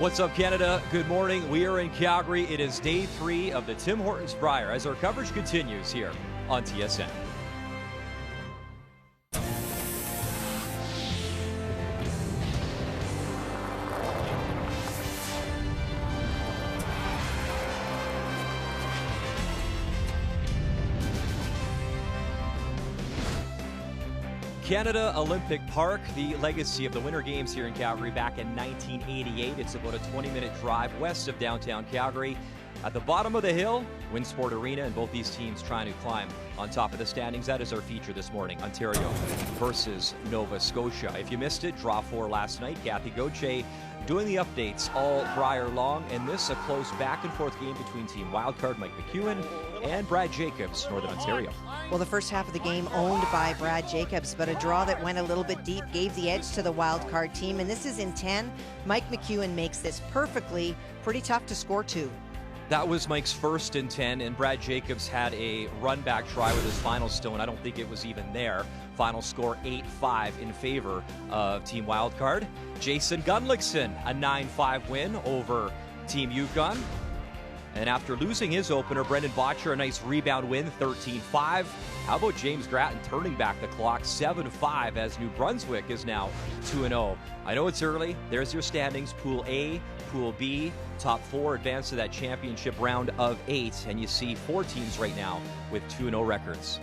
What's up, Canada? Good morning. We are in Calgary. It is day 3 of the Tim Hortons Brier as our coverage continues here on TSN. Canada Olympic Park, the legacy of the Winter Games here in Calgary back in 1988. It's about a 20-minute drive west of downtown Calgary. At the bottom of the hill, Winsport Arena, and both these teams trying to climb on top of the standings. That is our feature this morning, Ontario versus Nova Scotia. If you missed it, Draw 4 last night. Kathy Gauthier doing the updates all Brier long, and this a close back-and-forth game between Team Wildcard Mike McEwen and Brad Jacobs, Northern Ontario. Well, the first half of the game owned by Brad Jacobs, but a draw that went a little bit deep gave the edge to the Wildcard team, and this is in 10. Mike McEwen makes this perfectly. Pretty tough to score 2. That was Mike's first in 10, and Brad Jacobs had a run-back try with his final stone. I don't think it was even there. Final score 8-5 in favor of Team Wildcard. Jason Gunlickson, a 9-5 win over Team Yukon. And after losing his opener, Brendan Botcher, a nice rebound win, 13-5. How about James Grattan turning back the clock, 7-5, as New Brunswick is now 2-0. I know it's early. There's your standings. Pool A, Pool B, top 4 advance to that championship round of 8. And you see 4 teams right now with 2-0 records.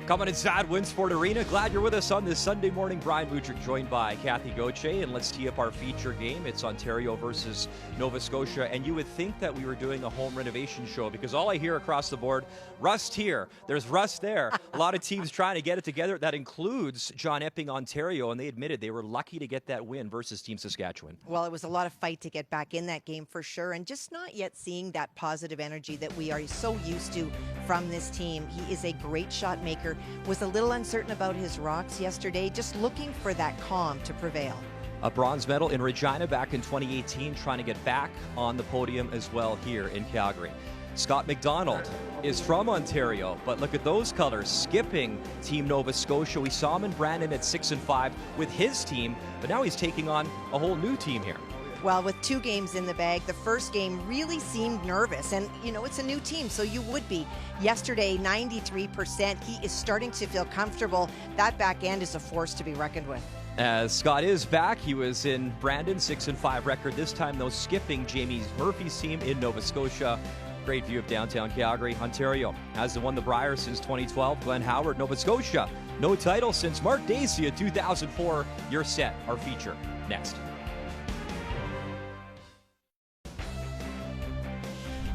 Coming inside Winsport Arena. Glad you're with us on this Sunday morning. Brian Mudryk joined by Kathy Gauthier, and let's tee up our feature game. It's Ontario versus Nova Scotia, and you would think that we were doing a home renovation show because all I hear across the board, rust here, there's rust there. A lot of teams trying to get it together. That includes John Epping, Ontario, and they admitted they were lucky to get that win versus Team Saskatchewan. Well, it was a lot of fight to get back in that game for sure, and just not yet seeing that positive energy that we are so used to from this team. He is a great shot maker. Was a little uncertain about his rocks yesterday, just looking for that calm to prevail. A bronze medal in Regina back in 2018, trying to get back on the podium as well here in Calgary. Scott McDonald is from Ontario, but look at those colors, skipping Team Nova Scotia. We saw him in Brandon at 6-5 with his team, but now he's taking on a whole new team here. Well, with 2 games in the bag, the first game really seemed nervous. And, you know, it's a new team, so you would be. Yesterday, 93%. He is starting to feel comfortable. That back end is a force to be reckoned with. As Scott is back, he was in Brandon, 6-5 record. This time, though, skipping Jamie Murphy's team in Nova Scotia. Great view of downtown Calgary. Ontario hasn't won the Brier since 2012. Glenn Howard, Nova Scotia, no title since Mark Dacey in 2004. You're set. Our feature next.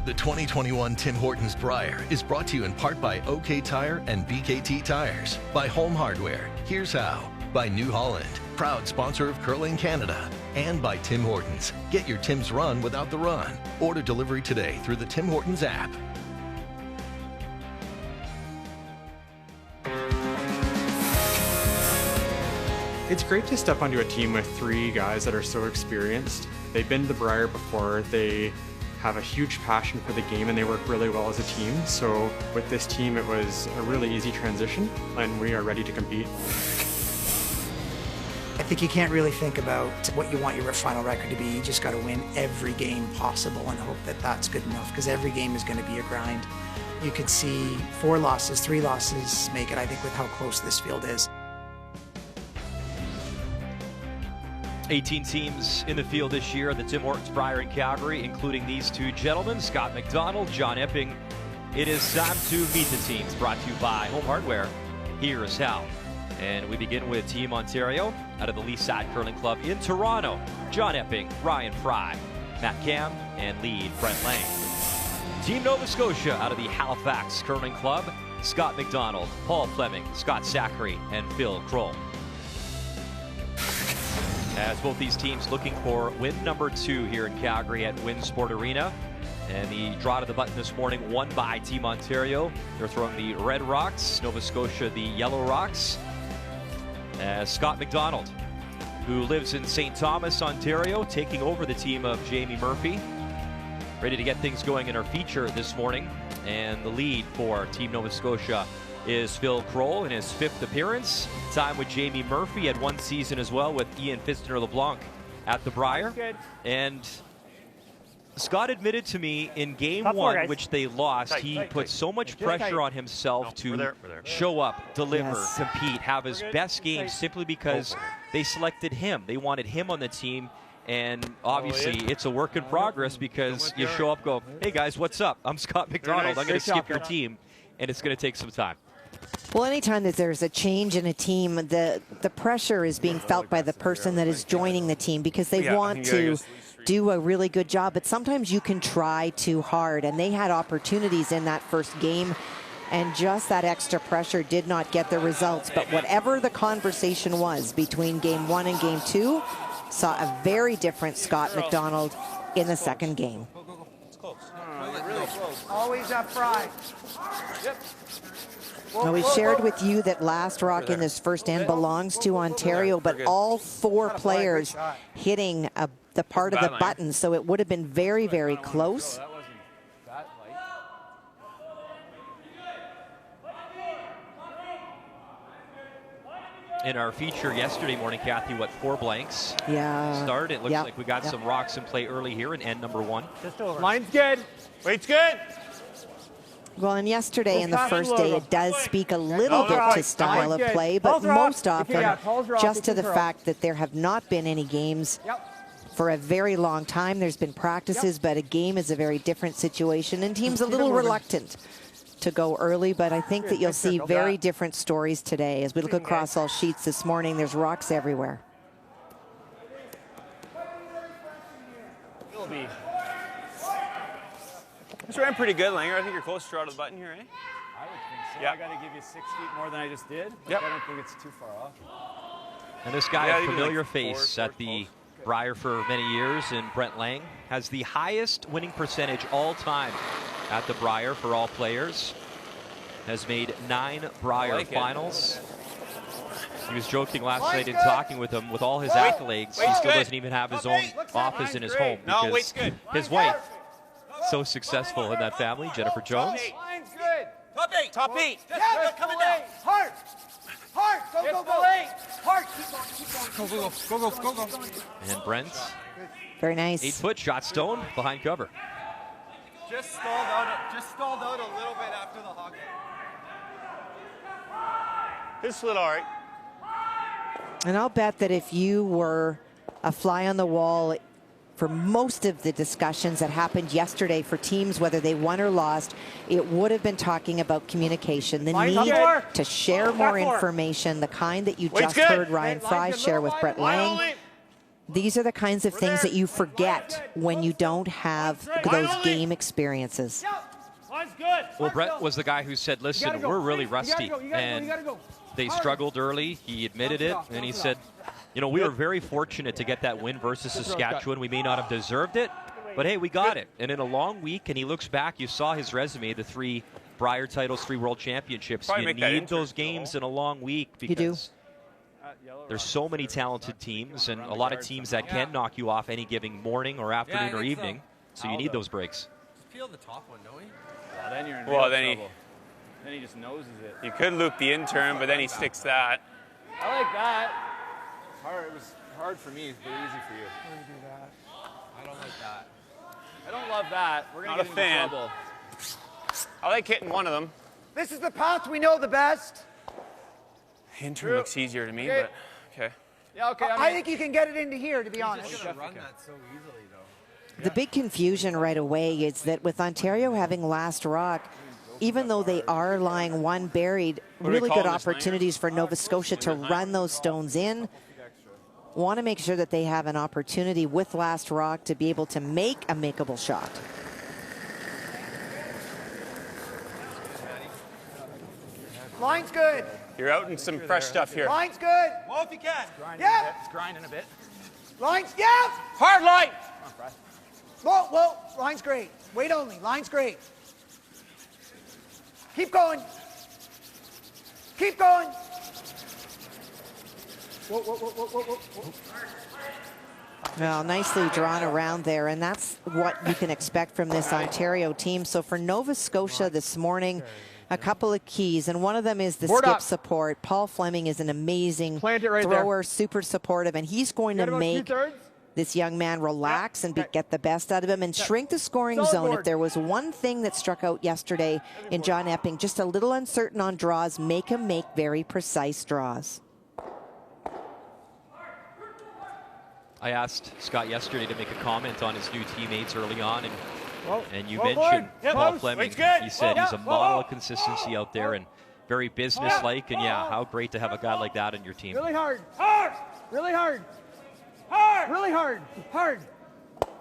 The 2021 Tim Hortons Brier is brought to you in part by OK Tire and BKT Tires, by Home Hardware, Here's How, by New Holland, proud sponsor of Curling Canada, and by Tim Hortons. Get your Tim's run without the run. Order delivery today through the Tim Hortons app. It's great to step onto a team with 3 guys that are so experienced. They've been to the Brier before. They have a huge passion for the game and they work really well as a team. So with this team, it was a really easy transition and we are ready to compete. I think you can't really think about what you want your final record to be. You just got to win every game possible and hope that that's good enough, because every game is going to be a grind. You could see 4 losses, 3 losses make it, I think, with how close this field is. 18 teams in the field this year at the Tim Hortons Brier in Calgary, including these 2 gentlemen, Scott McDonald, John Epping. It is time to meet the teams, brought to you by Home Hardware. Here's how. And we begin with Team Ontario out of the Leaside Curling Club in Toronto. John Epping, Ryan Fry, Matt Cam, and lead Brent Lang. Team Nova Scotia out of the Halifax Curling Club, Scott McDonald, Paul Fleming, Scott Zachary, and Phil Kroll. As both these teams looking for win number 2 here in Calgary at Winsport Arena. And the draw to the button this morning won by Team Ontario. They're throwing the Red Rocks, Nova Scotia the Yellow Rocks. As Scott McDonald, who lives in St. Thomas, Ontario, taking over the team of Jamie Murphy. Ready to get things going in our feature this morning. And the lead for Team Nova Scotia is Phil Kroll in his 5th appearance. Time with Jamie Murphy, had 1 season as well with Ian Fistner LeBlanc at the Brier. And Scott admitted to me in game one, which they lost, he put so much pressure on himself to show up, deliver, compete, have his best game simply because they selected him. They wanted him on the team. And obviously, it's a work in progress because you show up, go, hey guys, what's up? I'm Scott McDonald. I'm going to skip your team, and it's going to take some time. Well, anytime that there's a change in a team, the pressure is being felt by the person that is joining the team because they want to do a really good job, but sometimes you can try too hard, and they had opportunities in that first game, and just that extra pressure did not get the results. But whatever the conversation was between game one and game two, saw a very different Scott McDonald in the second game. Always up front. Now, we shared with you that last rock in this first end belongs to Ontario, but all 4 players hitting the part of the button, so it would have been very, very close. In our feature yesterday morning, Kathy, 4 blanks? Yeah. Start. It looks like we got some rocks in play early here in end number 1. Line's good. Weight's good. Well, and yesterday in the first day, it does speak a little bit to style of play, but most often just to the fact that there have not been any games for a very long time. There's been practices, but a game is a very different situation, and teams a little reluctant to go early, but I think that you'll see very different stories today. As we look across all sheets this morning, there's rocks everywhere. This ran pretty good, Langer. I think you're closer to out of the button here, eh? I would think so. I got to give you 6 feet more than I just did. I don't think it's too far off. And this guy, a familiar face at the Brier for many years, and Brent Lang, has the highest winning percentage all time at the Brier for all players. Has made 9 Brier finals. He was joking last night in talking with him, with all his accolades, he still doesn't even have his own office in his home because his wife, so successful in that family, Jennifer Jones. Line's good. Top 8. Top 8. Yeah, coming down. Hard. Hard. Go, go, go. Hard. Keep going. Go. And Brent, Very nice. 8-foot shot stone behind cover. Just stalled out a little bit after the hockey. This slid all right. And I'll bet that if you were a fly on the wall for most of the discussions that happened yesterday for teams, whether they won or lost, it would have been talking about communication, the need to share more information, the kind that you just heard Ryan Fry share with Brett Lang. These are the kinds of things that you forget when you don't have those game experiences. Well, Brett was the guy who said, listen, we're really rusty. And they struggled early. He admitted it. And he said, you know, we were very fortunate to get that win versus Saskatchewan. We may not have deserved it, but hey, we got it. And in a long week, and he looks back, you saw his resume, the 3 Brier titles, 3 world championships. You need those games in a long week because there's so many talented teams and a lot of teams that can knock you off any given morning or afternoon or evening. So you need those breaks. Just peel the top one, don't we? Well, then you're in real trouble. Then he just noses it. You could loop the intern, but then he sticks that. I like that. It was hard for me, but easy for you. I don't like that. I don't love that. We're going to get into trouble. I like hitting one of them. This is the path we know the best. Intern looks easier to me, but okay. Yeah, okay. I think you can get it into here, to be honest. You're going to run that so easily, though. The big confusion right away is that with Ontario having last rock, even though they are lying 1 buried, really good opportunities for Nova Scotia to run those stones in. Want to make sure that they have an opportunity with last rock to be able to make a makeable shot. Line's good. You're out in some fresh stuff here. Line's good. Well, if you can. Yeah. It's grinding a bit. Line's, yeah. Hard line. Whoa, whoa. Line's great. Weight only. Line's great. Keep going. Keep going. Whoa, whoa, whoa, whoa, whoa, whoa. Well, nicely drawn around there, and that's what you can expect from this Ontario team. So for Nova Scotia this morning, a couple of keys, and one of them is the skip support. Paul Fleming is an amazing thrower, super supportive, and he's going to make this young man relax and get the best out of him and shrink the scoring zone. If there was one thing that struck out yesterday in John Epping, just a little uncertain on draws, make him make very precise draws. I asked Scott yesterday to make a comment on his new teammates early on, and you mentioned Paul Fleming. He said he's a model of consistency out there and very businesslike, and yeah, how great to have a guy like that on your team. Really hard, really hard, really hard, hard.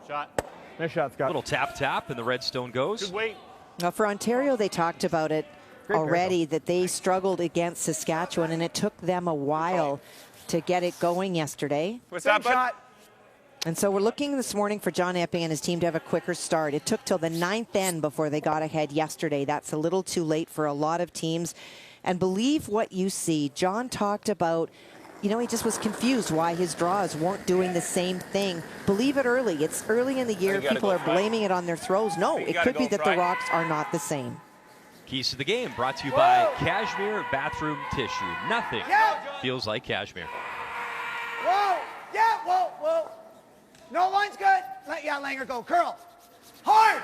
Shot. Nice shot, Scott. Little tap, and the Redstone goes. Good weight. Well, for Ontario, they talked about it already, that they struggled against Saskatchewan, and it took them a while to get it going yesterday. What's that, bud? And so we're looking this morning for John Epping and his team to have a quicker start. It took till the 9th end before they got ahead yesterday. That's a little too late for a lot of teams. And believe what you see. John talked about, you know, he just was confused why his draws weren't doing the same thing. Believe it early. It's early in the year. People are blaming it on their throws. No, it could be that the rocks are not the same. Keys to the game brought to you by Cashmere Bathroom Tissue. Nothing feels like Cashmere. Whoa! Yeah, whoa. No, line's good. Yeah, Langer, go. Curl. Hard!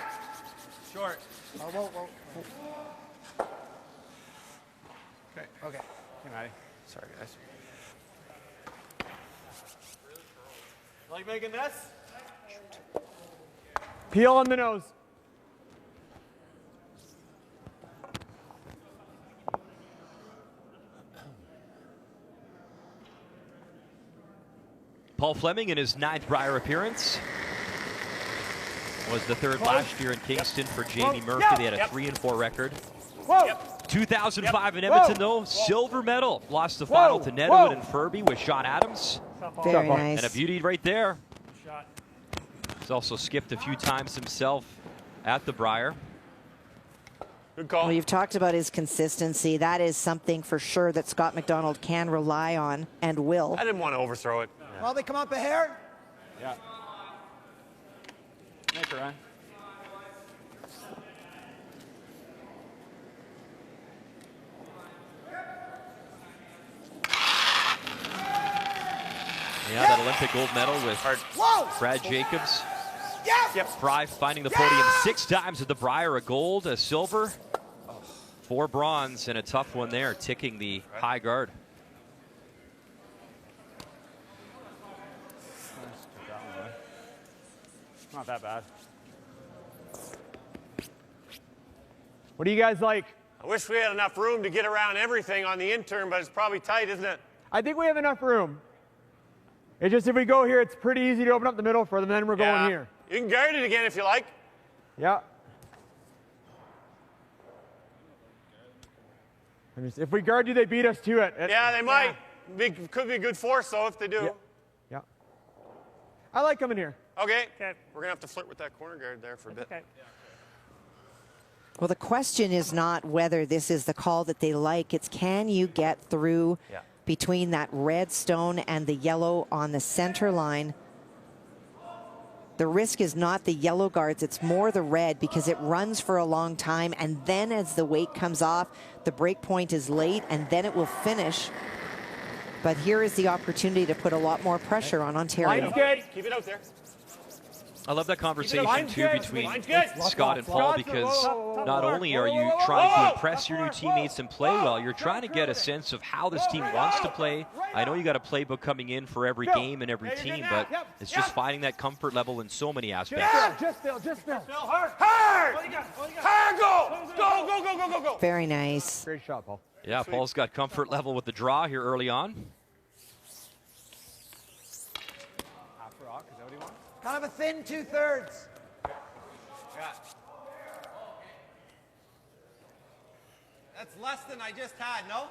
Short. Oh, whoa. Okay. Hey, Matty. Sorry, guys. Like making this? Peel on the nose. Paul Fleming in his 9th Brier appearance. Was the 3rd last year in Kingston for Jamie Murphy. They had a 3-4 record. 2005 in Edmonton, though, silver medal. Lost the final to Nettlewood and Furby with Sean Adams. Very nice. And a beauty right there. He's also skipped a few times himself at the Brier. Good call. Well, you've talked about his consistency. That is something for sure that Scott McDonald can rely on and will. I didn't want to overthrow it. Well, they come up a hair. Yeah. Make her, Ryan. Yeah, that Olympic gold medal with Brad Jacobs. Fry finding the podium 6 times at the Brier, a gold, a silver, 4 bronze, and a tough one there, ticking the high guard. Not that bad. What do you guys like? I wish we had enough room to get around everything on the intern, but it's probably tight, isn't it? I think we have enough room. It's just if we go here, it's pretty easy to open up the middle for them, then we're going here. You can guard it again if you like. Yeah. If we guard you, they beat us to it. Yeah, they might. Could be a good force, though, if they do. Yeah. I like coming here. Okay. We're going to have to flirt with that corner guard there for a bit. Okay. Well, the question is not whether this is the call that they like. It's can you get through between that red stone and the yellow on the center line. The risk is not the yellow guards, it's more the red because it runs for a long time, and then as the weight comes off, the break point is late, and then it will finish. But here is the opportunity to put a lot more pressure on Ontario. Line's good. Keep it out there. I love that conversation, too, between Scott and Paul, because not only are you trying to impress your new teammates and play well, you're trying to get a sense of how this team wants to play. I know you got a playbook coming in for every game and every team, but it's just finding that comfort level in so many aspects. Just Phil. Hard! Hard! Go! Very nice. Great shot, Paul. Yeah, Paul's got comfort level with the draw here early on. Kind of a thin 2/3. That's less than I just had, no?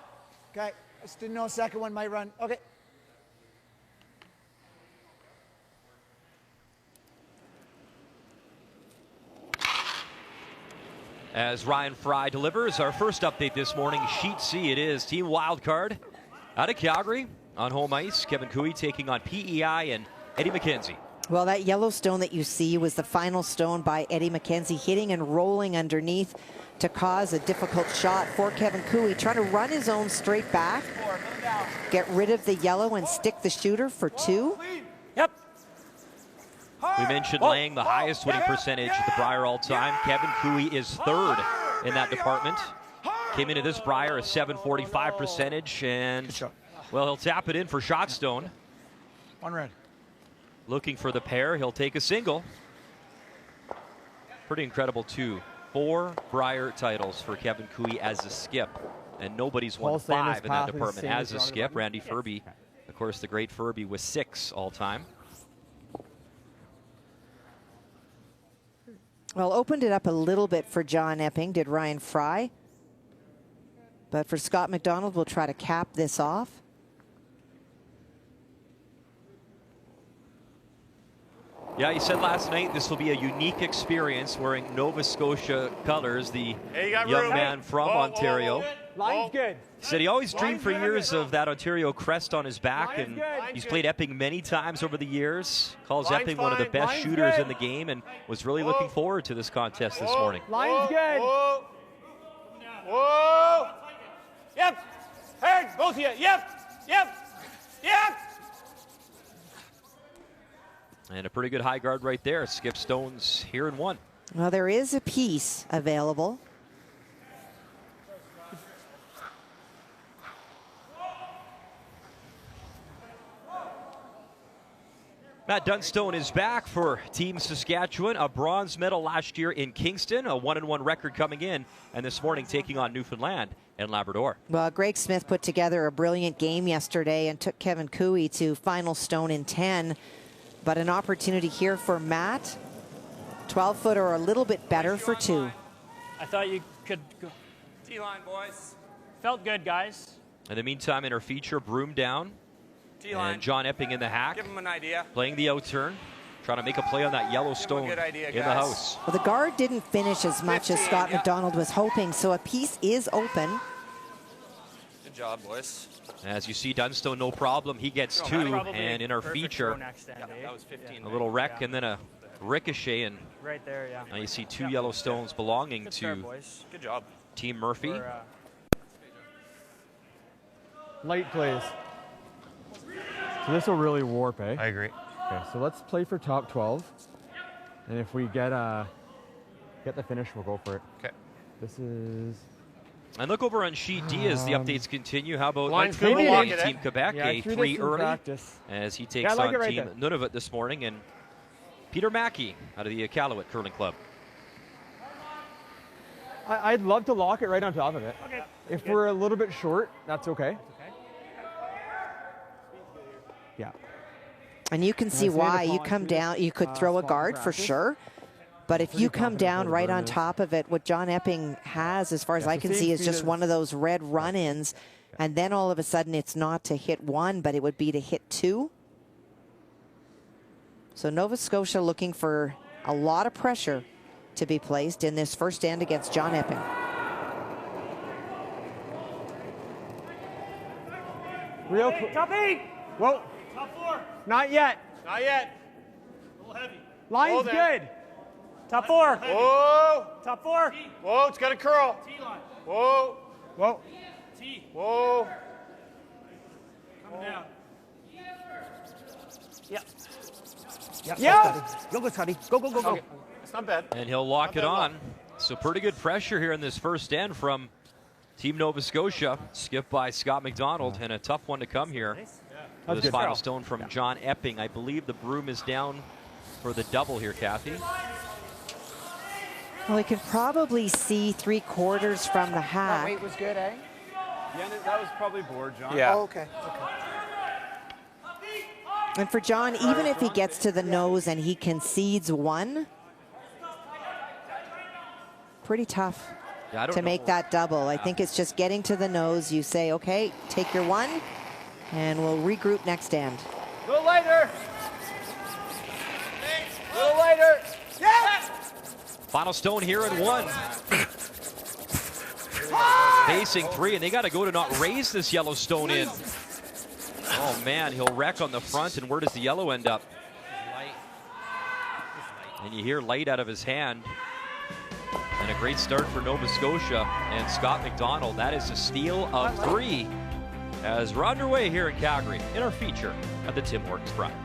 Okay. I just didn't know a second one might run. Okay. As Ryan Fry delivers our first update this morning, Sheet C it is, Team Wildcard out of Calgary on home ice. Kevin Cooey taking on PEI and Eddie McKenzie. Well, that yellow stone that you see was the final stone by Eddie McKenzie, hitting and rolling underneath to cause a difficult shot for Kevin Cooey, trying to run his own straight back, get rid of the yellow and stick the shooter for 2. Yep. We mentioned laying the highest winning percentage at the Brier all-time. Kevin Cooey is third in that department. Came into this Brier a .745 percentage, and, well, he'll tap it in for Shotstone. One red. Looking for the pair. He'll take a single. Pretty incredible, too. 4 Brier titles for Kevin Cooey as a skip, and nobody's won 5 in that department as a skip. Randy Furby, of course, the great Furby, with 6 all-time. Well, opened it up a little bit for John Epping, did Ryan Fry. But for Scott McDonald, we'll try to cap this off. Yeah, he said last night this will be a unique experience wearing Nova Scotia colors. The young man from Ontario. Line's good. He said he always dreamed for years of that Ontario crest on his back, and he's played Epping many times over the years. Calls Epping one of the best shooters in the game, and was really looking forward to this contest this morning. Line's good. Whoa. Whoa. Yep. Hey, both of you. Yep. Yep. Yep. And a pretty good high guard right there. Skip Stone's here in 1. Well, there is a piece available. Matt Dunstone is back for Team Saskatchewan. A bronze medal last year in Kingston, a 1-1 record coming in, and this morning taking on Newfoundland and Labrador. Well, Greg Smith put together a brilliant game yesterday and took Kevin Cooey to final stone in 10. But an opportunity here for Matt. 12-foot or a little bit better for 2. I thought you could go. T-line, boys. Felt good, guys. In the meantime, in our feature, Broom down. T-line. And John Epping in the hack. Give him an idea. Playing the out turn. Trying to make a play on that yellow stone good idea, in the guys. house. Well, the guard didn't finish as much as Scott McDonald was hoping, so a piece is open. Good job, boys. As you see, Dunstone, no problem. He gets 2, and in our feature, That was 15. a little wreck and then a ricochet, and Right there, yeah. now you see 2 yellow stones belonging Good to start, boys. Good job. Team Murphy. Light plays. So this will really warp, eh? I agree. Okay, so let's play for top 12. And if we get the finish, we'll go for it. Okay. This is... And look over on sheet D as the updates continue. How about Line's Team good, walk it, eh? Quebec, Yeah, a threw 3 this in early, practice. as he takes Yeah, I like on it right Team there. Nunavut this morning, and Peter Mackey out of the Iqaluit Curling Club. I'd love to lock it right on top of it. Okay. If we're a little bit short, that's okay. Yeah. And you can see say the why. You call come into down, you could throw a spot in guard for practice? sure. But if Pretty you come confident down where the right burn on is. top of it, what John Epping has, as far as Yeah, I so can same see, is speed just as- one of those red run-ins. And then all of a sudden it's not to hit 1, but it would be to hit 2. So Nova Scotia looking for a lot of pressure to be placed in this first end against John Epping. Real Hey, top 8. Whoa. Top 4. Not yet. Not yet. A little heavy. Line's Hold it. good. Top 4. Whoa. Top 4. Whoa, it's got a curl. T-line. Whoa. Whoa. T. Whoa. Coming down. Yep. Yeah. Go, go, Scotty. Go, go, go, go. Okay. It's not bad. And he'll lock it Not on. So pretty good pressure here in this first end from Team Nova Scotia. Skipped by Scott McDonald, and a tough one to come here. For this good. final stone from John Epping. I believe the broom is down for the double here, Kathy. Well, we could probably see 3/4 from the hack. Weight was good, eh? Yeah, that was probably bored, John. Yeah. Oh, okay. And for John, even if he gets to the nose and he concedes 1, pretty tough Yeah, I don't to know. make that double. I think it's just getting to the nose. You say, okay, take your 1, and we'll regroup next end. A little lighter. A little lighter. Yes! Final stone here in 1. Facing 3, and they got to go to not raise this yellow stone in. Oh man, he'll wreck on the front, and where does the yellow end up? And you hear light out of his hand. And a great start for Nova Scotia and Scott McDonald. That is a steal of 3 as we're underway here in Calgary in our feature at the Tim Hortons Brier.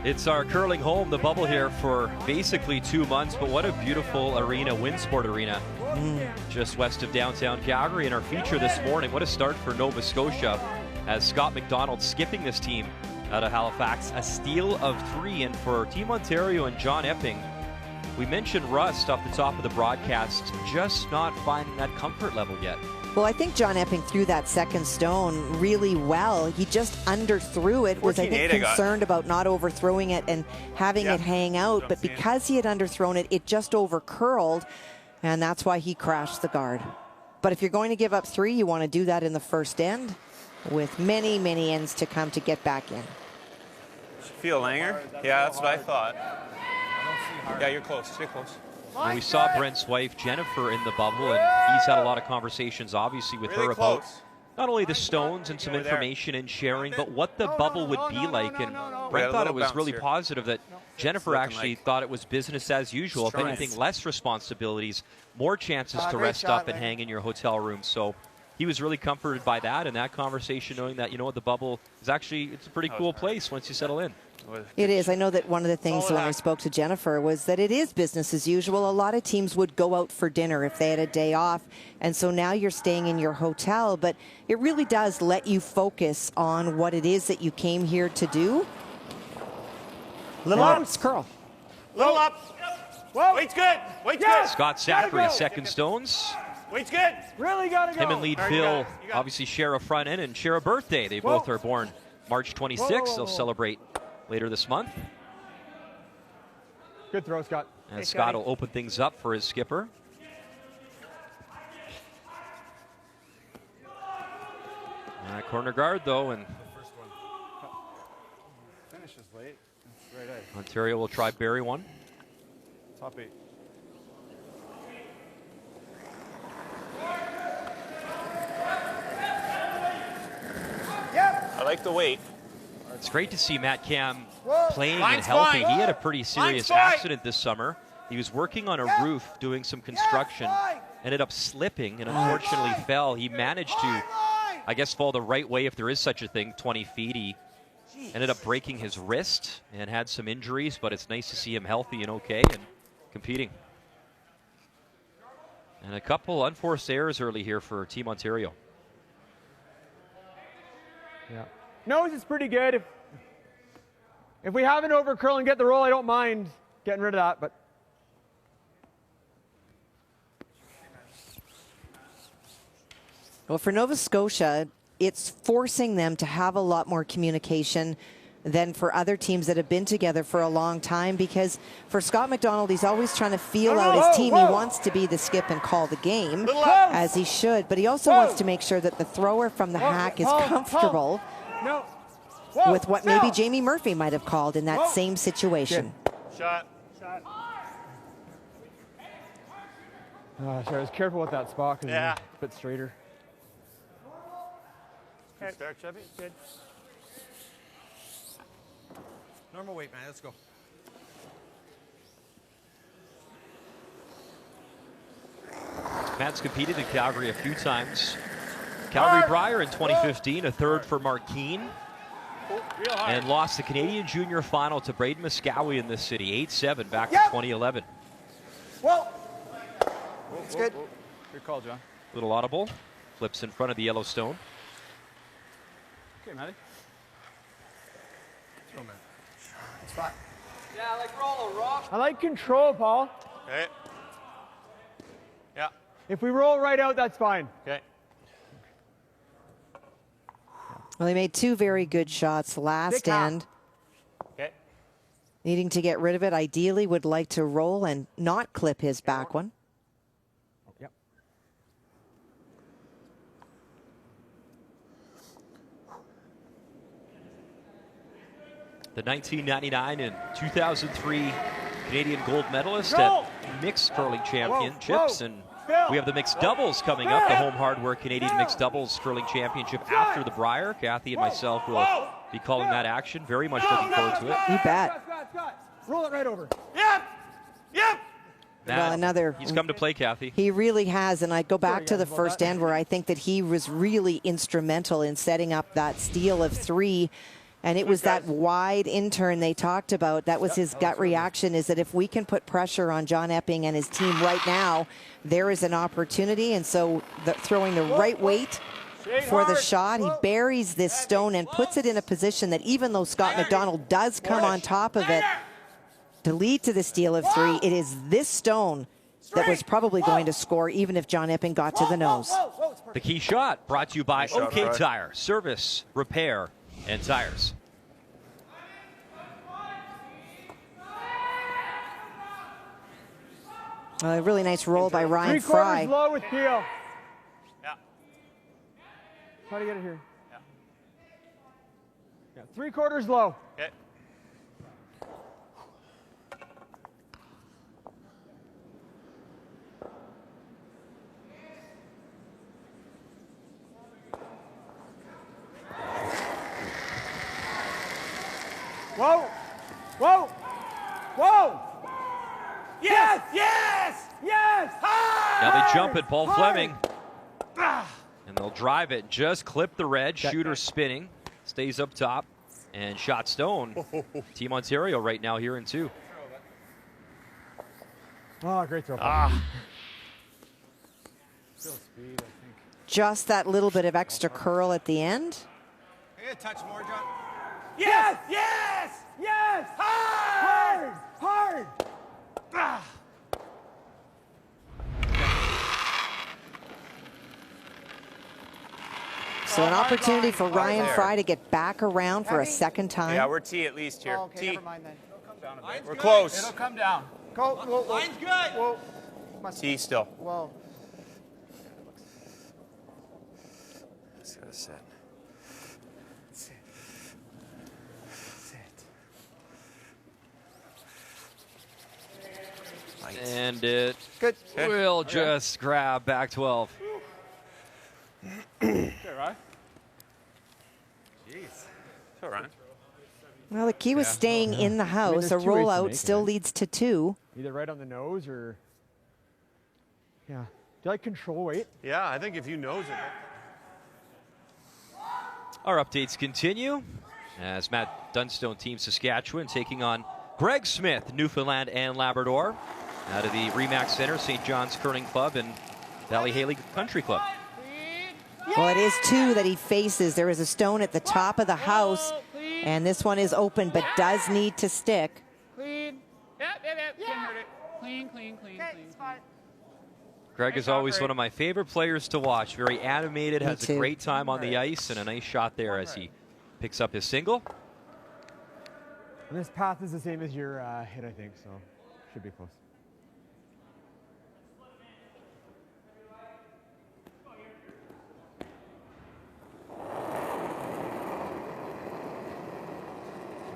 It's our curling home, the bubble here for basically 2 months, but what a beautiful arena, Winsport Arena, just west of downtown Calgary. And our feature this morning, what a start for Nova Scotia as Scott McDonald skipping this team out of Halifax. A steal of 3, and for Team Ontario and John Epping, we mentioned rust off the top of the broadcast, just not finding that comfort level yet. Well, I think John Epping threw that second stone really well. He just underthrew it, was I think concerned about not overthrowing it and having it hang out, but because he had underthrown it, it just overcurled, and that's why he crashed the guard. But if you're going to give up 3, you want to do that in the first end with many, many ends to come to get back in. Feel Langer? Yeah, that's what I thought. Yeah, you're close. Stay close. Well, we saw Brent's wife, Jennifer, in the bubble, and he's had a lot of conversations, obviously, with her about not only the stones and some information and sharing, but what the bubble would be like. And Brent thought it was really positive that Jennifer actually thought it was business as usual. If anything, less responsibilities, more chances to rest up and hang in your hotel room. So he was really comforted by that and that conversation, knowing that, you know what, the bubble is actually, it's a pretty cool place once you settle in. It is. I know that one of the things when I spoke to Jennifer was that it is business as usual. A lot of teams would go out for dinner if they had a day off. And so now you're staying in your hotel, but it really does let you focus on what it is that you came here to do. Little up. Curl. Little up. Whoa. Weight's good. Weight's good. Scott Zachary, second stones. Weight's good. Really got to go. Him and lead Phil obviously share a front end and share a birthday. They both are born March 26th. They'll celebrate later this month. Good throw, Scott. And Scott will open things up for his skipper. Corner guard, though, and Finishes late. Right eye. Ontario will try bury one. Top 8. I like the weight. It's great to see Matt Cam playing and healthy. He had a pretty serious accident this summer. He was working on a roof doing some construction, ended up slipping and unfortunately fell. He managed to, I guess, fall the right way if there is such a thing, 20 feet. He ended up breaking his wrist and had some injuries, but it's nice to see him healthy and okay and competing. And a couple unforced errors early here for Team Ontario. Yeah. Nose is pretty good. If we have an overcurl and get the roll, I don't mind getting rid of that. But well, for Nova Scotia, it's forcing them to have a lot more communication than for other teams that have been together for a long time, because for Scott McDonald, he's always trying to feel out his team. He wants to be the skip and call the game, as he should, but he also wants to make sure that the thrower from the hack is comfortable with what maybe Jamie Murphy might have called in that same situation. Shot. So I was careful with that spot because it's a bit straighter. Good start, Chubby. Good. Normal weight, man. Let's go. Matt's competed in Calgary a few times. Calgary Brier in 2015, a third for Mark Keane. And lost the Canadian Junior Final to Braden Muscowie in this city, 8-7 back in 2011. It's good. Good call, John. Little audible. Flips in front of the Yellowstone. Okay, Matty. Throw, man. Spot. Yeah, like roll a rock. I like control, Paul. Okay. Yeah. If we roll right out, that's fine. Okay. Well, he made 2 very good shots last end. Okay. Needing to get rid of it, ideally would like to roll and not clip his back one. Yep. The 1999 and 2003 Canadian gold medalist at mixed curling championships, and we have the mixed doubles coming up, the home hardware Canadian mixed doubles curling championship after the Brier. Kathy and myself will be calling that action. Very much looking forward to it. You bet. Roll it right over. Yep. Well, he's come to play, Kathy. He really has, and I go back to the first end where I think that he was really instrumental in setting up that steal of 3. And it was that wide intern they talked about. That was his gut reaction, is that if we can put pressure on John Epping and his team right now, there is an opportunity. And so throwing the right weight for the shot, he buries this stone and puts it in a position that even though Scott McDonald does come on top of it to lead to the steal of 3, it is this stone that was probably going to score even if John Epping got to the nose. The key shot brought to you by OK Tire. Service, repair, and tires. A really nice roll by Ryan Fry. 3/4 low with Peel. Yeah. Try to get it here. Yeah. 3/4 low. Okay. Whoa! Whoa! Whoa! Yes! Yes! Yes! Now they jump at Paul Fleming. And they'll drive it. Just clip the red. Shooter spinning. Stays up top. And shot stone. Team Ontario right now here in 2. Oh, great throw. Still speed, I think. Just that little bit of extra curl at the end. I gotta touch more, John. Yes! Yes! Yes! Hard! Hard! So an opportunity for Ryan Fry to get back around for a second time. Yeah, we're T at least here. Oh, okay, T. never mind then. We're close. It'll come down. Go. Whoa, whoa. Line's good. Whoa. T still. Whoa. Let's go set. And it Good. will just grab back 12. Okay, right? Jeez. All right. Well, the key was staying in the house. there's A 2 ways to rollout make it, still right? leads to 2. Either right on the nose or... Yeah. Do you like control weight? Yeah, I think if you nose it. Our updates continue as Matt Dunstone Team Saskatchewan taking on Greg Smith, Newfoundland and Labrador, out of the Remax Center, St. John's Curling Club and Valley Haley Country Club. Well, it is 2 that he faces. There is a stone at the top of the house, and this one is open but does need to stick. Clean. Yep. Can't hurt it. Clean. Greg is always one of my favorite players to watch. Very animated, Me has too. a great time on the ice, and a nice shot there as he picks up his single. And this path is the same as your hit, I think, so should be close.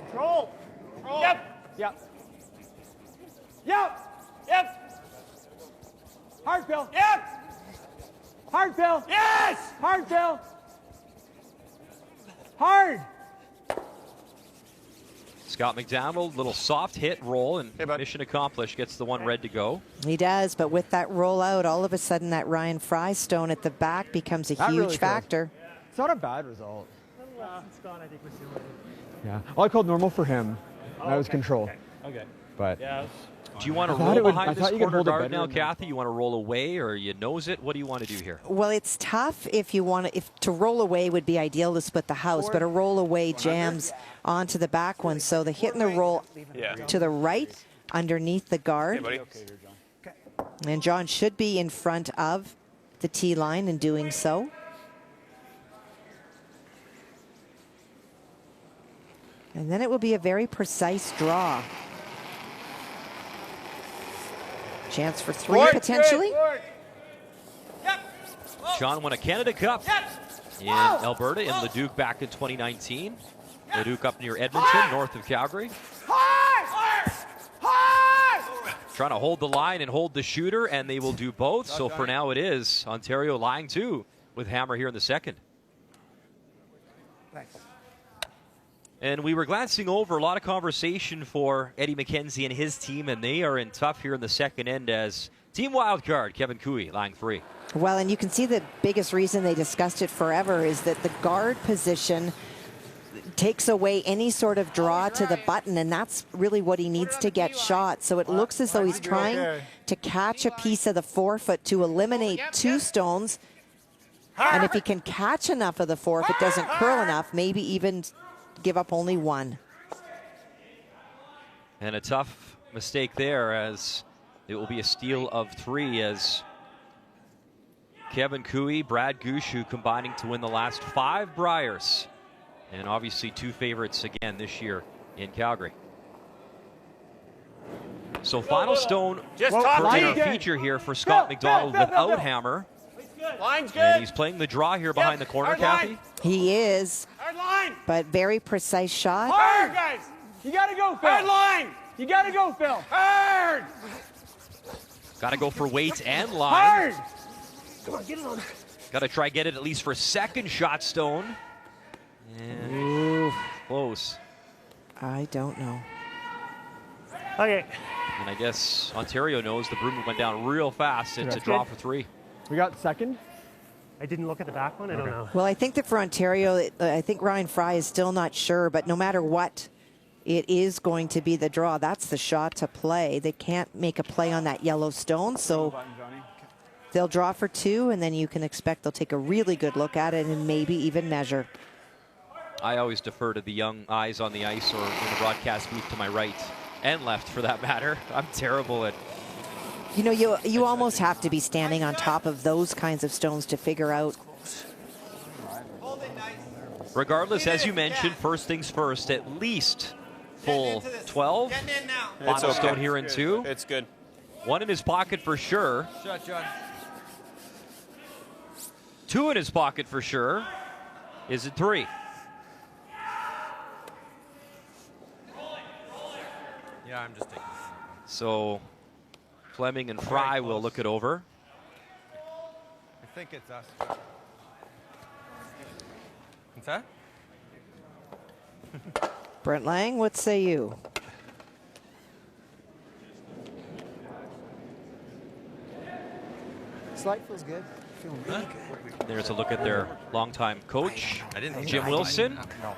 Control. Yep. Hard, Bill. Yep. Hard, Bill. Yes. Hard, Bill. Hard. Scott McDonald, little soft hit roll, and mission accomplished, gets the one red to go. He does, but with that rollout, all of a sudden that Ryan Fry stone at the back becomes a huge really factor. It's not a bad result. Yeah. All I called normal for him. That was control. Okay. But Do you want to I thought roll I behind this thought you could corner hold it guard better now, than- Kathy? You want to roll away or you nose it? What do you want to do here? Well, it's tough if you want to, if to roll away would be ideal to split the house, but a roll away jams onto the back one. So the hit and the roll to the right underneath the guard. And John should be in front of the tee line in doing so. And then it will be a very precise draw. Chance for 3 potentially. John won a Canada Cup in Alberta in Leduc back in 2019. Leduc up near Edmonton, north of Calgary. Trying to hold the line and hold the shooter, and they will do both. So for now it is Ontario lying 2 with Hammer here in the second. And we were glancing over a lot of conversation for Eddie McKenzie and his team, and they are in tough here in the second end as team wildcard Kevin Cooey lying 3. Well, and you can see the biggest reason they discussed it forever is that the guard position takes away any sort of draw to the button, and that's really what he needs to get shot. So it looks as though he's trying to catch a piece of the forefoot to eliminate 2 stones. And if he can catch enough of the 4, if it doesn't curl enough, maybe even give up only 1. And a tough mistake there, as it will be a steal of 3, as Kevin Cooey, Brad Gushu combining to win the last 5 Briers. And obviously 2 favorites again this year in Calgary. So final stone for dinner feature here for Scott McDonald without hammer. Line's good. And he's playing the draw here behind the corner, Kathy. He is. Hard line. But very precise shot. Hard, guys. You got to go, Phil. Hard line. You got to go, Phil. Hard. Got to go for weight and line. Hard. Come on, get it on. Got to try get it at least for second shot stone. And close. I don't know. Okay. And I guess Ontario knows the broom went down real fast to draw for 3. We got second. I didn't look at the back one. I don't know. Well, I think that for Ontario, I think Ryan Fry is still not sure, but no matter what, it is going to be the draw. That's the shot to play. They can't make a play on that yellow stone, so they'll draw for 2, and then you can expect they'll take a really good look at it and maybe even measure. I always defer to the young eyes on the ice or in the broadcast booth to my right and left, for that matter. I'm terrible at... You know, you almost have to be standing on top of those kinds of stones to figure out. Regardless, as you mentioned, first things first, at least full 12. Final stone here in 2. It's good. 1 in his pocket for sure. Shot, John. 2 in his pocket for sure. Is it 3? Yeah, I'm just taking. So Fleming and Fry will look it over. I think it's us. What's that? Brent Lang, what say you? Slide feels good. Feeling really good. There's a look at their longtime coach, Jim Wilson. No.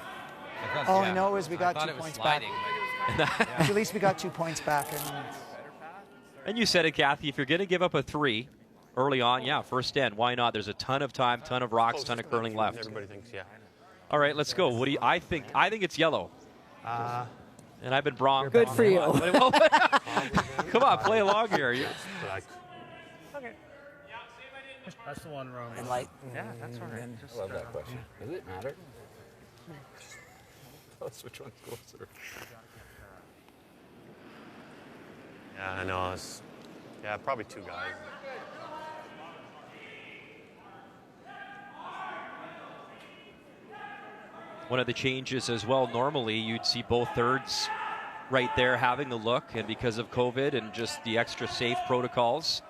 All I know is we got 2 points back. At least we got 2 points back. And you said it, Kathy, if you're going to give up a 3 early on, yeah, first end, why not? There's a ton of time, ton of rocks, ton of curling left. Everybody thinks, yeah. All right, let's go. What do you? I think it's yellow. And I've been wrong. Good for you. Come on, play along here. Okay. That's the one wrong. And light. Yeah, that's all right. I love that question. Does it matter? Tell us which one's closer. Yeah, I know. Yeah, probably 2 guys. One of the changes as well, normally you'd see both thirds right there having the look, and because of COVID and just the extra safe protocols.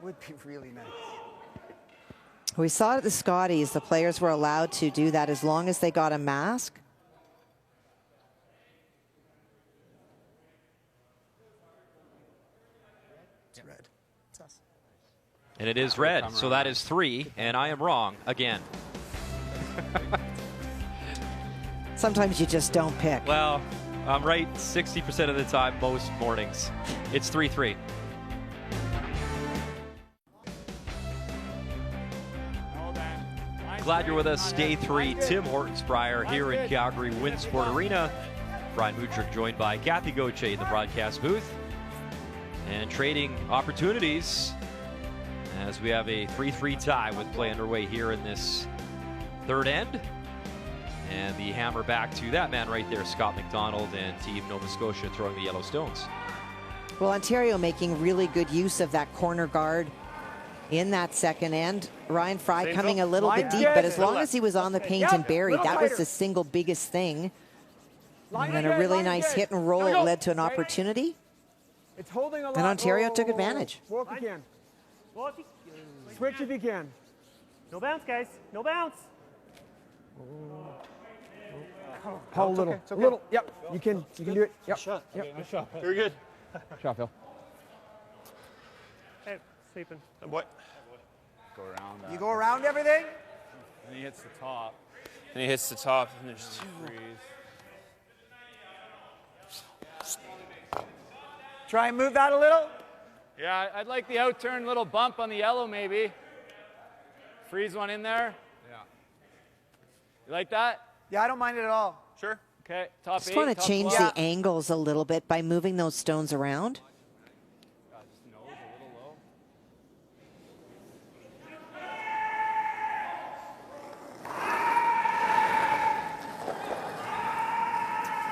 Would be really nice. We saw it at the Scotties. The players were allowed to do that as long as they got a mask. It's red. It's us. And it is red, so that is 3, and I am wrong again. Sometimes you just don't pick. Well, I'm right 60% of the time most mornings. It's 3-3. Glad you're with us. Day 3, Tim Hortons Brier here in Calgary Winsport Arena. Brian Mutrick joined by Kathy Gauthier in the broadcast booth. And trading opportunities as we have a 3-3 tie with play underway here in this third end. And the hammer back to that man right there, Scott McDonald, and Team Nova Scotia throwing the yellow stones. Well, Ontario making really good use of that corner guard in that second end. Ryan Fry coming a little bit deep, but as long as he was on the paint and buried, that was the single biggest thing. And then a really nice hit and roll led to an opportunity. It's holding a lot. And Ontario took advantage. Walk if you can. Switch if you can. No bounce, guys. No bounce. Hold a little. A little. Yep. You can do it. Yep. Shot. Yep. Shot. Very good. Shot, Phil. Hey, sleeping. What? Go around that. You go around everything? And he hits the top. And he hits the top, and there's two. Try and move that a little. Yeah, I'd like the out-turn little bump on the yellow, maybe. Freeze one in there. Yeah. You like that? Yeah, I don't mind it at all. Sure. Okay, top Just 8. want to top change 12. the angles a little bit by moving those stones around. Just nose a little low.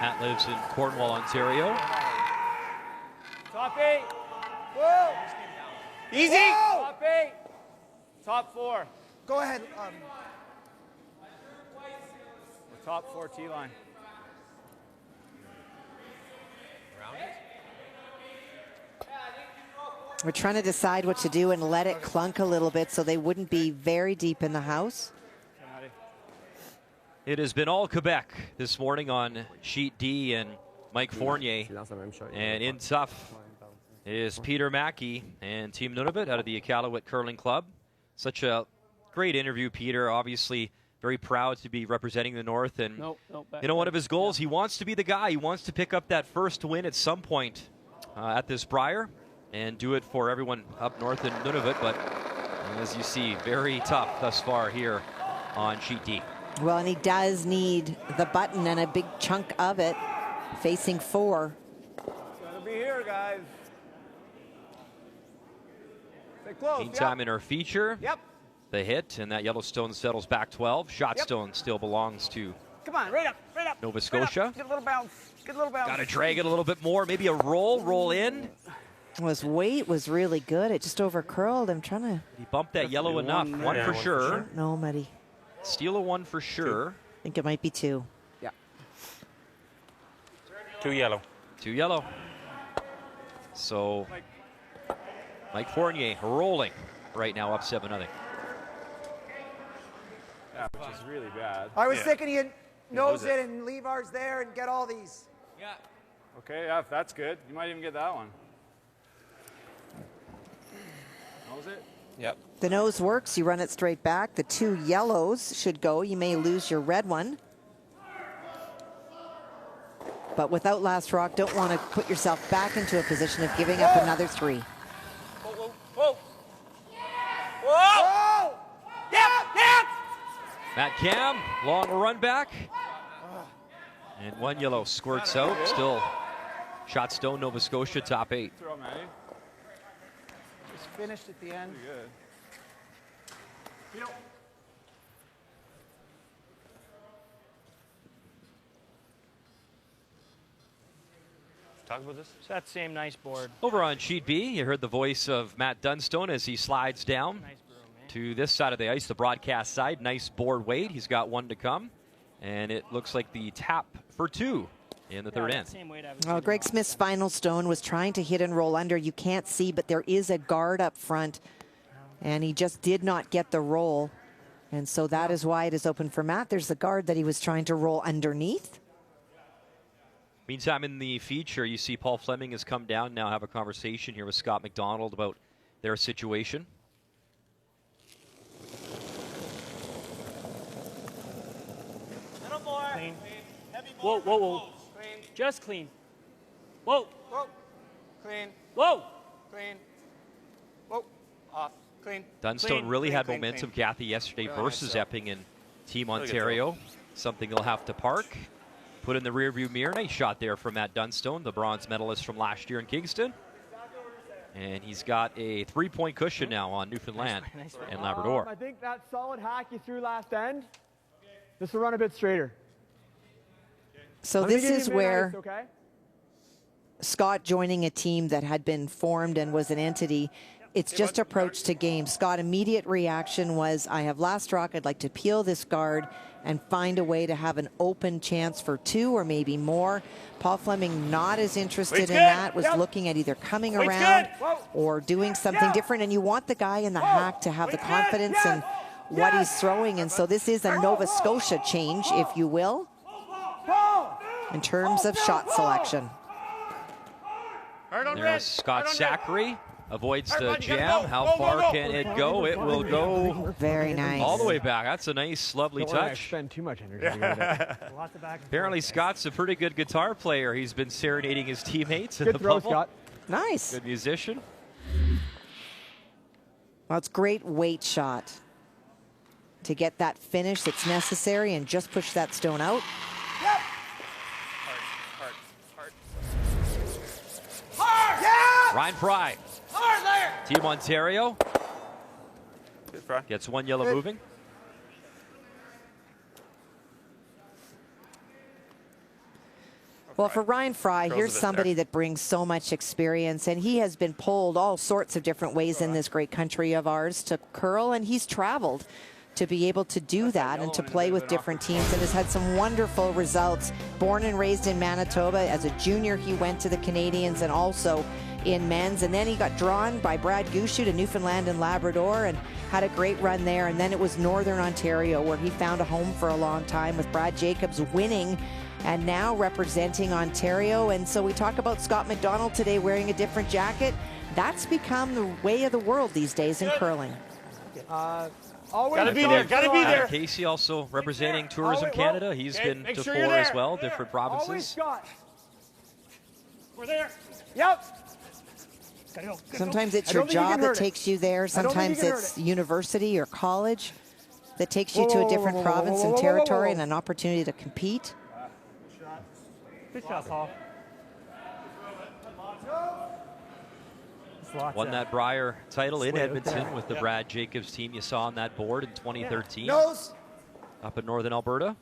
Matt lives in Cornwall, Ontario. Top 8. Whoa! Easy. Whoa! Top 8. Top 4. Go ahead. The top 4 T-line. We're trying to decide what to do and let it clunk a little bit so they wouldn't be very deep in the house. It has been all Quebec this morning on Sheet D and Mike Fournier. And in tough is Peter Mackey and Team Nunavut out of the Iqaluit Curling Club. Such a great interview, Peter. Obviously very proud to be representing the North. And you know, one of his goals, he wants to be the guy. He wants to pick up that first win at some point at this Brier and do it for everyone up north in Nunavut. But as you see, very tough thus far here on Sheet D. Well, and he does need the button and a big chunk of it, facing 4. It's gonna be here, guys. Stay close. Meantime, in our feature, the hit, and that Yellowstone settles back 12. Shotstone still belongs to Come on, right up, right up. Nova Scotia. Right up. Get a little bounce. Get a little bounce. Got to drag it a little bit more. Maybe a roll in. Well, his weight was really good. It just over curled. I'm trying to. He bumped that yellow enough. One for sure. No, Muddy. Steal a 1 for sure. I think it might be 2. Yeah. 2 yellow. 2 yellow. So Mike Fournier rolling right now, up 7-0. Yeah, which is really bad. I was thinking you'd nose it and leave ours there and get all these. Yeah. Okay, yeah, if that's good. You might even get that one. Nose it? Yep. The nose works. You run it straight back. The 2 yellows should go. You may lose your red one. But without last rock, don't want to put yourself back into a position of giving up another 3. Whoa, whoa, whoa. Whoa! Yep! Matt Cam, long run back. And 1 yellow squirts out. Still Shotstone, Nova Scotia, top 8. Throw, Matty. Just finished at the end. Pretty good. Talk about this. It's that same nice board. Over on Sheet B, you heard the voice of Matt Dunstone as he slides down to this side of the ice, the broadcast side. Nice board weight. He's got 1 to come. And it looks like the tap for 2 in the third end. Oh, Greg Smith's final stone was trying to hit and roll under. You can't see, but there is a guard up front. And he just did not get the roll. And so that is why it is open for Matt. There's the guard that he was trying to roll underneath. Meantime, in the feature, you see Paul Fleming has come down now, have a conversation here with Scott McDonald about their situation. Clean. Whoa, whoa, whoa. Clean. Just clean. Whoa. Whoa. Clean. Whoa. Clean. Whoa. Off. Clean. Dunstone really had momentum, Kathy, yesterday versus Epping and Team Ontario. Something he'll have to park. Put in the rearview mirror. Nice shot there from Matt Dunstone, the bronze medalist from last year in Kingston. And he's got a 3-point cushion now on Newfoundland and Labrador. I think that solid hack you threw last end, this will run a bit straighter. So this is where Scott joining a team that had been formed and was an entity, it's just approach to game. Scott, immediate reaction was, I have last rock, I'd like to peel this guard and find a way to have an open chance for 2 or maybe more. Paul Fleming not as interested in that, was looking at either coming around or doing something different. And you want the guy in the hack to have the confidence in what he's throwing. And so this is a Nova Scotia change, if you will, in terms of shot selection. There's Scott Zachary Avoids the jam. How far can it go? It will go very nice. All the way back. That's a nice, lovely Don't want to touch. expend too much energy. Lots of back and Apparently, forth. Scott's a pretty good guitar player. He's been serenading his teammates in Good the throw, bubble. Scott. Nice. Good musician. Well, it's great weight shot to get that finish that's necessary and just push that stone out. Ryan Fry. Team Ontario Good, Fry. gets one yellow moving. Well, for Ryan Fry, Throws here's a bit somebody there. that brings so much experience, and he has been pulled all sorts of different ways in this great country of ours to curl, and he's traveled to be able to do that and to play with different teams, and has had some wonderful results. Born and raised in Manitoba. As a junior, he went to the Canadians and also in men's, and then he got drawn by Brad Gushu to Newfoundland and Labrador and had a great run there, and then it was Northern Ontario where he found a home for a long time with Brad Jacobs winning and now representing Ontario. And so we talk about Scott McDonald today wearing a different jacket. That's become the way of the world these days in curling. Always Gotta be there, gotta be there. Casey also representing Tourism Oh, wait, whoa. Canada. He's Okay, been make to sure 4 you're as there. well, different Always provinces. Scott. We're there. Yep. Gotta go. Sometimes it's I your don't think you job can that hurt it. takes you there. I don't think you Sometimes can hurt it's university or college that takes you to Whoa, a whoa, different whoa, whoa, province whoa, and whoa, whoa, territory whoa. and an opportunity to compete. Good shot, Paul. Won that Brier title in Edmonton with the Brad Jacobs team you saw on that board in 2013 Nose. up in northern Alberta.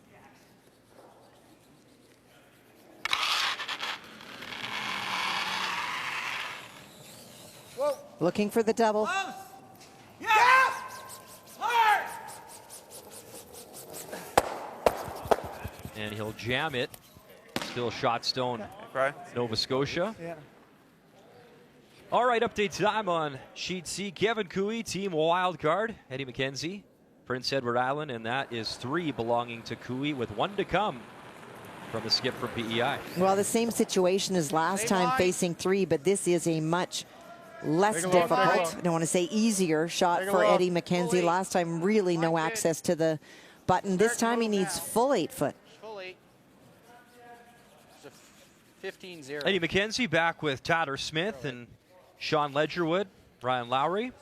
Looking for the double. And he'll jam it. Still shot stone, Fry. Nova Scotia. Yeah. All right, update time on Sheet C. Kevin Cooey, team wildcard. Eddie McKenzie, Prince Edward Island, and that is 3 belonging to Cooey with 1 to come from the skip from PEI. Well, the same situation as last time facing 3, but this is a much less difficult, I don't want to say easier shot for Eddie McKenzie. Last time, really no access to the button. This time he needs full 8 foot. Full 8. It's a 15-0. Eddie McKenzie back with Tyler Smith and Sean Ledgerwood, Ryan Lowry.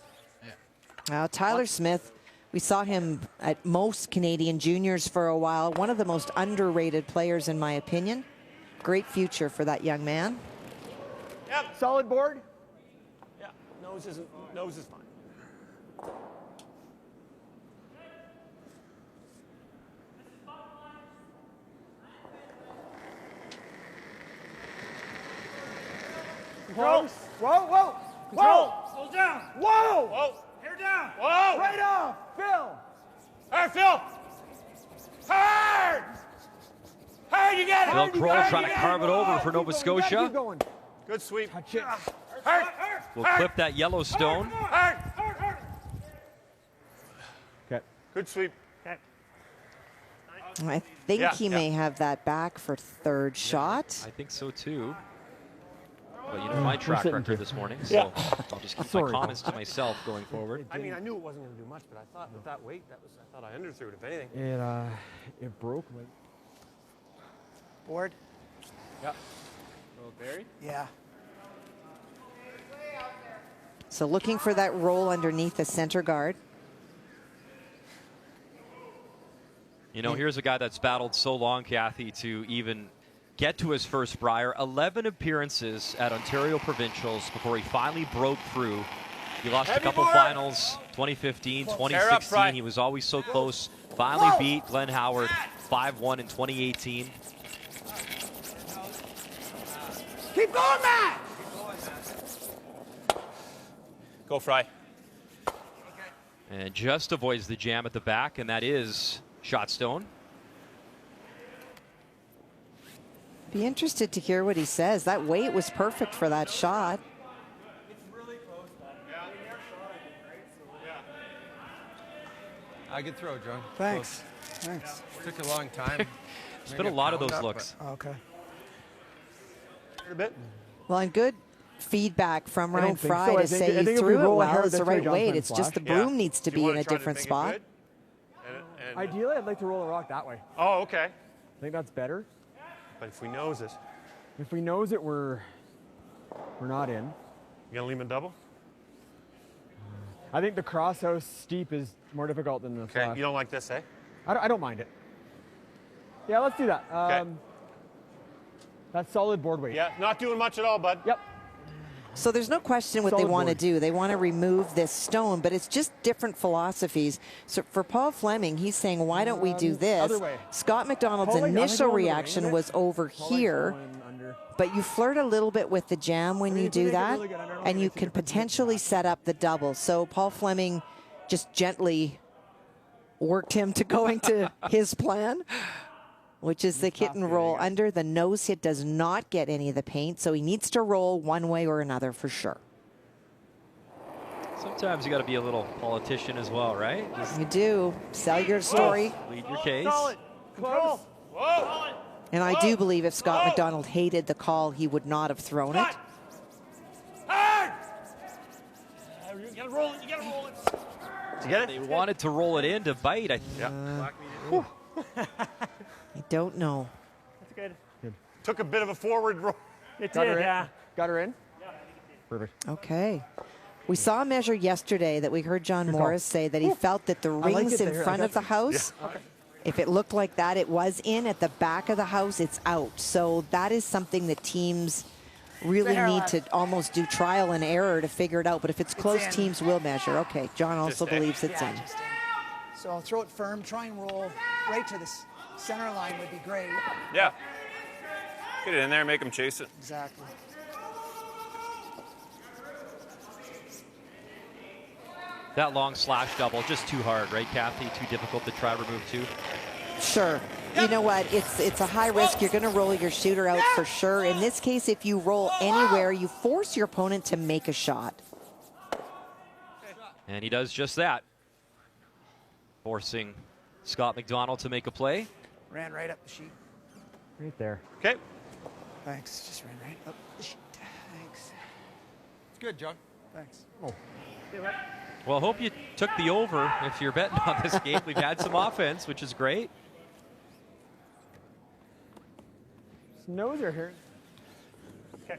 Now, Tyler Smith, we saw him at most Canadian juniors for a while. One of the most underrated players, in my opinion. Great future for that young man. Yep. Solid board. Yeah, nose is fine. Close. Whoa, whoa. Whoa. Slow down. Whoa. Whoa. Hair down. Whoa. Right off. Phil. All right, Phil. Hard. Hard, you got it. Bill Kroll trying to carve it over for Nova Keep Scotia. going. Good sweep. Touch it. Hard. We'll clip that Yellowstone. Hard. Okay. Good sweep. I think Yeah, he may have that back for 3rd shot. I think so too. But you know my track sitting record here. this morning, so Yeah. I'll just keep Sorry. my comments to myself going forward. I mean, I knew it wasn't going to do much, but I thought with that weight, I thought I underthrew it, if anything. It broke. Like, Board? Yeah. Little Barry? Yeah. So looking for that roll underneath the center guard. You know, here's a guy that's battled so long, Kathy, to even get to his first Brier. 11 appearances at Ontario Provincials before he finally broke through. He lost a couple finals, 2015, 2016. He was always so close. Finally beat Glenn Howard 5-1 in 2018. keep going, Matt. Go, Fry. And just avoids the jam at the back, and that is shot stone. Be interested to hear what he says. That weight was perfect for that shot. I could throw, John. Thanks. Thanks. Took a long time. It's been a lot of those looks. Okay. A bit. Well, and good feedback from I don't Ryan think Fry so. I to think- say I think you if we threw it roll it well. hard, It's the that's where right John's weight. gonna It's just the flash. broom needs to Do you be wanna in a try to different make it spot. good? And Ideally, I'd like to roll the rock that way. oh, okay. I think that's better. But if we nose it, If we nose it, we're not in. you gonna leave him a double? I think the crosshouse steep is more difficult than the Okay. flash. You don't like this, eh? I don't mind it. Yeah, let's do that. That's solid board weight. Yeah, not doing much at all, bud. Yep. So there's no question what they Solid want to board. do. They want to remove this stone, but it's just different philosophies. So for Paul Fleming, he's saying, why don't we do this? other way. Scott McDonald's Paul, I think initial going the reaction range was over Paul, here, going under. but you flirt a little bit with the jam when I mean, you if we do make it that, really good, I don't know and if you it's a can different hit potentially set up the double. So Paul Fleming just gently worked him to going to his plan, which is the hit and roll under. The nose hit does not get any of the paint, so he needs to roll one way or another for sure. Sometimes you got to be a little politician as well, right? You do. Sell your story. Lead your case. Close. Whoa! And I do believe if Scott McDonald hated the call, he would not have thrown it. You gotta roll it. You gotta roll it. Did you get it? They wanted to roll it in to bite. Yeah. I don't know. That's good. Took a bit of a forward roll. It Got her did, in? yeah. Got her in? Perfect. Okay. We saw a measure yesterday that we heard John Morris say that he felt that the like rings it in there. front of the house, if it looked like that, it was in. At the back of the house, it's out. So that is something that teams really need to almost do trial and error to figure it out. But if it's close, in. teams will measure. Okay, John also believes it's in. Just in. So I'll throw it firm, try and roll right to the center line would be great. Yeah. Get it in there, make him chase it. Exactly. That long slash double, just too hard, right, Kathy? Too difficult to try to remove two. Sure. You know what? It's a high risk. You're going to roll your shooter out for sure. In this case, if you roll anywhere, you force your opponent to make a shot. And he does just that, forcing Scott McDonald to make a play. Ran right up the sheet. Right there. Okay. Thanks. Just ran right up the sheet. Thanks. It's good, John. Thanks. Well, hope you took the over if you're betting on this game. We've had some offense, which is great. Nose are here. Okay.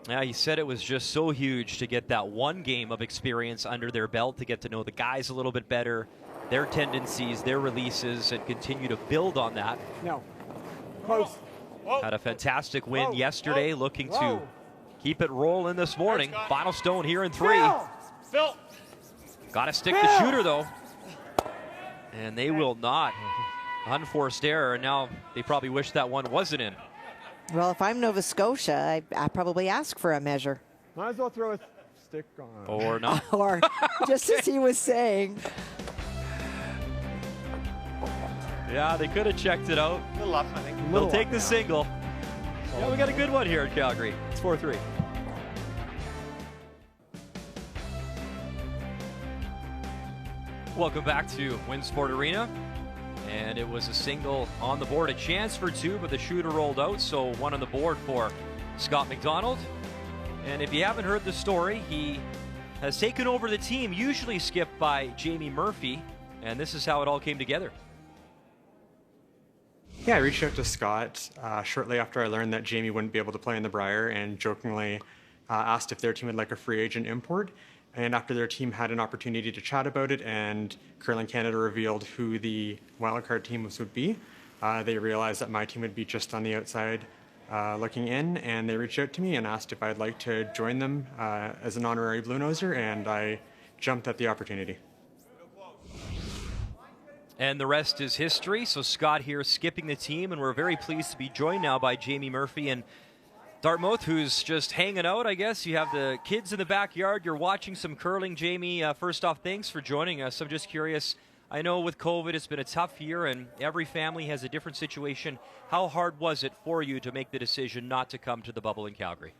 Yeah, he said it was just so huge to get that one game of experience under their belt, to get to know the guys a little bit better, their tendencies, their releases, and continue to build on that. No. Close. Had a fantastic win yesterday, looking to keep it rolling this morning. Final stone here in 3. Phil. Got to stick the shooter, though. And they will not. Unforced error, and now they probably wish that one wasn't in. Well, if I'm Nova Scotia, I probably ask for a measure. Might as well throw a stick on. Or not. Or just as he was saying. Yeah, they could have checked it out. A little up, I think. They'll take the single. Yeah, we got a good one here in Calgary. It's 4-3. Welcome back to Winsport Arena. And it was a single on the board, a chance for two, but the shooter rolled out, so one on the board for Scott McDonald. And if you haven't heard the story, he has taken over the team, usually skipped by Jamie Murphy, and this is how it all came together. Yeah, I reached out to Scott shortly after I learned that Jamie wouldn't be able to play in the Brier, and jokingly asked if their team would like a free agent import. And after their team had an opportunity to chat about it and Curling Canada revealed who the wildcard teams would be, they realized that my team would be just on the outside looking in, and they reached out to me and asked if I'd like to join them as an honorary Blue Noser, and I jumped at the opportunity. And the rest is history. So Scott here skipping the team, and we're very pleased to be joined now by Jamie Murphy and Dartmouth, who's just hanging out, I guess. You have the kids in the backyard. You're watching some curling. Jamie, first off, thanks for joining us. I'm just curious. I know with COVID, it's been a tough year, and every family has a different situation. How hard was it for you to make the decision not to come to the bubble in Calgary?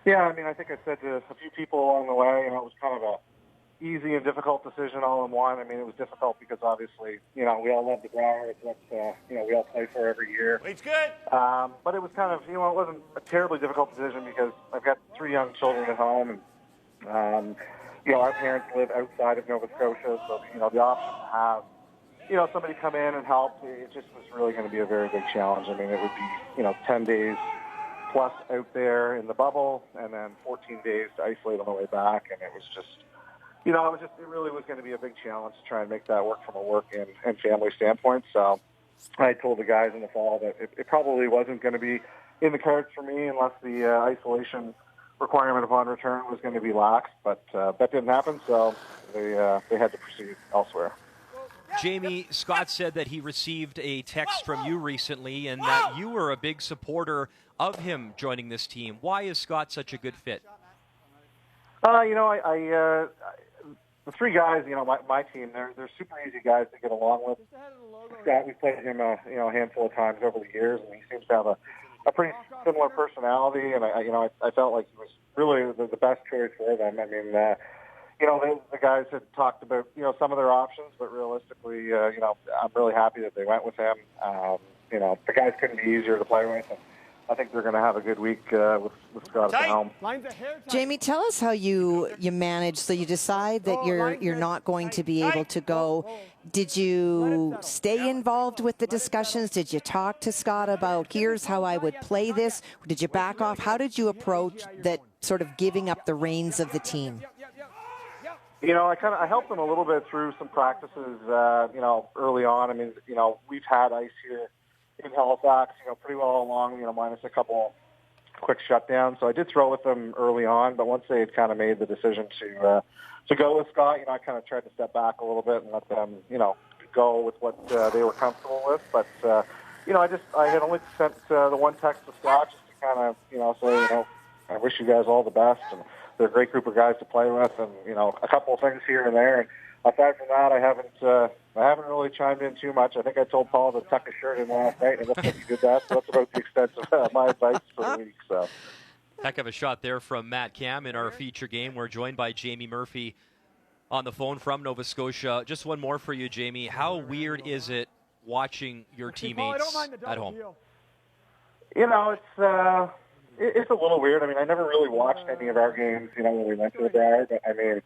Yeah, I mean, I think I said to a few people along the way, it was kind of a easy and difficult decision all in one. I mean, it was difficult because obviously, we all love the Brier. It's what, we all play for every year. Weight's good. But it was kind of, it wasn't a terribly difficult decision because I've got 3 young children at home, and our parents live outside of Nova Scotia, so the option to have somebody come in and help, it just was really going to be a very big challenge. I mean, it would be 10 days plus out there in the bubble, and then 14 days to isolate on the way back, and it was just, it really was going to be a big challenge to try and make that work from a work and family standpoint. So I told the guys in the fall that it probably wasn't going to be in the cards for me unless the isolation requirement upon return was going to be laxed, but that didn't happen, so they had to proceed elsewhere. Jamie, Scott said that he received a text from you recently and that you were a big supporter of him joining this team. Why is Scott such a good fit? The 3 guys, my team, they're super easy guys to get along with. Scott, we've played him a handful of times over the years, and he seems to have a pretty similar personality, and I felt like he was really the best choice for them. I mean, the guys had talked about some of their options, but realistically, I'm really happy that they went with him. The guys couldn't be easier to play with, and I think they're going to have a good week with Scott at the helm. Jamie, tell us how you manage. So you decide that you're not going to be able to go. Did you stay involved with the discussions? Did you talk to Scott about here's how I would play this? Did you back off? How did you approach that sort of giving up the reins of the team? I helped them a little bit through some practices, early on. I mean, we've had ice here in Halifax, pretty well along, minus a couple quick shutdowns. So I did throw with them early on, but once they had kind of made the decision to go with Scott, I kind of tried to step back a little bit and let them, go with what they were comfortable with. But, I had only sent the one text to Scott just to kind of, say, I wish you guys all the best. And they're a great group of guys to play with, and a couple of things here and there. And aside from that, I haven't really chimed in too much. I think I told Paul to tuck his shirt in last night, and it looks like he did that. So that's about the extent of my advice for the week. So, heck of a shot there from Matt Cam in our feature game. We're joined by Jamie Murphy on the phone from Nova Scotia. Just one more for you, Jamie. How weird is it watching your teammates at home? It's a little weird. I mean, I never really watched any of our games, when we went to the Brier. But I mean,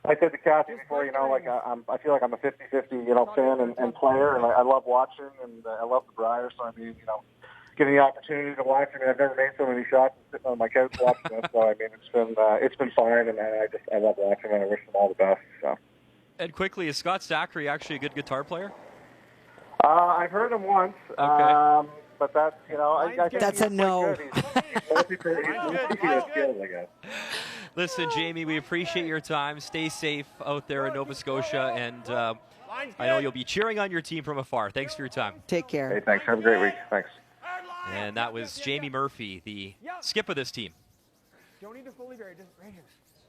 I said to Kathy before, I feel like I'm a 50-50, fan and player, and I love watching, and I love the Brier. So I mean, getting the opportunity to watch. I mean, I've never made so many shots sitting on my couch watching them. So I mean, it's been fun, and I love watching, and I wish them all the best. So. And quickly, is Scott Zachary actually a good guitar player? I've heard him once. Okay. But that's, I that's a no. Listen, Jamie, we appreciate your time. Stay safe out there in Nova Scotia, and I know you'll be cheering on your team from afar. Thanks for your time. Take care. Hey, thanks. Have a great week. Thanks. And that was Jamie Murphy, the skip of this team. Don't need to fully bury, just right here.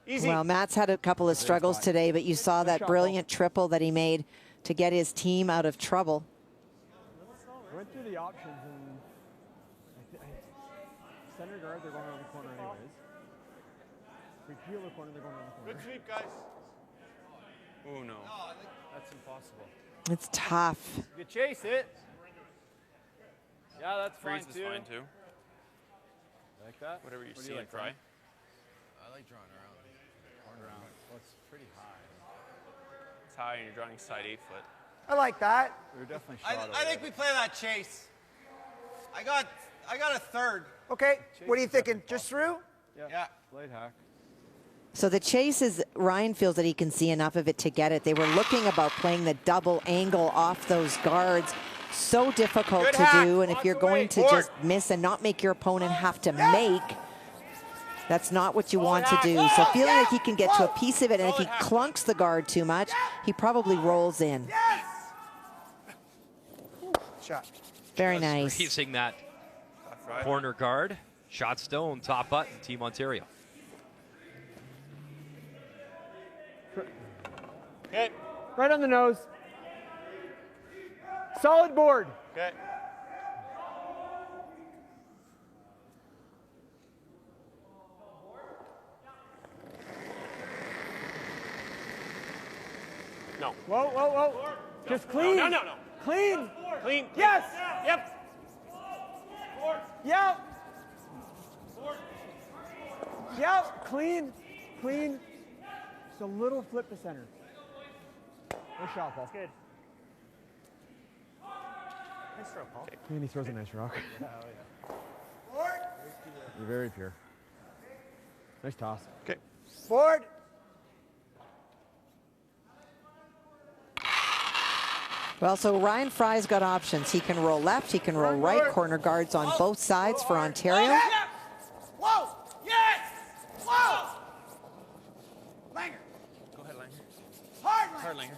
Easy. Well, Matt's had a couple of struggles today, but you saw that brilliant triple that he made to get his team out of trouble. I went through the options, and center guard, they're going around the corner anyways. If we peel the corner, they're going around the corner. Good sweep, guys. Oh, no. That's impossible. It's tough. You chase it. Yeah, that's fine, Freeze too. is fine, too. Like that? Whatever you What do see you and like, try. I like drawing around. Well, it's pretty high. It's high, and you're drawing side 8-foot. I like that. We're definitely shot I think we play that chase. I got a third. Okay, what are you thinking? Just through? Yeah. Blade hack. So the chase is, Ryan feels that he can see enough of it to get it. They were looking about playing the double angle off those guards. So difficult to do, and if you're going to just miss and not make your opponent have to make, that's not what you want to do. So feeling like he can get to a piece of it, and if he clunks the guard too much, he probably rolls in. Shot. Very nice. Freezing that corner guard. Shot stone, top button, Team Ontario. Okay. Right on the nose. Solid board. Okay. No. Whoa, whoa, whoa. Just clean. No, no, no. Clean. Clean. Yes. Yep. Yep. Yep. Clean. Clean. Just a little flip to center. Nice shot, Paul. Good. Nice throw, Paul. And he throws a nice rock. You're very pure. Nice toss. Okay. Forward. Well, so Ryan Fry's got options. He can roll left, he can roll right. Corner guards on both sides for Ontario. Whoa! Yes! Whoa! Langer. Go ahead, Langer. Hard, Langer. Hard, Langer.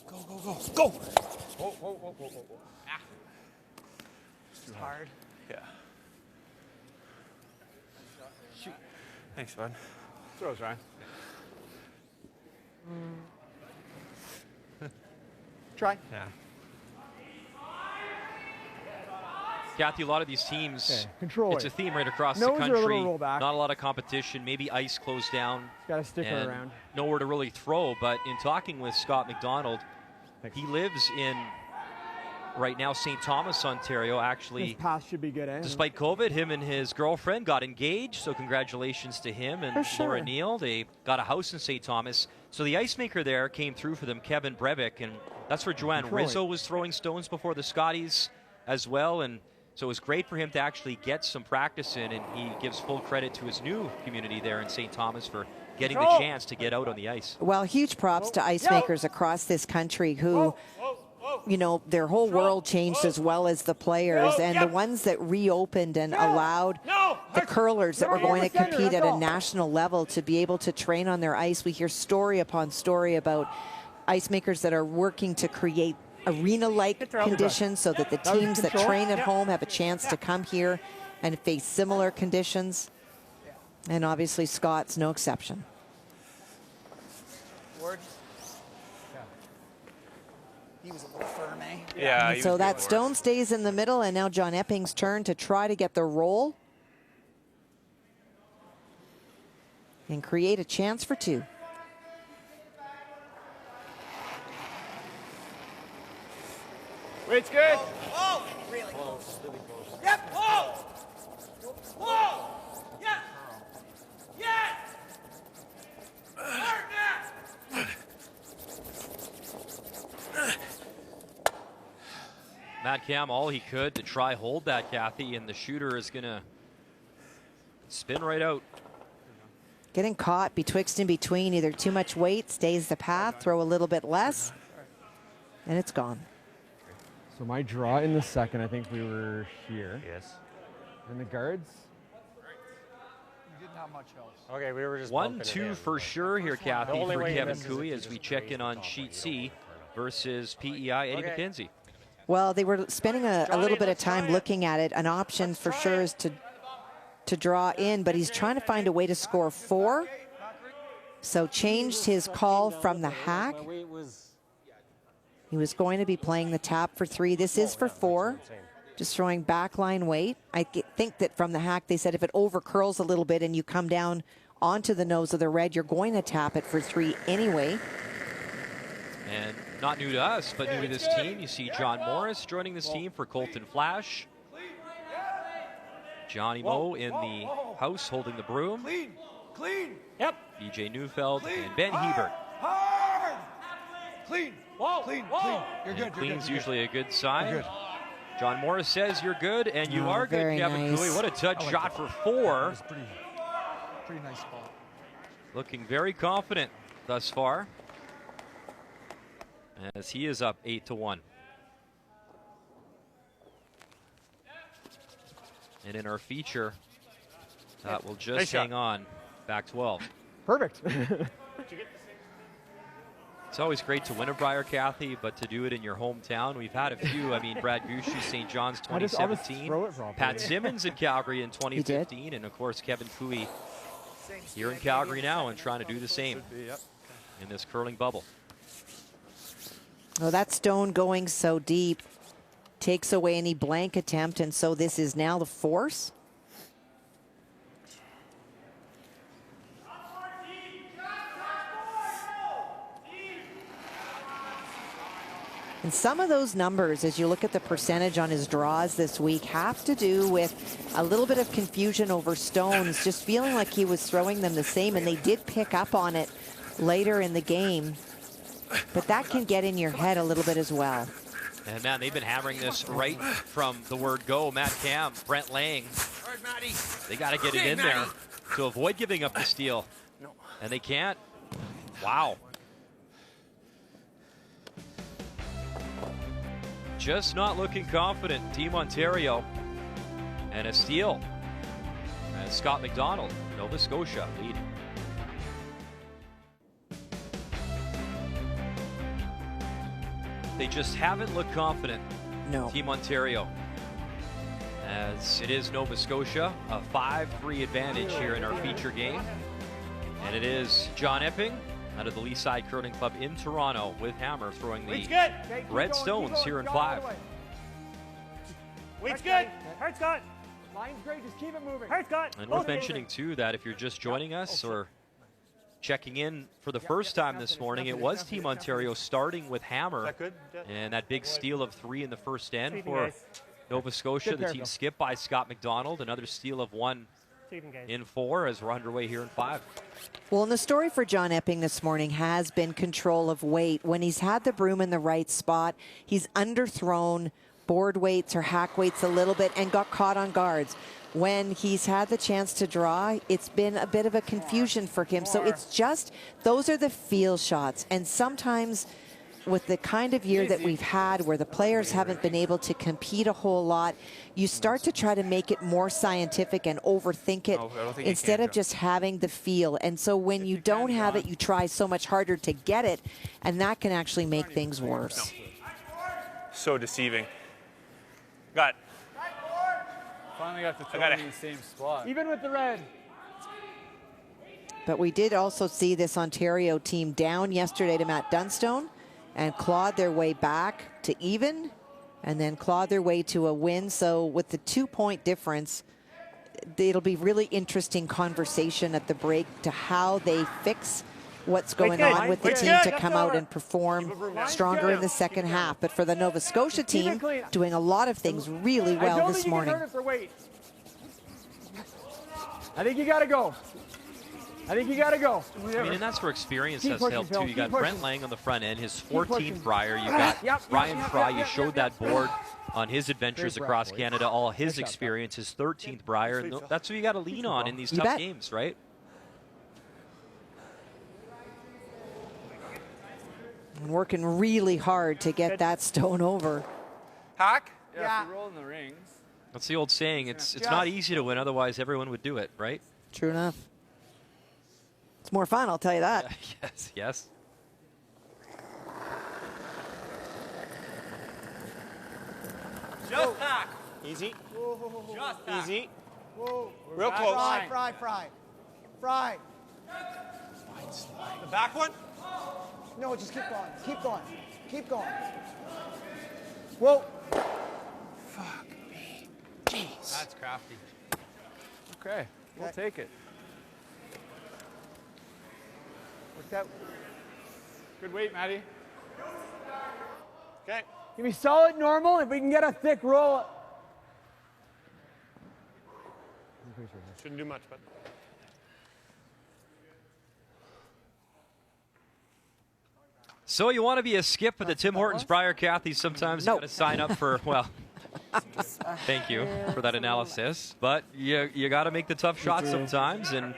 Go, go, go. Go! Whoa, whoa, whoa, whoa, whoa. Ah. It's hard. Yeah. Shoot. Thanks, bud. Throws, Ryan. Try. Yeah. Kathy, a lot of these teams, control it's it. a theme right across Nose the or a country. little roll back. Not a lot of competition. Maybe ice closed down. Got a sticker and around. nowhere to really throw. But in talking with Scott McDonald, he lives in right now St. Thomas, Ontario. Actually, This pass should be good, eh? despite COVID, him and his girlfriend got engaged. So congratulations to him and For sure. Laura Neal. They got a house in St. Thomas. So the ice maker there came through for them, Kevin Breivik, and that's where Joanne Control it. Rizzo was throwing stones before the Scotties as well. And so it was great for him to actually get some practice in, and he gives full credit to his new community there in St. Thomas for getting the chance to get out on the ice. Well, huge props to ice makers across this country who, you know, their whole world changed as well as the players, and the ones that reopened and allowed the curlers that were going to compete at a national level to be able to train on their ice. We hear story upon story about ice makers that are working to create arena-like conditions so that the teams that train at home have a chance to come here and face similar conditions. And obviously Scott's no exception. Ward. He was a little firm, eh? Yeah. And so that stone stays in the middle, and now John Epping's turn to try to get the roll and create a chance for two. Weight's good. Whoa! Really close. Really close. Yep! Whoa! Whoa! Yes! Yes! Hard now! Matt Cam, all he could to try hold that, Kathy, and the shooter is going to spin right out. Getting caught betwixt and between, either too much weight, stays the path, throw a little bit less, and it's gone. So my draw in the second, I think we were here. Yes. And the guards? You didn't have much else. Okay, we were just 1-2 for sure here, Kathy, only for way you Kevin miss is Cooey if you as we just check raise in the on top sheet right C versus PEI Eddie McKenzie. Well, they were spending a little bit of time looking at it. An option for sure is to draw in, but he's trying to find a way to score 4. So changed his call from the hack. He was going to be playing the tap for 3. This is for 4. Just throwing backline weight. I think that from the hack, they said if it over curls a little bit and you come down onto the nose of the red, you're going to tap it for 3 anyway. And not new to us, but new to this team. You see John Morris joining this team for Colton Flash. Johnny Moe in the house holding the broom. Clean! Clean! Yep. BJ Neufeld and Ben Hebert. Hard! Clean! Whoa! Clean! Whoa. Clean! You're And good. clean's You're usually a good sign. You're good. John Morris says you're good, and you Oh, are good, very Kevin nice. Cooey. What a touch shot for 4. Pretty nice spot. Looking very confident thus far, as he is up 8-1. And in our feature, that will just Nice hang shot. on. Back 12. Perfect. It's always great to win a Brier, Kathy, but to do it in your hometown. We've had a few. I mean, Brad Gushue, St. John's I'll just 2017. throw it properly. Pat Simmons in Calgary in 2015. And, of course, Kevin Cooey here in Calgary now and trying to do the same in this curling bubble. Well, that stone going so deep takes away any blank attempt, and so this is now the force. And some of those numbers, as you look at the percentage on his draws this week, have to do with a little bit of confusion over stones, just feeling like he was throwing them the same, and they did pick up on it later in the game. But that can get in your head a little bit as well. And man, they've been hammering this right from the word go. Matt Cam, Brent Lang, they got to get it in there to avoid giving up the steal. And they can't. Wow. Just not looking confident, Team Ontario. And a steal. And Scott McDonald, Nova Scotia leading. They just haven't looked confident. No. Team Ontario. As it is Nova Scotia, a 5-3 advantage here in our feature game. And it is John Epping out of the Leaside Curling Club in Toronto with Hammer throwing the Red Stones here in 5. Weight's good. Hard, Scott. Line's great. Just keep it moving. Hard, Scott. And worth mentioning, too, that if you're just joining us or checking in for the first time this morning, it was Team Ontario starting with Hammer. And that big steal of 3 in the first end for Nova Scotia. The team skipped by Scott McDonald. Another steal of 1 in 4 as we're underway here in 5. Well, and the story for John Epping this morning has been control of weight. When he's had the broom in the right spot, he's underthrown board weights or hack weights a little bit and got caught on guards. When he's had the chance to draw, it's been a bit of a confusion for him. So it's just, those are the feel shots. And sometimes with the kind of year that we've had where the players haven't been able to compete a whole lot, you start to try to make it more scientific and overthink it instead of just having the feel. And so when you don't have it, you try so much harder to get it, and that can actually make things worse. So deceiving. Got it. Finally got the throw in the same spot. Even with the red. But we did also see this Ontario team down yesterday to Matt Dunstone and clawed their way back to even and then clawed their way to a win. So with the 2-point difference, it'll be really interesting conversation at the break to how they fix what's going on with the team to come out and perform stronger in the second half. But for the Nova Scotia team, doing a lot of things really well this morning. I think you got to go. I think you got to go. I mean, and that's where experience has helped, too. You got Brent Lang on the front end, his 14th Brier. You got Ryan Fry. You showed that board on his adventures across Canada, all his experience, his 13th Brier. And that's what you got to lean on in these tough games, right? Working really hard to get that stone over. Hack? Yeah, if you roll in the rings. That's the old saying. It's not easy to win, otherwise everyone would do it, right? True enough. It's more fun, I'll tell you that. Yes, yes. Just hack. Easy. Just hack. Easy. Whoa. Real close. Fry. The back one? No, just keep going. Keep going. Keep going. Whoa. Fuck me. Jeez. That's crafty. Okay, we'll take it. What's that? Good weight, Maddie. Okay. Give me solid normal. If we can get a thick roll. Shouldn't do much, but. So you want to be a skip at the Tim Hortons Brier, Kathy? Sometimes you got to sign up for, well, thank you for that analysis. But you got to make the tough shots sometimes. And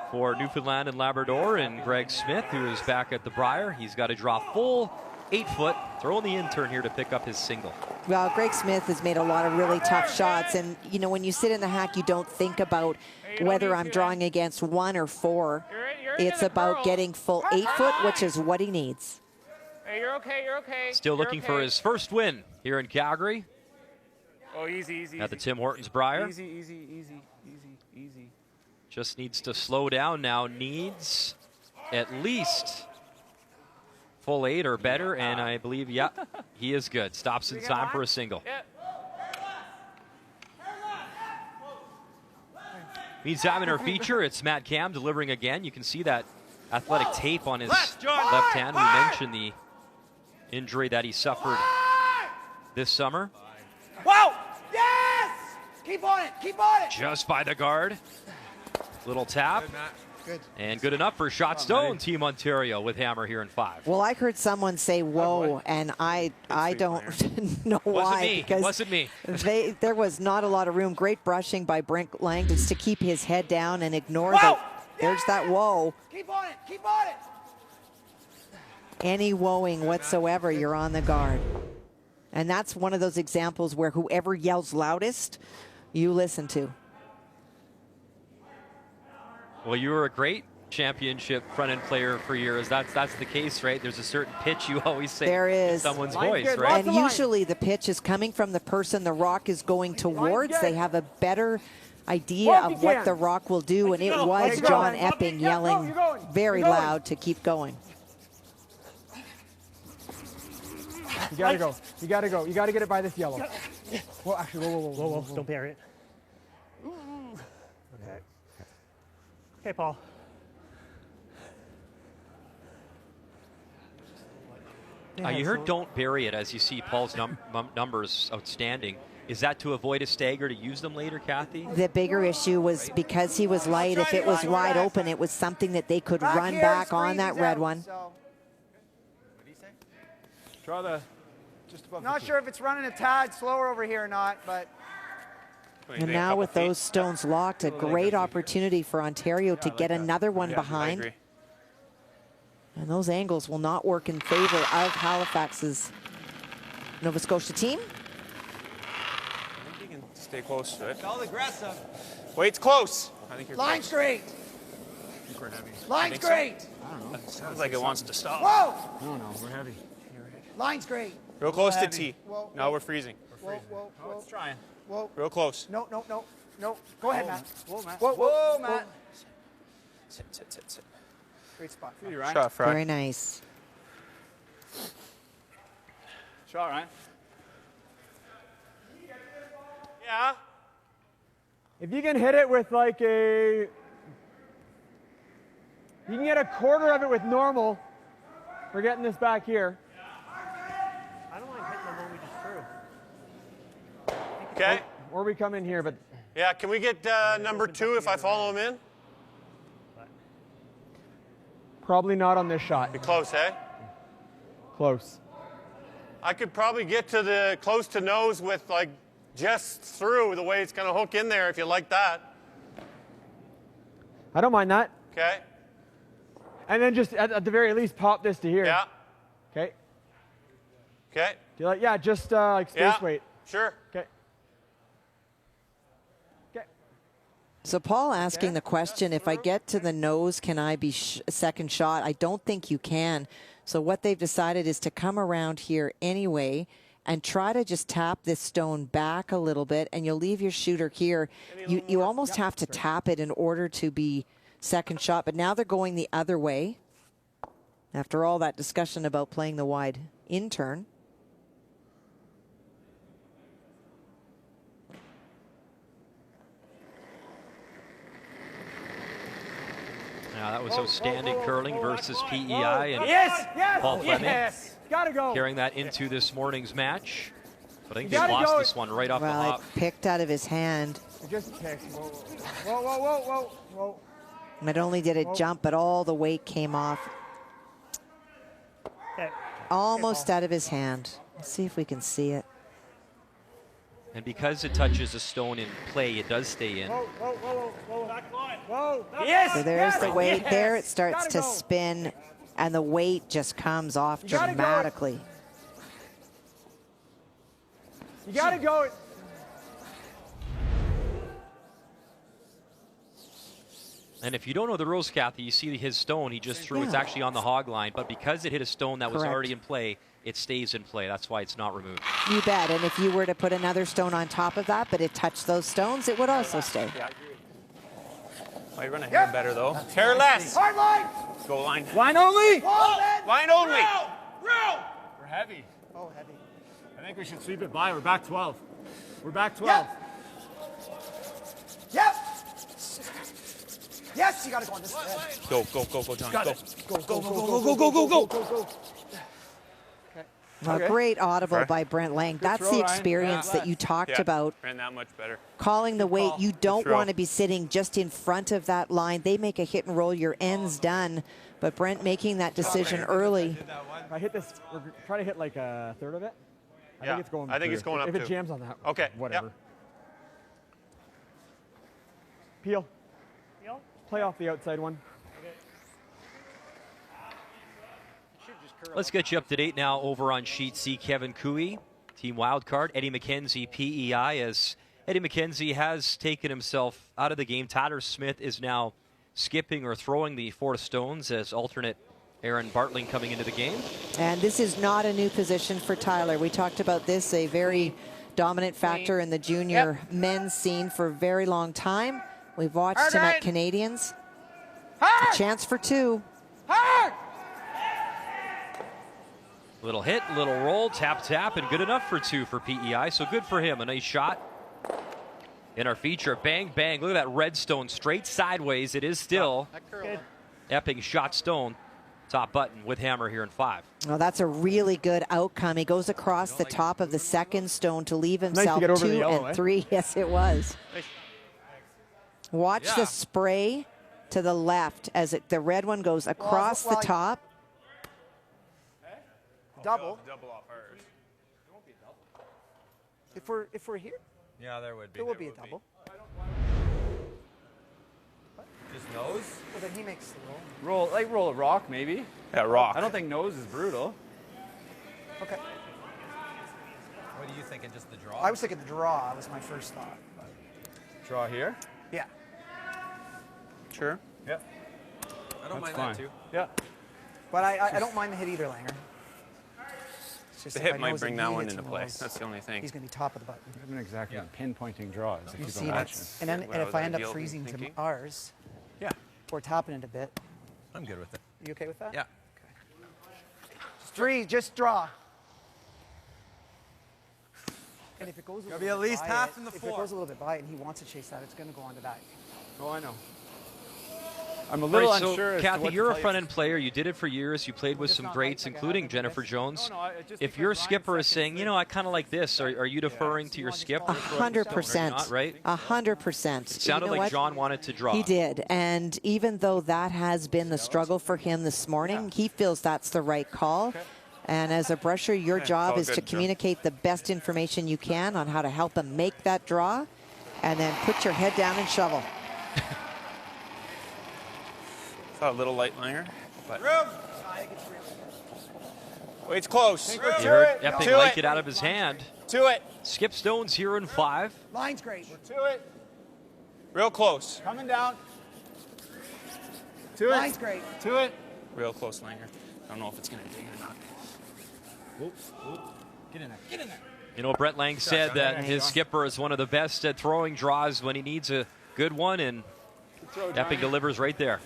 for Newfoundland and Labrador and Greg Smith, who is back at the Brier, he's got to draw full 8-foot, throwing the intern here to pick up his single. Well, Greg Smith has made a lot of really tough shots. And, you know, when you sit in the hack, you don't think about whether I'm drawing against 1 or 4. It's about getting full 8-foot, which is what he needs. Hey, you're okay, you're okay. Still looking for his first win here in Calgary. Oh, easy. At the Tim Hortons Brier. Easy. Just needs to slow down now. Needs at least full 8 or better. And I believe, yeah, he is good. Stops in time for a single. Meantime, in our feature, it's Matt Cam delivering again. You can see that athletic tape on his left hand. We mentioned the injury that he suffered this summer. Whoa! Yes! Keep on it. Keep on it. Just by the guard. Little tap. Good, Matt. Good. And good enough for shot stone, Team Ontario with hammer here in 5. Well, I heard someone say "whoa," and I don't know why. Because wasn't me. There was not a lot of room. Great brushing by Brink Lang just to keep his head down and ignore whoa! There's that whoa. Keep on it. Keep on it. Any woeing whatsoever, you're on the guard. And that's one of those examples where whoever yells loudest, you listen to. Well, you were a great championship front-end player for years. That's the case, right? There's a certain pitch you always say there is. in someone's voice, right? And usually the pitch is coming from the person the rock is going towards. They have a better idea of what the rock will do, and it was John Epping yelling very loud to keep going. You gotta go. You gotta go. You gotta get it by this yellow. Well, actually, whoa. Don't bury it. Okay. Okay, Paul. You heard don't bury it as you see Paul's numbers outstanding. Is that to avoid a stagger to use them later, Kathy? The bigger issue was because he was light, if it was wide open, it was something that they could run back on that red one. Draw the just above. Not sure if it's running a tad slower over here or not, but. And now with those stones locked, a great opportunity for Ontario to get another one behind. And those angles will not work in favor of Halifax's Nova Scotia team. I think you can stay close to it. All aggressive. Wait's close. I think you're Line close. straight. I think we're heavy. Line straight. So? I don't know. Sounds like it wants to stop. Whoa! No, we're heavy. Line straight. Real close to T. Whoa, now we're freezing. Whoa, whoa, whoa. It's trying. Whoa. Real close. No. Go ahead, Matt. Whoa, Matt. Whoa, Matt. Sit. Great spot. Shot, Fry. Very nice. Shot, Ryan. Yeah. If you can hit it with like you can get a quarter of it with normal. We're getting this back here. I don't mind hitting the one we just threw. Okay. Or we come in here, but. Yeah, can we get number 2 if I follow him in? Probably not on this shot. Be close, eh? Close. I could probably get to the close to nose with like just through the way it's going to hook in there if you like that. I don't mind that. Okay. And then just at the very least pop this to here. Yeah. Okay. Okay. Do you like? Yeah, just like space weight. Sure. Okay. So Paul asking the question, if I get to the nose, can I be second shot? I don't think you can. So what they've decided is to come around here anyway and try to just tap this stone back a little bit, and you'll leave your shooter here. You almost have to tap it in order to be second shot, but now they're going the other way. After all that discussion about playing the wide in turn. Now that was outstanding curling versus PEI and Yes! Paul Fleming. Yes! Gotta go. Carrying that into this morning's match. But I think You they gotta lost go. this one right off the Well, hop. it picked out of his hand. Just text. Whoa. Not only did it jump, but all the weight came off. Okay. Almost out of his hand. Let's see if we can see it. And because it touches a stone in play, it does stay in. Whoa. Yes! So there's the weight. Yes! There it starts Gotta to go. spin, and the weight just comes off You gotta go. dramatically. You gotta go. And if you don't know the rules, Kathy, you see his stone he just threw. It's Yeah. actually on the hog line, but because it hit a stone that was Correct. already in play, it stays in play. That's why it's not removed. You bet. And if you were to put another stone on top of that, but it touched those stones, it would also stay. Oh, you're going to hit him better, though. Tear less. Hard line. Go line. Line only! Line only. We're heavy. Oh, heavy. I think we should sweep it by. We're back 12. We're back 12. Yep. Yes, you gotta go on this side. Go, John. Go. Go. Okay. A great audible by Brent Lang. That's the experience that you talked about. Ran that much better. Calling the weight. You don't want to be sitting just in front of that line. They make a hit and roll. Your end's done. But Brent making that decision early. If I hit this, we're trying to hit like a third of it. I think it's going. I think it's going up. If it jams on that. Okay. Whatever. Yep. Peel. Play off the outside one. Let's get you up to date now over on Sheet C. Kevin Cooey, Team Wildcard. Eddie McKenzie, PEI, as Eddie McKenzie has taken himself out of the game. Tyler Smith is now skipping or throwing the 4 stones as alternate Aaron Bartling coming into the game. And this is not a new position for Tyler. We talked about this, a very dominant factor in the junior men's scene for a very long time. We've watched him at Canadians. A chance for 2. Little hit, little roll, tap, tap, and good enough for 2 for PEI. So good for him. A nice shot in our feature. Bang, bang. Look at that redstone straight sideways. It is still Epping shot stone. Top button with hammer here in 5. Well, that's a really good outcome. He goes across the top of the second stone to leave himself nice to 2 yellow, and 3. Yes, it was. Watch the spray to the left as the red one goes across the top. Double. Double off hers. If we're here, Yeah, there would be. there will be a double. Just nose? Well, then he makes the roll. Roll a rock, maybe. Yeah, rock. I don't think nose is brutal. Okay. What are you thinking? Just the draw? I was thinking the draw was my first thought. Draw here. Yeah. Sure. Yep. I don't mind fine. that too. Yeah. But I don't mind the hit either, Langer. It's just The if I hit might knows bring that that he one hits into and play. rolls, That's the only thing. He's going to be top of the button. I haven't exactly pinpointing draws. If You've you seen go it. action. And then What and if I end up ideally freezing to thinking. ours, Yeah. or tapping it a bit, I'm good with it. you okay with that? Yeah. Just draw. And if it goes a Gotta little be at bit least by half it, in the if it floor. goes a little bit by it and he wants to chase that, it's going to go onto that. Oh, I know. I'm a little All right, so unsure as to Kathy, what you're to a play. front-end player. You did it for years. You played with Just some not greats, like I including haven't Jennifer missed. Jones. No, it just If because your 9 skipper is seconds saying, you know, I kind of like this, are you deferring to your skip? 100%. Not, right? 100%. It sounded You know like what? John wanted to draw. He did. And even though that has been the struggle for him this morning, he feels that's the right call. And as a brusher, your job all is to good, Joe. communicate the best information you can on how to help him make that draw, and then put your head down and shovel. Thought a little light Langer, but weight's close. You heard Epping like it out of his hand. To it. Skip stones here in 5. Line's great. To it. Real close. Coming down. To Line's it. great. To it. Real close, Langer. I don't know if it's going to dig or not. Get in there. Get in there. You know, Brett Lang said that his skipper is one of the best at throwing draws when he needs a good one, and Epping delivers right there.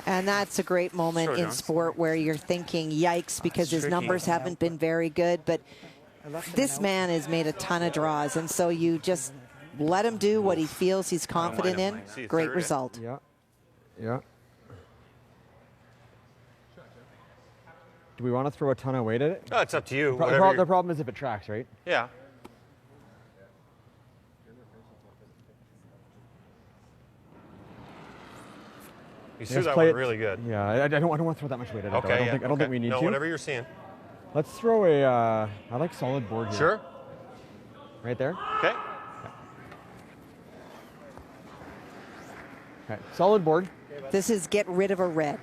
And that's a great moment in sport where you're thinking, yikes, because his numbers haven't been very good. But this man has made a ton of draws, and so you just let him do what he feels he's confident in. Great result. Yeah. Yeah. Do we want to throw a ton of weight at it? Oh, it's up to you. The problem is if it tracks, right? Yeah. You threw that one really good. Yeah, I don't want to throw that much weight at it. Okay, I don't think we need no, to. whatever you're seeing. Let's throw a, I like solid board here. Sure. Right there? Okay. Okay, solid board. This is get rid of a red.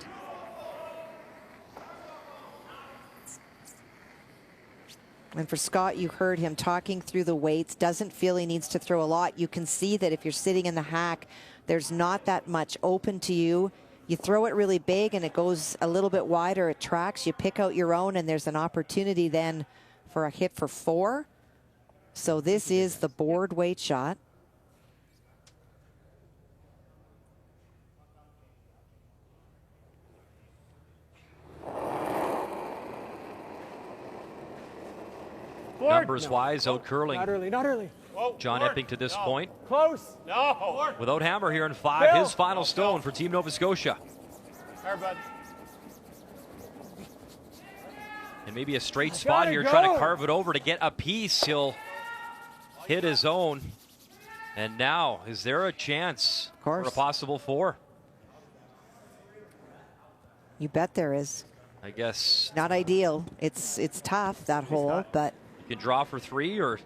And for Scott, you heard him talking through the weights, doesn't feel he needs to throw a lot. You can see that if you're sitting in the hack, there's not that much open to you. You throw it really big and it goes a little bit wider, it tracks, you pick out your own, and there's an opportunity then for a hit for 4. So this is the board weight shot. Numbers-wise, out curling. Not early, not early. John Epping to this point. Close. No. Without hammer here in 5, his final stone for Team Nova Scotia. There, bud. And maybe a straight spot here, trying to carve it over to get a piece. He'll hit his own. And now, is there a chance for a possible 4? You bet there is. I guess. Not ideal. It's tough, that hole, but. You can draw for 3 or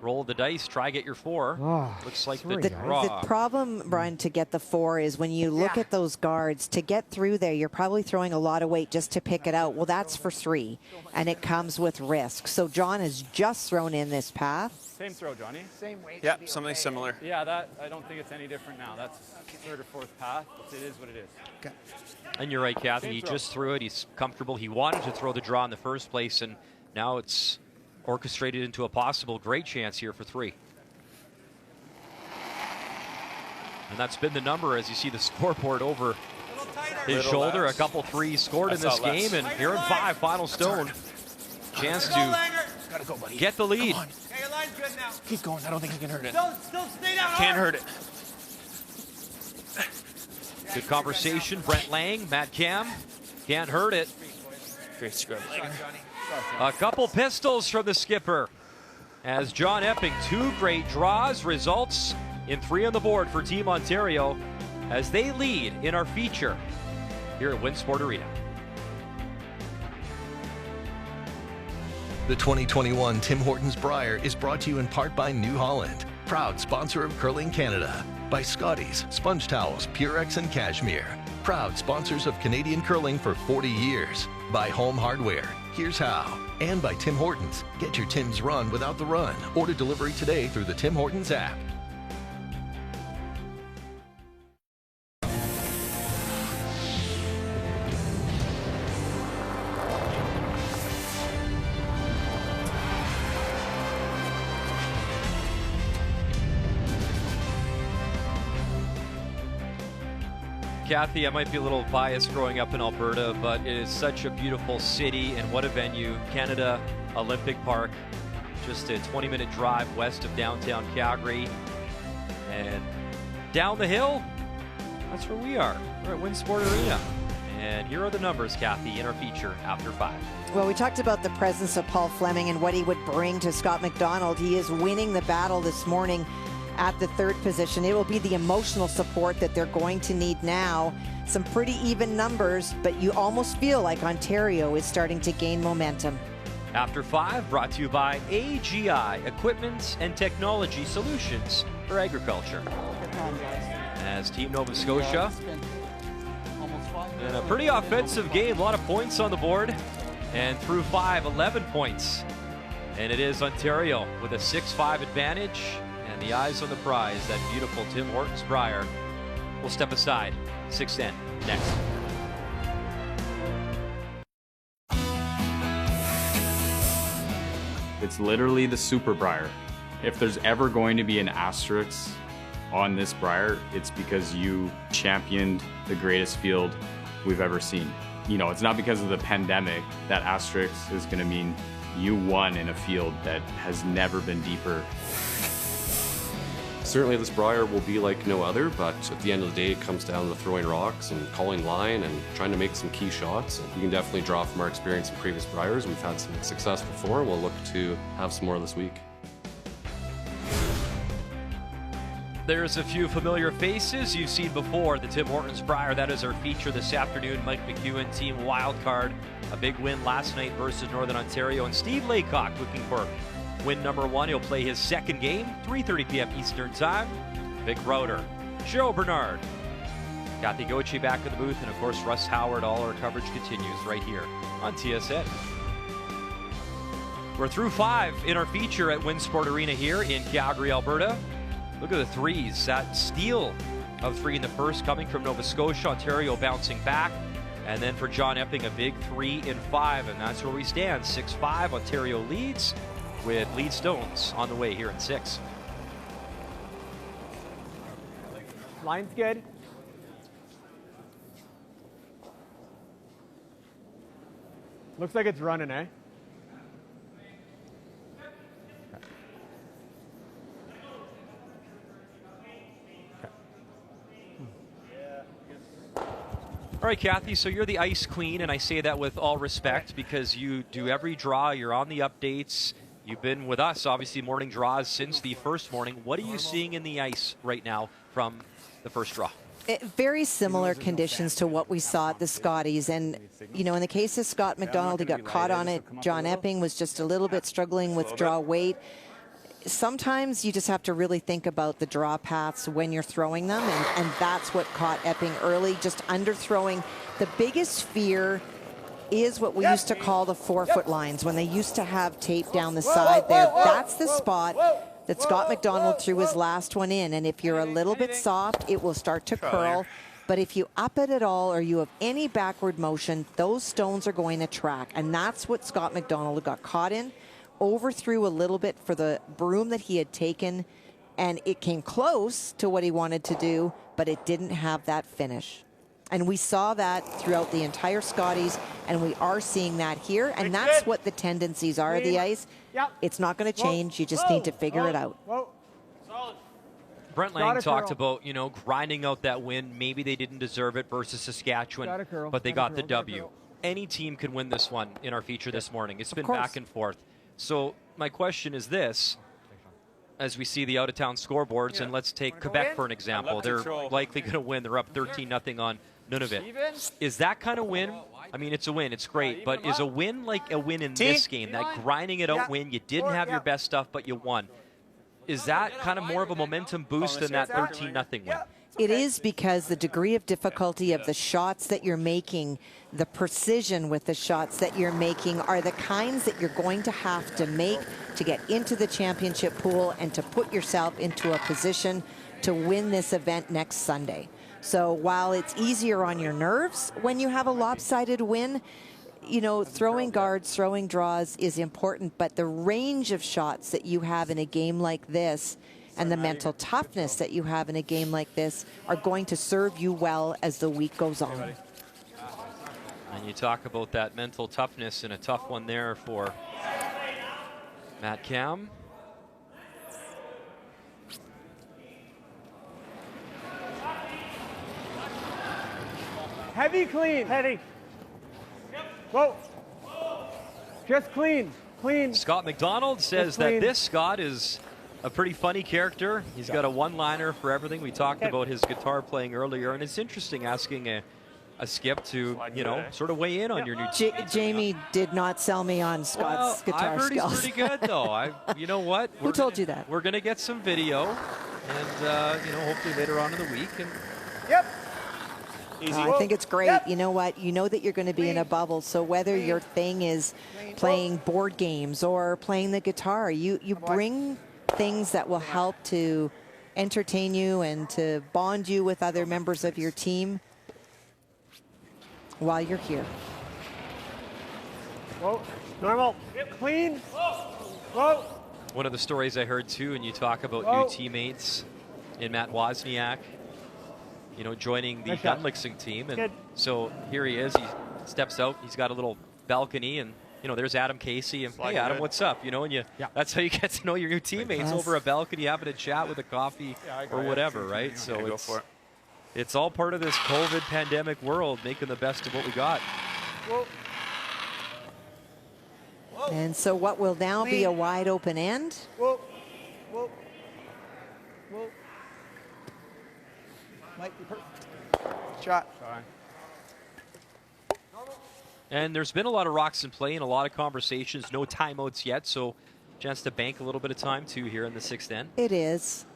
roll the dice, try get your 4. Looks like the draw. The problem, Brian, to get the 4 is when you look at those guards, to get through there, you're probably throwing a lot of weight just to pick it out. Well, that's for 3, and it comes with risk. So John has just thrown in this path. Same throw, Johnny. Same weight. Yeah, something similar. Yeah, that I don't think it's any different now. That's 3rd or 4th path. It is what it is. Okay. And you're right, Kathy. He just threw it. He's comfortable. He wanted to throw the draw in the first place, and now it's orchestrated into a possible great chance here for 3. And that's been the number as you see the scoreboard over his shoulder. A couple 3s scored in this game, and here in 5, final stone. Chance to get the lead. Okay, your line's good now. Keep going. I don't think he can hurt it. Still stay down. Can't hurt it. Good conversation. Brent Lang, Matt Cam. Can't hurt it. Great scrub. A couple pistols from the skipper. As John Epping, 2 great draws, results in 3 on the board for Team Ontario as they lead in our feature here at Winsport Arena. The 2021 Tim Hortons Brier is brought to you in part by New Holland, proud sponsor of Curling Canada, by Scotties, Sponge Towels, Purex and Cashmere, proud sponsors of Canadian curling for 40 years, by Home Hardware, here's how, and by Tim Hortons. Get your Tim's run without the run. Order delivery today through the Tim Hortons app. Kathy, I might be a little biased growing up in Alberta, but it is such a beautiful city, and what a venue. Canada Olympic Park, just a 20-minute drive west of downtown Calgary. And down the hill, that's where we are. We're at Winsport Arena. And here are the numbers, Kathy, in our feature after 5. Well, we talked about the presence of Paul Fleming and what he would bring to Scott McDonald. He is winning the battle this morning at the 3rd position. It will be the emotional support that they're going to need now. Some pretty even numbers, but you almost feel like Ontario is starting to gain momentum. After 5, brought to you by AGI, Equipment and Technology Solutions for Agriculture. As Team Nova Scotia, and a pretty offensive game, a lot of points on the board, and through 5, 11 points. And it is Ontario with a 6-5 advantage. And the eyes on the prize, that beautiful Tim Hortons Brier. We'll step aside. 6-10 next. It's literally the Super Brier. If there's ever going to be an asterisk on this Brier, it's because you championed the greatest field we've ever seen. You know, it's not because of the pandemic. That asterisk is going to mean you won in a field that has never been deeper. Certainly this Brier will be like no other, but at the end of the day, it comes down to throwing rocks and calling line and trying to make some key shots. You can definitely draw from our experience in previous Briers. We've had some success before, and we'll look to have some more this week. There's a few familiar faces you've seen before. The Tim Hortons Brier, that is our feature this afternoon. Mike McEwen, Team Wildcard, a big win last night versus Northern Ontario. And Steve Laycock looking for win number 1. He'll play his second game, 3:30 p.m. Eastern Time. Vic Roeder, Joe Bernard, Kathy Gochi back in the booth, and of course Russ Howard. All our coverage continues right here on TSN. We're through 5 in our feature at Winsport Arena here in Calgary, Alberta. Look at the 3s. That steal of 3 in the first coming from Nova Scotia. Ontario bouncing back. And then for John Epping, a big 3 in 5. And that's where we stand. 6-5. Ontario leads with lead stones on the way here in 6. Line's good. Looks like it's running, eh? All right, Kathy, so you're the ice queen, and I say that with all respect because you do every draw. You're on the updates. You've been with us, obviously, morning draws since the first morning. What are you seeing in the ice right now from the first draw? Very similar conditions to what we saw at the Scotties. And, you know, in the case of Scott McDonald, he got caught on it. John Epping was just a little bit struggling with draw weight. Sometimes you just have to really think about the draw paths when you're throwing them, and that's what caught Epping early, just underthrowing. The biggest fear is what we used to call the 4-foot lines, when they used to have tape down the side there. That's the spot that Scott McDonald threw his last one in, and if you're a little bit soft, it will start to curl. But if you up it at all or you have any backward motion, those stones are going to track, and that's what Scott McDonald got caught in. Overthrew a little bit for the broom that he had taken, and it came close to what he wanted to do, but it didn't have that finish. And we saw that throughout the entire Scotties, and we are seeing that here, and that's what the tendencies are of the ice. It's not going to change. You just need to figure it out. Brent Lang talked about, you know, grinding out that win. Maybe they didn't deserve it versus Saskatchewan, but they got the W. Any team can win this one in our feature this morning. It's been back and forth. So my question is this, as we see the out-of-town scoreboards, and let's take Quebec for an example. They're likely going to win. They're up 13-0 on Nunavut. Is that kind of win? I mean, it's a win. It's great. But is a win like a win in this game, that grinding it out win? You didn't have your best stuff, but you won. Is that kind of more of a momentum boost than that 13-0 win? It is, because the degree of difficulty of the shots that you're making, the precision with the shots that you're making are the kinds that you're going to have to make to get into the championship pool and to put yourself into a position to win this event next Sunday. So while it's easier on your nerves when you have a lopsided win, you know, throwing guards, throwing draws is important, but the range of shots that you have in a game like this and the mental toughness that you have in a game like this are going to serve you well as the week goes on. And you talk about that mental toughness, and a tough one there for Matt Cam. Heavy, clean. Heavy. Whoa. Just clean. Clean. Scott McDonald says that this Scott is a pretty funny character. He's got a one-liner for everything. We talked about his guitar playing earlier, and it's interesting asking a Skip to, you know, sort of weigh in on your new team. Jamie did not sell me on Scott's guitar I've heard skills. he's pretty good, though. You know what? Who told you that? We're going to get some video, and, you know, hopefully later on in the week. And I think it's great. You know what? You know that you're going to be in a bubble. So whether your thing is playing board games or playing the guitar, you bring things that will help to entertain you and to bond you with other members of your team while you're here. Whoa. Normal. Clean. Whoa. One of the stories I heard, too, and you talk about new teammates in Matt Wozniak, you know, joining the Gunlichsing team. And so here he is. He steps out. He's got a little balcony, and, you know, there's Adam Casey. And, hey, Adam, what's up? You know, and that's how you get to know your new teammates, over a balcony, having a chat with a coffee or whatever, right? So it's all part of this COVID pandemic world, making the best of what we got. And so what will now be a wide open end? Whoa. Whoa. Whoa. Might be perfect. Shot. And there's been a lot of rocks in play and a lot of conversations. No timeouts yet, so chance to bank a little bit of time, too, here in the sixth end. It is.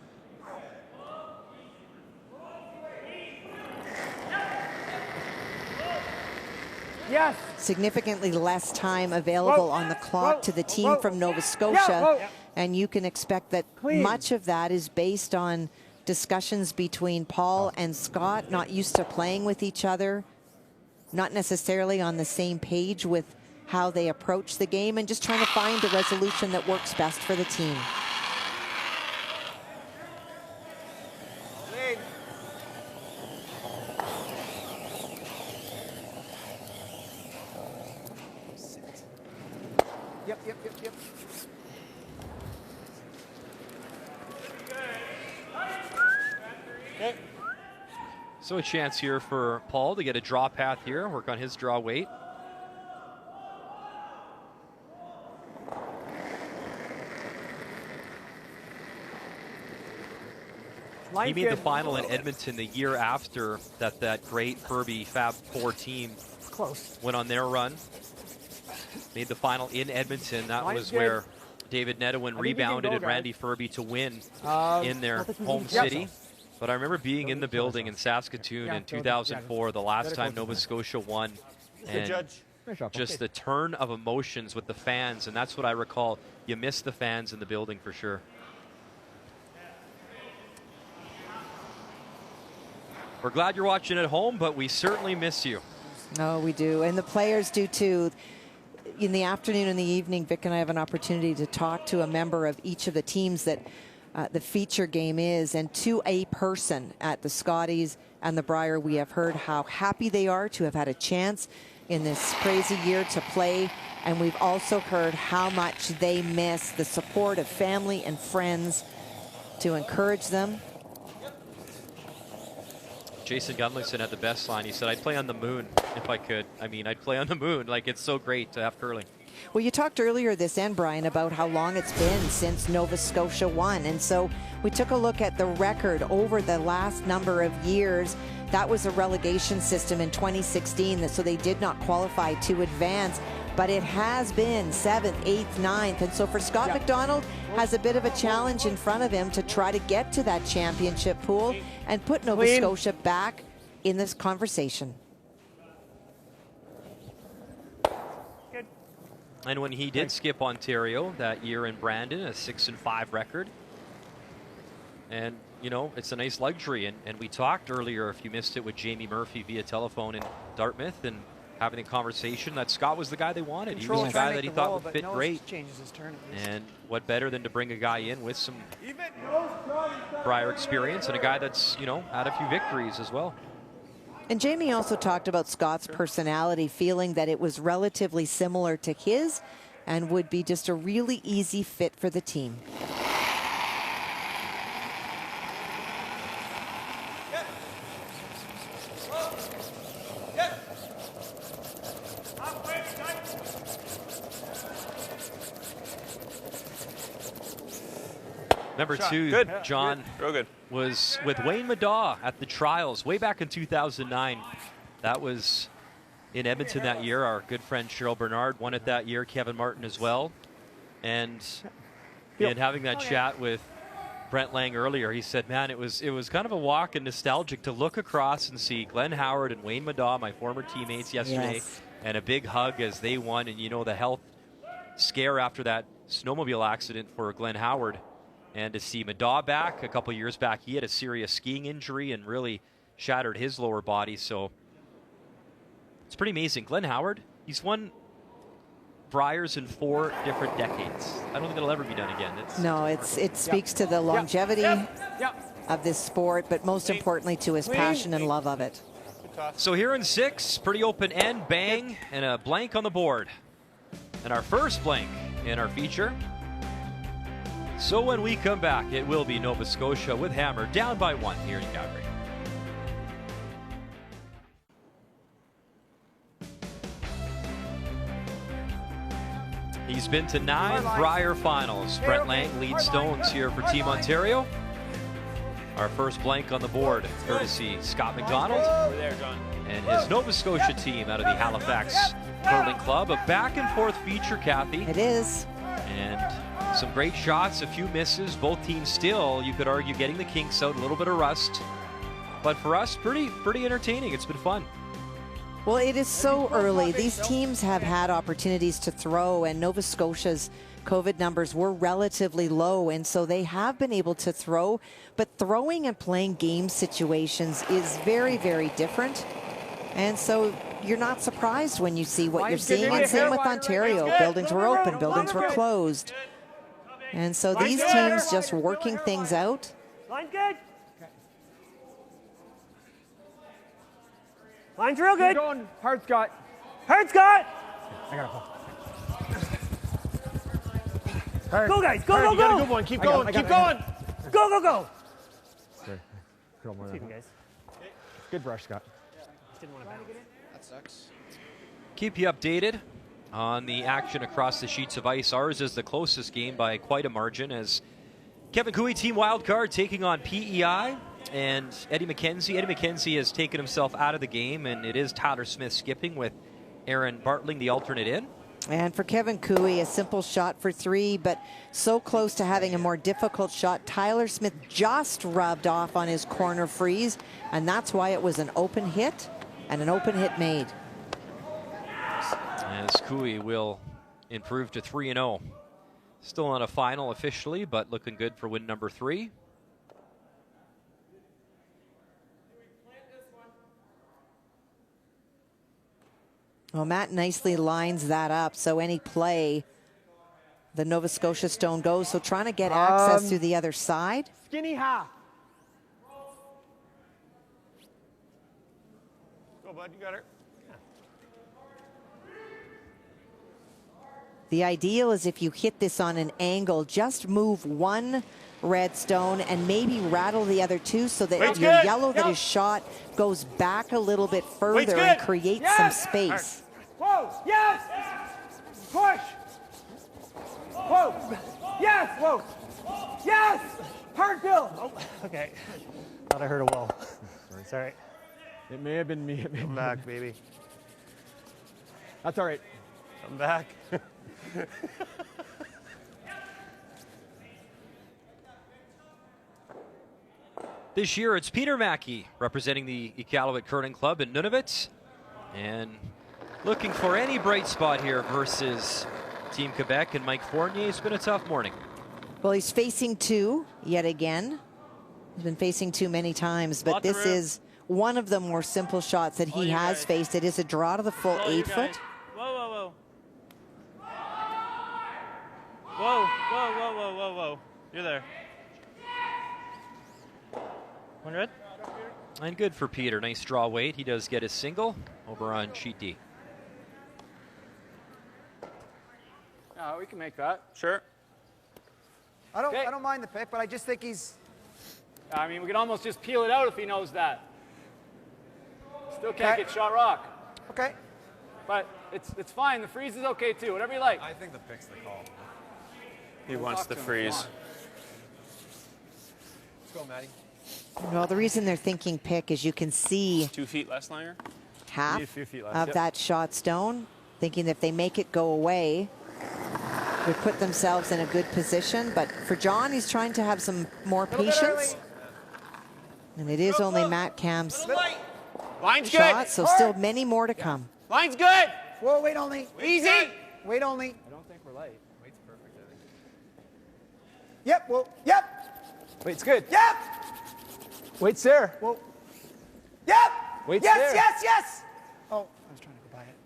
Yes. Significantly less time available on the clock to the team from Nova Scotia. And you can expect that much of that is based on discussions between Paul and Scott, not used to playing with each other, not necessarily on the same page with how they approach the game, and just trying to find a resolution that works best for the team. Yep. So a chance here for Paul to get a draw path here, work on his draw weight. He made the final in Edmonton the year after that great Furby Fab 4 team went on their run. Made the final in Edmonton. That was where David Nedewin rebounded and Randy Furby to win in their home city. But I remember being in the building in Saskatoon in 2004, the last time Nova Scotia won. And just the turn of emotions with the fans, and that's what I recall. You miss the fans in the building for sure. We're glad you're watching at home, but we certainly miss you. Oh, we do. And the players do too. In the afternoon and the evening, Vic and I have an opportunity to talk to a member of each of the teams that the feature game is. And to a person at the Scotties and the Brier, we have heard how happy they are to have had a chance in this crazy year to play. And we've also heard how much they miss the support of family and friends to encourage them. Jason Gunlickson had the best line. He said, I'd play on the moon if I could. I mean, I'd play on the moon. Like, it's so great to have curling. Well, you talked earlier this end, Brian, about how long it's been since Nova Scotia won. And so we took a look at the record over the last number of years. That was a relegation system in 2016, so they did not qualify to advance. But it has been 7th, 8th, 9th. And so for Scott McDonald, has a bit of a challenge in front of him to try to get to that championship pool and put Nova Scotia back in this conversation. Good. And when he did skip Ontario that year in Brandon, a 6-5 record. And, you know, it's a nice luxury. And we talked earlier, if you missed it, with Jamie Murphy via telephone in Dartmouth, and having a conversation that Scott was the guy they wanted. He was the guy that he thought would fit great. And what better than to bring a guy in with some prior experience and a guy that's, you know, had a few victories as well. And Jamie also talked about Scott's personality, feeling that it was relatively similar to his and would be just a really easy fit for the team. Number two, John, was with Wayne Madaw at the trials way back in 2009. That was in Edmonton that year. Our good friend Cheryl Bernard won it that year, Kevin Martin as well. And in having that chat with Brent Lang earlier, he said, man, it was kind of a walk and nostalgic to look across and see Glenn Howard and Wayne Madaw, my former teammates yesterday, and a big hug as they won. And, you know, the health scare after that snowmobile accident for Glenn Howard. And to see Madaw back a couple years back, he had a serious skiing injury and really shattered his lower body. So it's pretty amazing. Glenn Howard, he's won Briers in 4 different decades. I don't think it'll ever be done again. It speaks to the longevity of this sport, but most importantly to his passion and love of it. So here in 6, pretty open end, bang, and a blank on the board. And our first blank in our feature. So when we come back, it will be Nova Scotia with Hammer down by 1 here in Calgary. He's been to 9 Brier finals. Brent Lang leads Stones here for Team Ontario. Our first blank on the board, courtesy Scott McDonald and his Nova Scotia team out of the Halifax Curling Club. A back and forth feature, Kathy. It is. And some great shots, a few misses. Both teams still, you could argue, getting the kinks out, a little bit of rust. But for us, pretty entertaining. It's been fun. Well, it is so early. These teams have had opportunities to throw, and Nova Scotia's COVID numbers were relatively low, and so they have been able to throw. But throwing and playing game situations is very, very different. And so you're not surprised when you see what you're seeing. And same with Ontario. Buildings were open, buildings were closed. And so these teams just working things out. Line's good. Line's real good. Keep going. Hard, Scott. Hard, Scott. I got to pull. Go, guys. Go, Hard, go, you got a go. good one. Keep going. Keep going. Go, go, go. Go more Excuse me, guys. Good brush, Scott. Just didn't want to bounce. That sucks. Keep you updated on the action across the sheets of ice. Ours is the closest game by quite a margin as Kevin Cooey, Team Wildcard, taking on PEI and Eddie McKenzie. Eddie McKenzie has taken himself out of the game, and it is Tyler Smith skipping with Aaron Bartling, the alternate in. And for Kevin Cooey, a simple shot for 3, but so close to having a more difficult shot. Tyler Smith just rubbed off on his corner freeze, and that's why it was an open hit, and an open hit made. As Cooey will improve to 3-0. Still not a final officially, but looking good for win number 3. Well, Matt nicely lines that up, so any play, the Nova Scotia Stone goes. So trying to get access through the other side. Skinny half. Go, bud. You got her. The ideal is if you hit this on an angle, just move one red stone and maybe rattle the other 2 so that your yellow that is shot goes back a little bit further and creates some space. Whoa, yes! Push! Whoa, yes! Whoa, yes! Hard Bill! Oh, okay. Thought I heard a wall. Sorry. It may have been me. Come back, baby. That's all right. Come back. This year, it's Peter Mackey representing the Iqaluit Curling Club in Nunavut. And looking for any bright spot here versus Team Quebec and Mike Fournier. It's been a tough morning. Well, he's facing 2 yet again. He's been facing 2 many times, but this is one of the more simple shots that he has faced. It is a draw to the full 8-foot. Whoa, whoa, whoa. Whoa, whoa, whoa, whoa, whoa, whoa. You're there. 100? And good for Peter. Nice draw weight. He does get his single over on sheet D. Yeah, we can make that. Sure. I don't mind the pick, but I just think he's... I mean, we can almost just peel it out if he knows that. Still can't get shot rock. Okay. But it's fine. The freeze is okay too. Whatever you like. I think the pick's the call. He wants the freeze. Let's go, Maddie. Well, the reason they're thinking pick is you can see 2 feet less, Langer? half Need a few feet left, of that shot stone, thinking that if they make it go away, they put themselves in a good position. But for John, he's trying to have some more patience. And it is only Matt Cam's Line's shot, good. so still many more to come. Line's good. Whoa, wait only. Easy. Wait only. I don't think we're light. Wait's perfect, I think. Yep, whoa, yep. Wait's good. Yep. Wait's there. Whoa. Yep. Wait's yes, there. yes, yes. Oh, I was trying to go by it.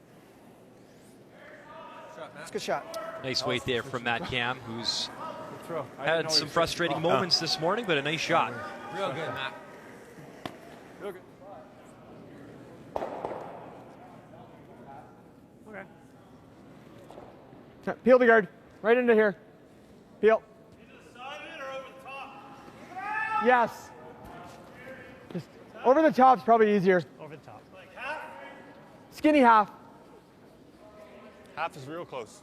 Shot, Matt. It's a good shot. Nice weight there from Matt Cam, who's Throw. had some frustrating moments this morning, but a nice shot. Real good, Matt. Real good. Okay. Peel the guard. Right into here. Peel. Yes. Just over the top's probably easier. Over the top. Skinny half. Half is real close.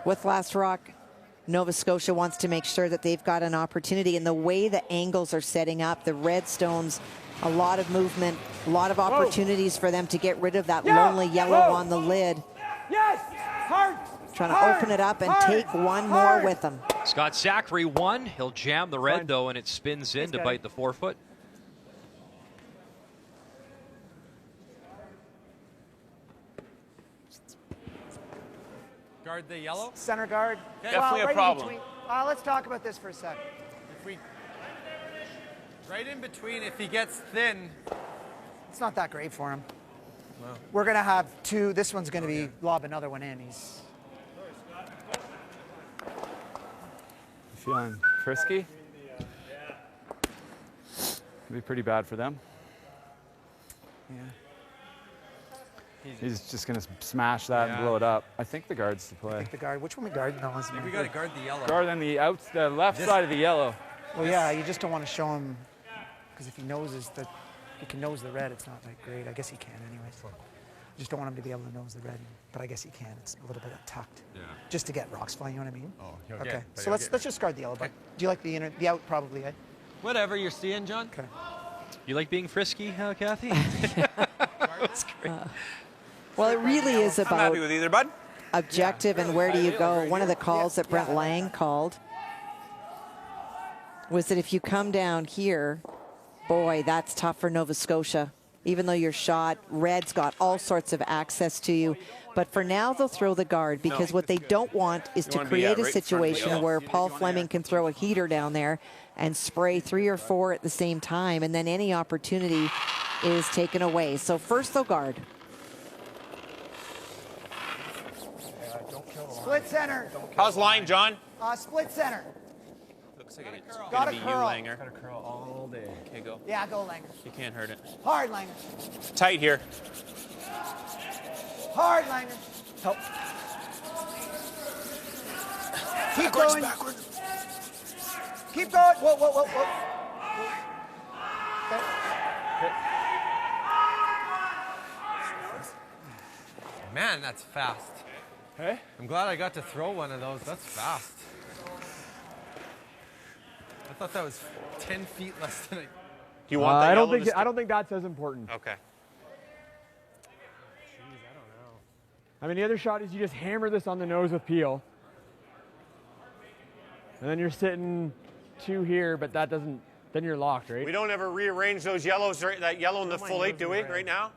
With Last Rock, Nova Scotia wants to make sure that they've got an opportunity. And the way the angles are setting up, the red stones, a lot of movement, a lot of opportunities for them to get rid of that lonely yellow on the lid. Yes. Hard. Trying to open it up and take one more with them. Scott Zachary won. He'll jam the red, though, and it spins in to bite the 4-foot. Guard the yellow. Center guard. Definitely a right problem. in between. Let's talk about this for a sec. If we... Right in between, if he gets thin... It's not that great for him. No. We're going to have 2. This one's going to be lob another one in. He's... Feeling frisky? It'll be pretty bad for them. Yeah. He's just going to smash that and blow it up. I think the guard's the play. I think the guard. Which one we guard? No, I think we got to guard the yellow. Guard on the left side of the yellow. Well, yeah, you just don't want to show him, because if he noses that He can nose the red. It's not like great. I guess he can anyways. I just don't want him to be able to nose the red, but I guess he can. It's a little bit tucked. Yeah. Just to get rocks flying, you know what I mean? Oh, okay. So let's just guard the yellow. But do you like the out probably, eh? Whatever you're seeing, John. Okay. You like being frisky, Kathy? That's great. Well, it really is about I'm happy with either, bud. objective and where do you go. One of the calls that Brent Lang called was that if you come down here, boy, that's tough for Nova Scotia. Even though you're shot, red's got all sorts of access to you. But for now, they'll throw the guard because what they don't want is to create a situation where Paul Fleming can throw a heater down there and spray 3 or 4 at the same time, and then any opportunity is taken away. So first they'll guard. Split center. How's line, John? Split center. Looks like it's Got going to a be you, curl. Langer. Got a curl all day. Okay, go. Yeah, go Langer. You can't hurt it. Hard Langer. Tight here. Hard Langer. Help. Keep going. Keep going. Whoa, whoa, whoa, whoa. Man, that's fast. Hey? I'm glad I got to throw one of those. That's fast. I thought that was 10 feet less than I... Do you want that I yellow don't think that's as important. Okay. I mean, the other shot is you just hammer this on the nose with peel. And then you're sitting 2 here, but that doesn't, then you're locked, right? We don't ever rearrange those yellows, that yellow in the full 8, do we, right now?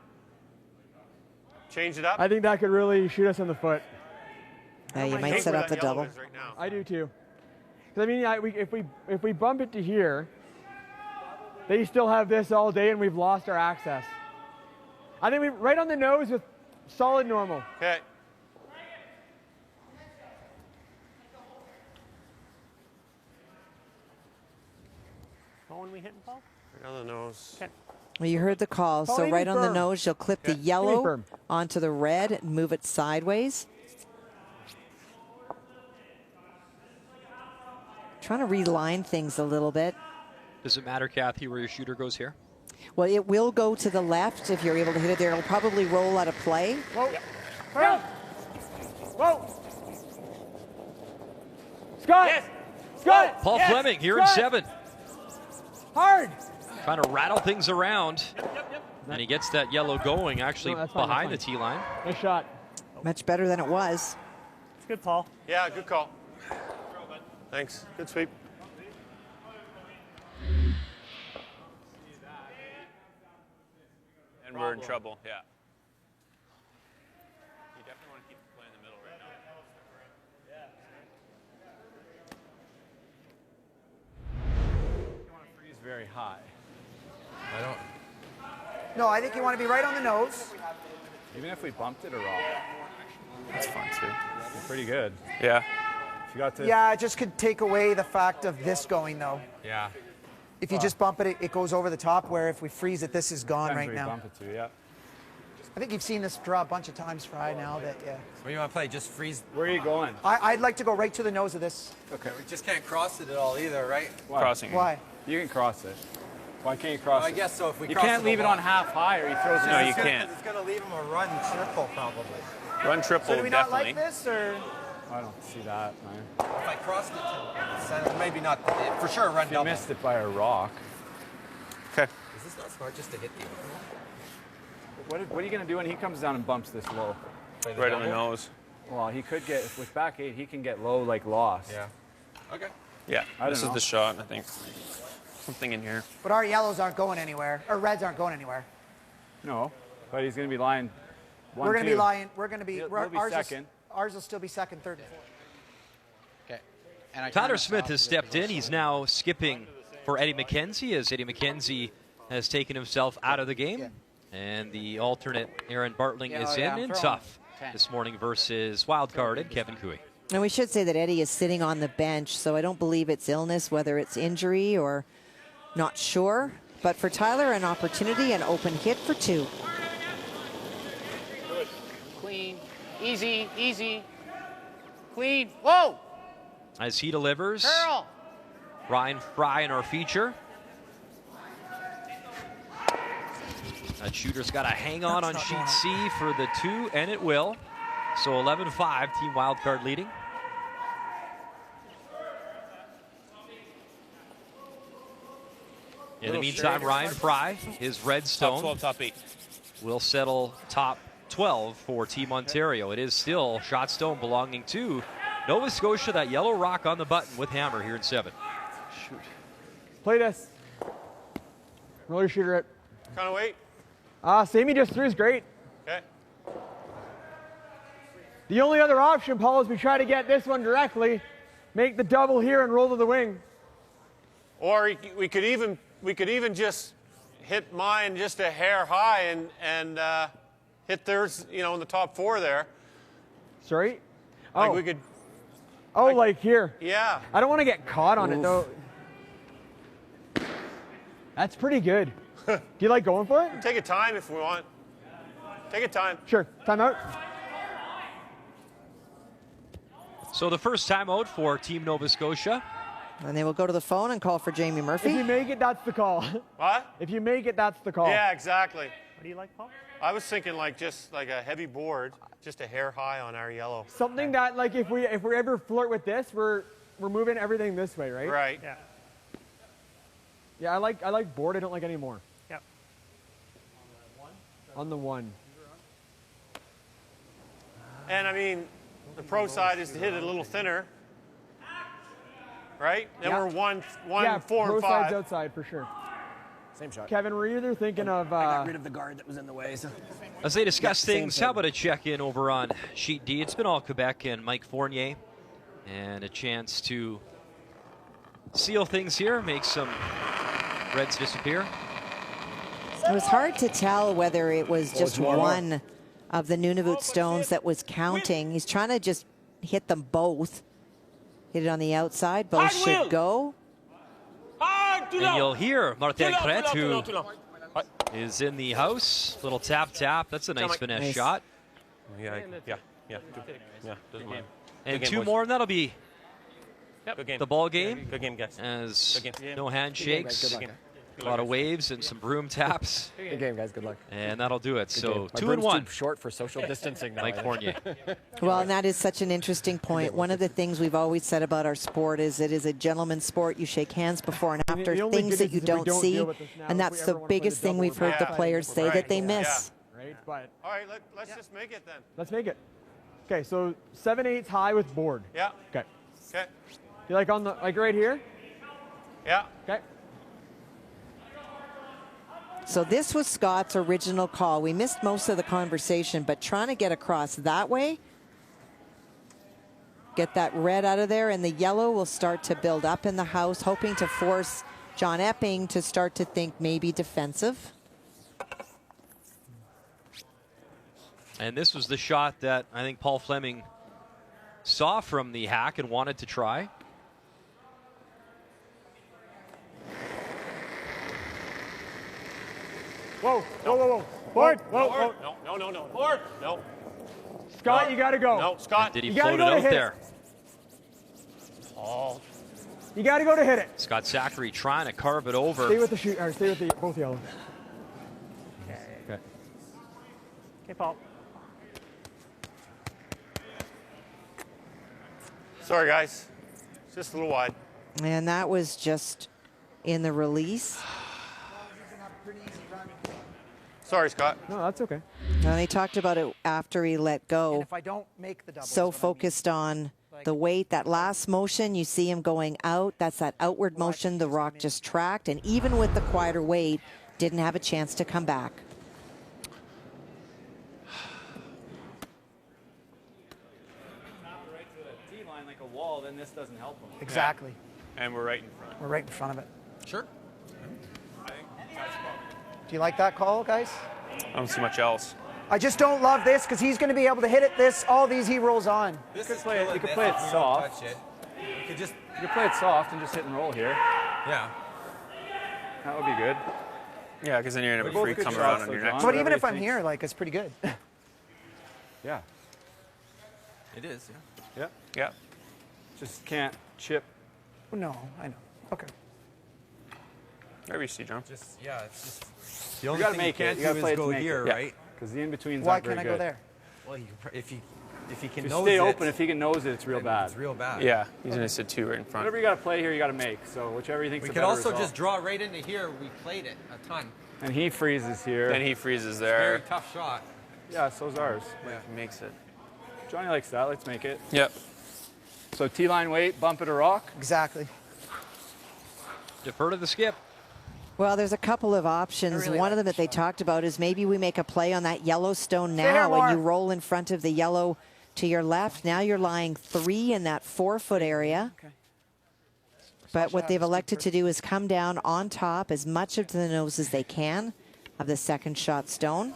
Change it up? I think that could really shoot us in the foot. You might set up the double. Right now. I do too. 'Cause I mean, if we bump it to here, they still have this all day and we've lost our access. I think we right on the nose with solid normal. Okay. When we hitting, Paul? Right on the nose. Okay. Well, you heard the call. Paul, So you right need on the firm. nose, you'll clip the You need yellow firm. onto the red and move it sideways. Trying to reline things a little bit. Does it matter, Kathy, where your shooter goes here? Well, it will go to the left if you're able to hit it there. It'll probably roll out of play. Whoa. Whoa. Whoa. Scott. Yes. Scott. Paul Yes. Fleming here in Scott. 7. Hard. Trying to rattle things around. And he gets that yellow going, actually No, that's fine, behind the that's tee line. Nice shot. Much better than it was. It's good, Paul. Yeah, good call. Thanks. Good sweep. And we're in trouble, yeah. You definitely want to keep the play in the middle right now. You want to freeze very high. I don't... No, I think you want to be right on the nose. Even if we bumped it or rock. That's fun, too. You're pretty good. Yeah. If you got to... Yeah, it just could take away the fact of this going, though. Yeah. If you just bump it, it goes over the top, where if we freeze it, this is gone right now. Bump it to, yeah. I think you've seen this draw a bunch of times, Fry, now that, yeah. What do you want to play? Just freeze? Where are you going? I'd like to go right to the nose of this. Okay. We just can't cross it at all either, right? Why? Crossing. Why? You can cross it. Why can't you cross Well, it? I guess so if we You cross can't it leave a it on lot. half high or he throws it. No, in. you can't. It's going to leave him a run triple, probably. Run triple, So do we definitely. not like this, or? I don't see that, man. If I crossed it to the center, maybe not, for sure run If you double. missed it by a rock. Okay. Is this not smart just to hit the What are you going to do when he comes down and bumps this low? play Right on the double? nose. Well, he could get, with back 8, he can get low like lost. Yeah. Okay. Yeah, I this don't is know. the shot, I think. Something in here. But our yellows aren't going anywhere, or reds aren't going anywhere. No, but he's going to be lying 1-2. We're going to be lying. We're going to be. He'll be ours, second. Ours will still be second, third, and fourth. Okay. And Tyler Smith has stepped in. He's now skipping for Eddie McKenzie as Eddie McKenzie has taken himself out of the game. And the alternate Aaron Bartling is in and tough this morning versus wildcard and Kevin Cooey. And we should say that Eddie is sitting on the bench, so I don't believe it's illness, whether it's injury or not sure. But for Tyler, an opportunity, an open hit for 2. Clean. Easy, easy. Clean. Whoa! As he delivers, Curl. Ryan Fry in our feature. That shooter's got to hang on sheet C for the 2, and it will. So 11-5, Team Wildcard leading. In the meantime, Ryan Fry, his Redstone, Top 12, top 8. will settle top 12 for Team Ontario. It is still shot stone belonging to Nova Scotia. That yellow rock on the button with hammer here in 7. Shoot. Play this. Roll your shooter at. Kind of wait. Sammy just threw is great. Okay. The only other option, Paul, is we try to get this one directly, make the double here and roll to the wing. Or we could even just hit mine just a hair high and hit theirs, you know, in the top 4 there. Sorry? Like we could. Oh, like here. Yeah. I don't want to get caught on it though. That's pretty good. Do you like going for it? Take a time if we want. Take a time. Sure. Timeout. So the first timeout for Team Nova Scotia. And they will go to the phone and call for Jamie Murphy. If you make it, that's the call. What? If you make it, that's the call. Yeah, exactly. What do you like, Paul? I was thinking like just like a heavy board, just a hair high on our yellow. Something that like if we ever flirt with this, we're moving everything this way, right? Right. Yeah. Yeah, I like board. I don't like any more. Yep. On the 1. And I mean, the pro side is to hit it a little thinner. Right? Then we're 1, 4, and 5. Pro side's outside for sure. Same shot. Kevin, were you either thinking of? I got rid of the guard that was in the way. So. As they discuss things, how about a check-in over on sheet D? It's been all Quebec and Mike Fournier, and a chance to seal things here, make some Reds disappear. It was hard to tell whether it was just one of the Nunavut stones that was counting. He's trying to just hit them both. Hit it on the outside. Both should go. And you'll hear Martin Crête, who is in the house. Little tap, tap. That's a nice finesse shot. Yeah. Doesn't mind. And 2 more, and that'll be Good game. the ball game. Good game, guys. As Good game. no handshakes, a lot of waves and some broom taps. Good game, guys. Good luck. And that'll do it. Good So game. 2 and 1. Too short for social distancing now. Mike Fournier. Well, and that is such an interesting point. One of the things we've always said about our sport is it is a gentleman's sport. You shake hands before and after, things that you don't see. And that's the biggest thing we've heard the players say that they miss. Right, but All right, let's just make it then. let's make it. Okay, so 7/8 high with board. Yeah. Okay. Okay. You like on the right here? Yeah. Okay. So this was Scott's original call. We missed most of the conversation, but trying to get across that way, get that red out of there, and the yellow will start to build up in the house, hoping to force John Epping to start to think maybe defensive. And this was the shot that I think Paul Fleming saw from the hack and wanted to try. Whoa, whoa, whoa, whoa. Board. Whoa, whoa. No. Board. No. Scott, you got to go. No, Scott. Did he You gotta float it go to out hit there? Oh. You got to go to hit it. Scott Zachary trying to carve it over. Stay with the shoot, or stay with the both yellow. Okay, Paul. Sorry, guys. It's just a little wide. And that was just in the release. Sorry, Scott. No, that's okay. And they talked about it after he let go. And if I don't make the double, So focused on the weight. That last motion, you see him going out. That's that outward motion. The rock just tracked. And even with the quieter weight, didn't have a chance to come back. T-line like a wall, then this doesn't help them. Exactly. And we're right in front. We're right in front of it. Sure. Do you like that call, guys? I don't see much else. I just don't love this because he's going to be able to hit it. All these he rolls on. You could play it soft. You could play it soft and just hit and roll here. Yeah. That would be good. Yeah, because then you're going to have a both free good come shots, around on though, your John. next But one. even if I'm thinks. here, like, it's pretty good. Yeah. It is. Yeah. Yeah. Yeah. Just can't chip. No, I know. Okay. Wherever you see, John. Yeah, it's just. The only thing you can't do is go here, right? Because the in-between's Why not very can't I go good. there? Well, if he can If nose stay it, open, if he can nose it, it's real bad. It's real bad. Yeah, he's going to sit 2 right in front. Whatever you got to play here, you got to make. So whichever you think's We the could better also result. just draw right into here. We played it a ton. And he freezes here. Then he freezes Very there. tough shot. Yeah, so's ours. Yeah. He makes it. Johnny likes that. Let's make it. Yep. So T-line weight, bump it or rock. Exactly. Defer to the skip. Well, there's a couple of options. One of them that they talked about is maybe we make a play on that Yellowstone now and you roll in front of the yellow to your left. Now you're lying 3 in that 4-foot area. Okay. But what they've elected to do is come down on top as much of the nose as they can of the second shot stone.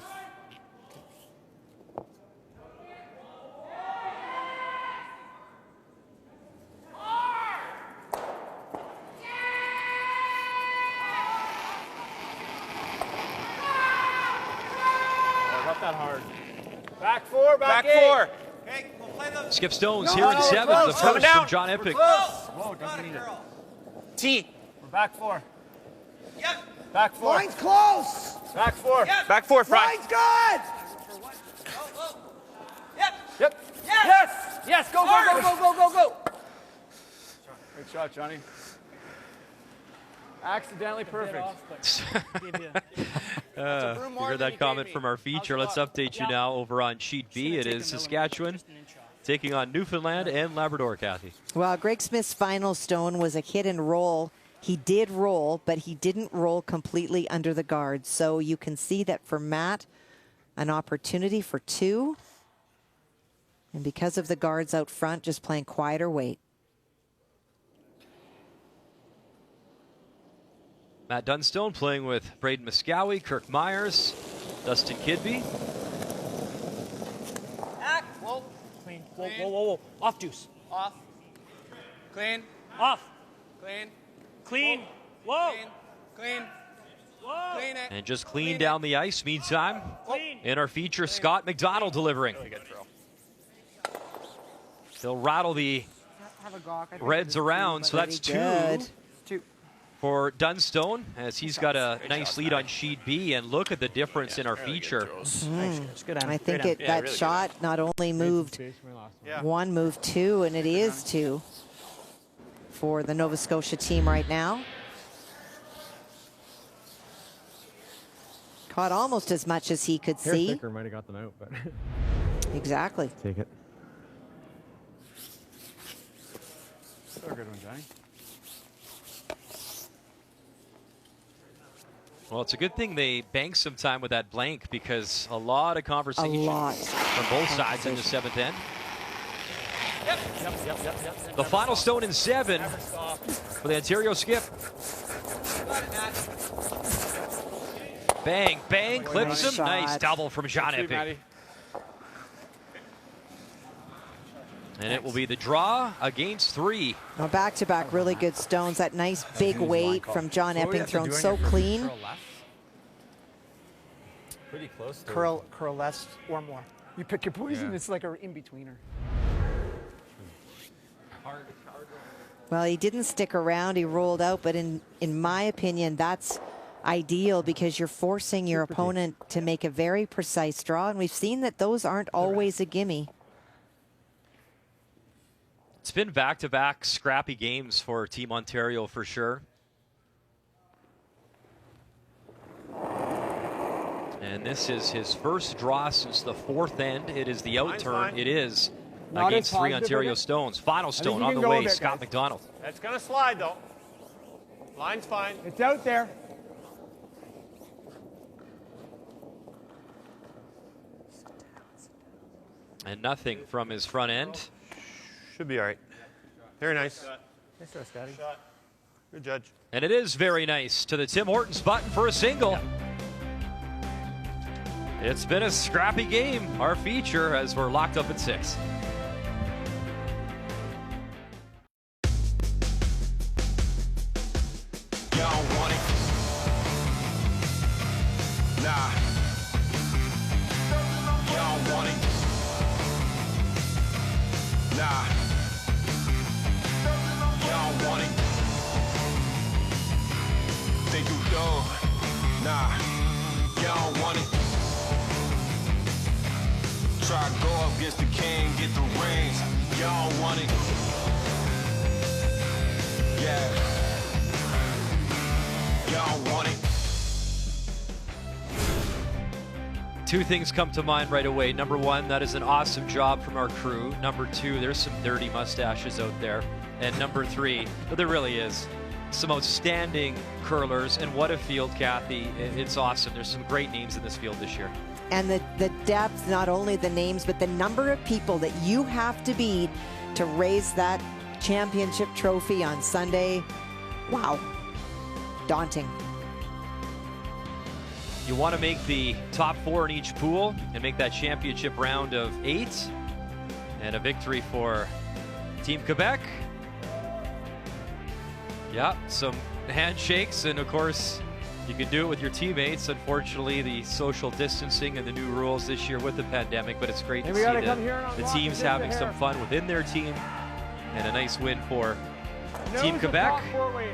Not that hard. Back 4, back 8. 4. Hey, we'll play the... Skip Stones here in 7th. The first from John Epping. Whoa, doesn't need it. T. We're back 4. Yep. Back 4. Line's close. Back 4. Yep. Back 4, Fry. Line's good. Yep. Yep. Yes. Yes. Yes. Go, go, go, go, go, go, go. Great shot, Johnny. Accidentally perfect. You heard that comment from our feature. Let's update you now over on sheet B. It is Saskatchewan taking on Newfoundland and Labrador, Kathy. Well, Greg Smith's final stone was a hit and roll. He did roll, but he didn't roll completely under the guard. So you can see that for Matt, an opportunity for 2. And because of the guards out front, just playing quieter weight. Matt Dunstone playing with Braden Muscowie, Kirk Myers, Dustin Kidby. Back. Whoa. Clean. Whoa, whoa, whoa, whoa. Off juice. Off. Clean. Off. Clean. Clean. Whoa. Clean. Clean. Whoa. Clean it. And just clean down the ice. Meantime, Clean. in our feature, Scott McDonald delivering. He'll rattle the Have a gawk. I think Reds around, so that's 2 Good. for Dunstone, as he's got a nice lead on sheet B. And look at the difference in our feature. I think that shot not only moved 1, moved 2, and it is 2 for the Nova Scotia team right now. Caught almost as much as he could see. Sticker might have got them out, but Exactly. take it. So good one, Johnny. Well, it's a good thing they banked some time with that blank, because a lot of conversation from both sides in the 7th end. The final stone in 7 for the Ontario skip. Bang, bang, clips him. Nice double from John Epping. And it will be the draw against 3. Now back-to-back really good stones. That nice big weight from John Epping thrown so clean. Pretty close to curl less or more. You pick your poison. It's like an in-betweener. Well, he didn't stick around. He rolled out, but in my opinion, that's ideal because you're forcing your opponent to make a very precise draw, and we've seen that those aren't always a gimme. It's been back-to-back scrappy games for Team Ontario for sure. And this is his first draw since the 4th end. It is the out turn. It is against 3 Ontario Stones. Final stone on the way, Scott McDonald. That's going to slide, though. Line's fine. It's out there. And nothing from his front end. Should be all right. Very nice. Nice try, Scotty. Good judge. And it is very nice to the Tim Hortons button for a single. It's been a scrappy game, our feature, as we're locked up at 6. Y'all want it? Nah. Y'all want it? Nah. Y'all want it? Think No, nah, y'all don't want it. Try to go up against the king, get the rings. Y'all don't want it. Yeah. Y'all don't want it. Two things come to mind right away. Number one, that is an awesome job from our crew. Number two, there's some dirty mustaches out there. And number three, but there really is, some outstanding curlers. And what a field, Kathy. It's awesome. There's some great names in this field this year. And the depth, not only the names, but the number of people that you have to beat to raise that championship trophy on Sunday. Wow. Daunting. You want to make the top 4 in each pool and make that championship round of 8. And a victory for Team Quebec. Yeah, some handshakes, and of course, you can do it with your teammates. Unfortunately, the social distancing and the new rules this year with the pandemic, but it's great to see the teams having some fun within their team. And a nice win for Team Quebec.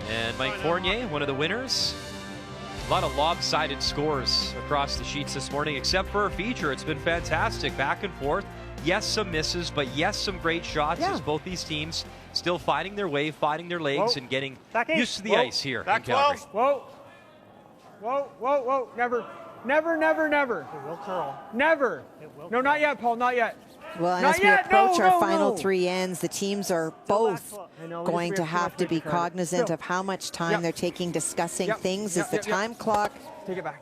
And Mike Fournier, one of the winners. A lot of lopsided scores across the sheets this morning, except for our feature. It's been fantastic, back and forth. Yes, some misses, but yes, some great shots as both these teams still finding their way, finding their legs, and getting used to the ice here in Calgary. Whoa. Whoa, whoa, whoa. Never, never, never, never. It will curl. Never. No, not yet, Paul, not yet. Well, and as we approach our final 3 ends, the teams are both going to have to be cognizant of how much time they're taking discussing things as the time clock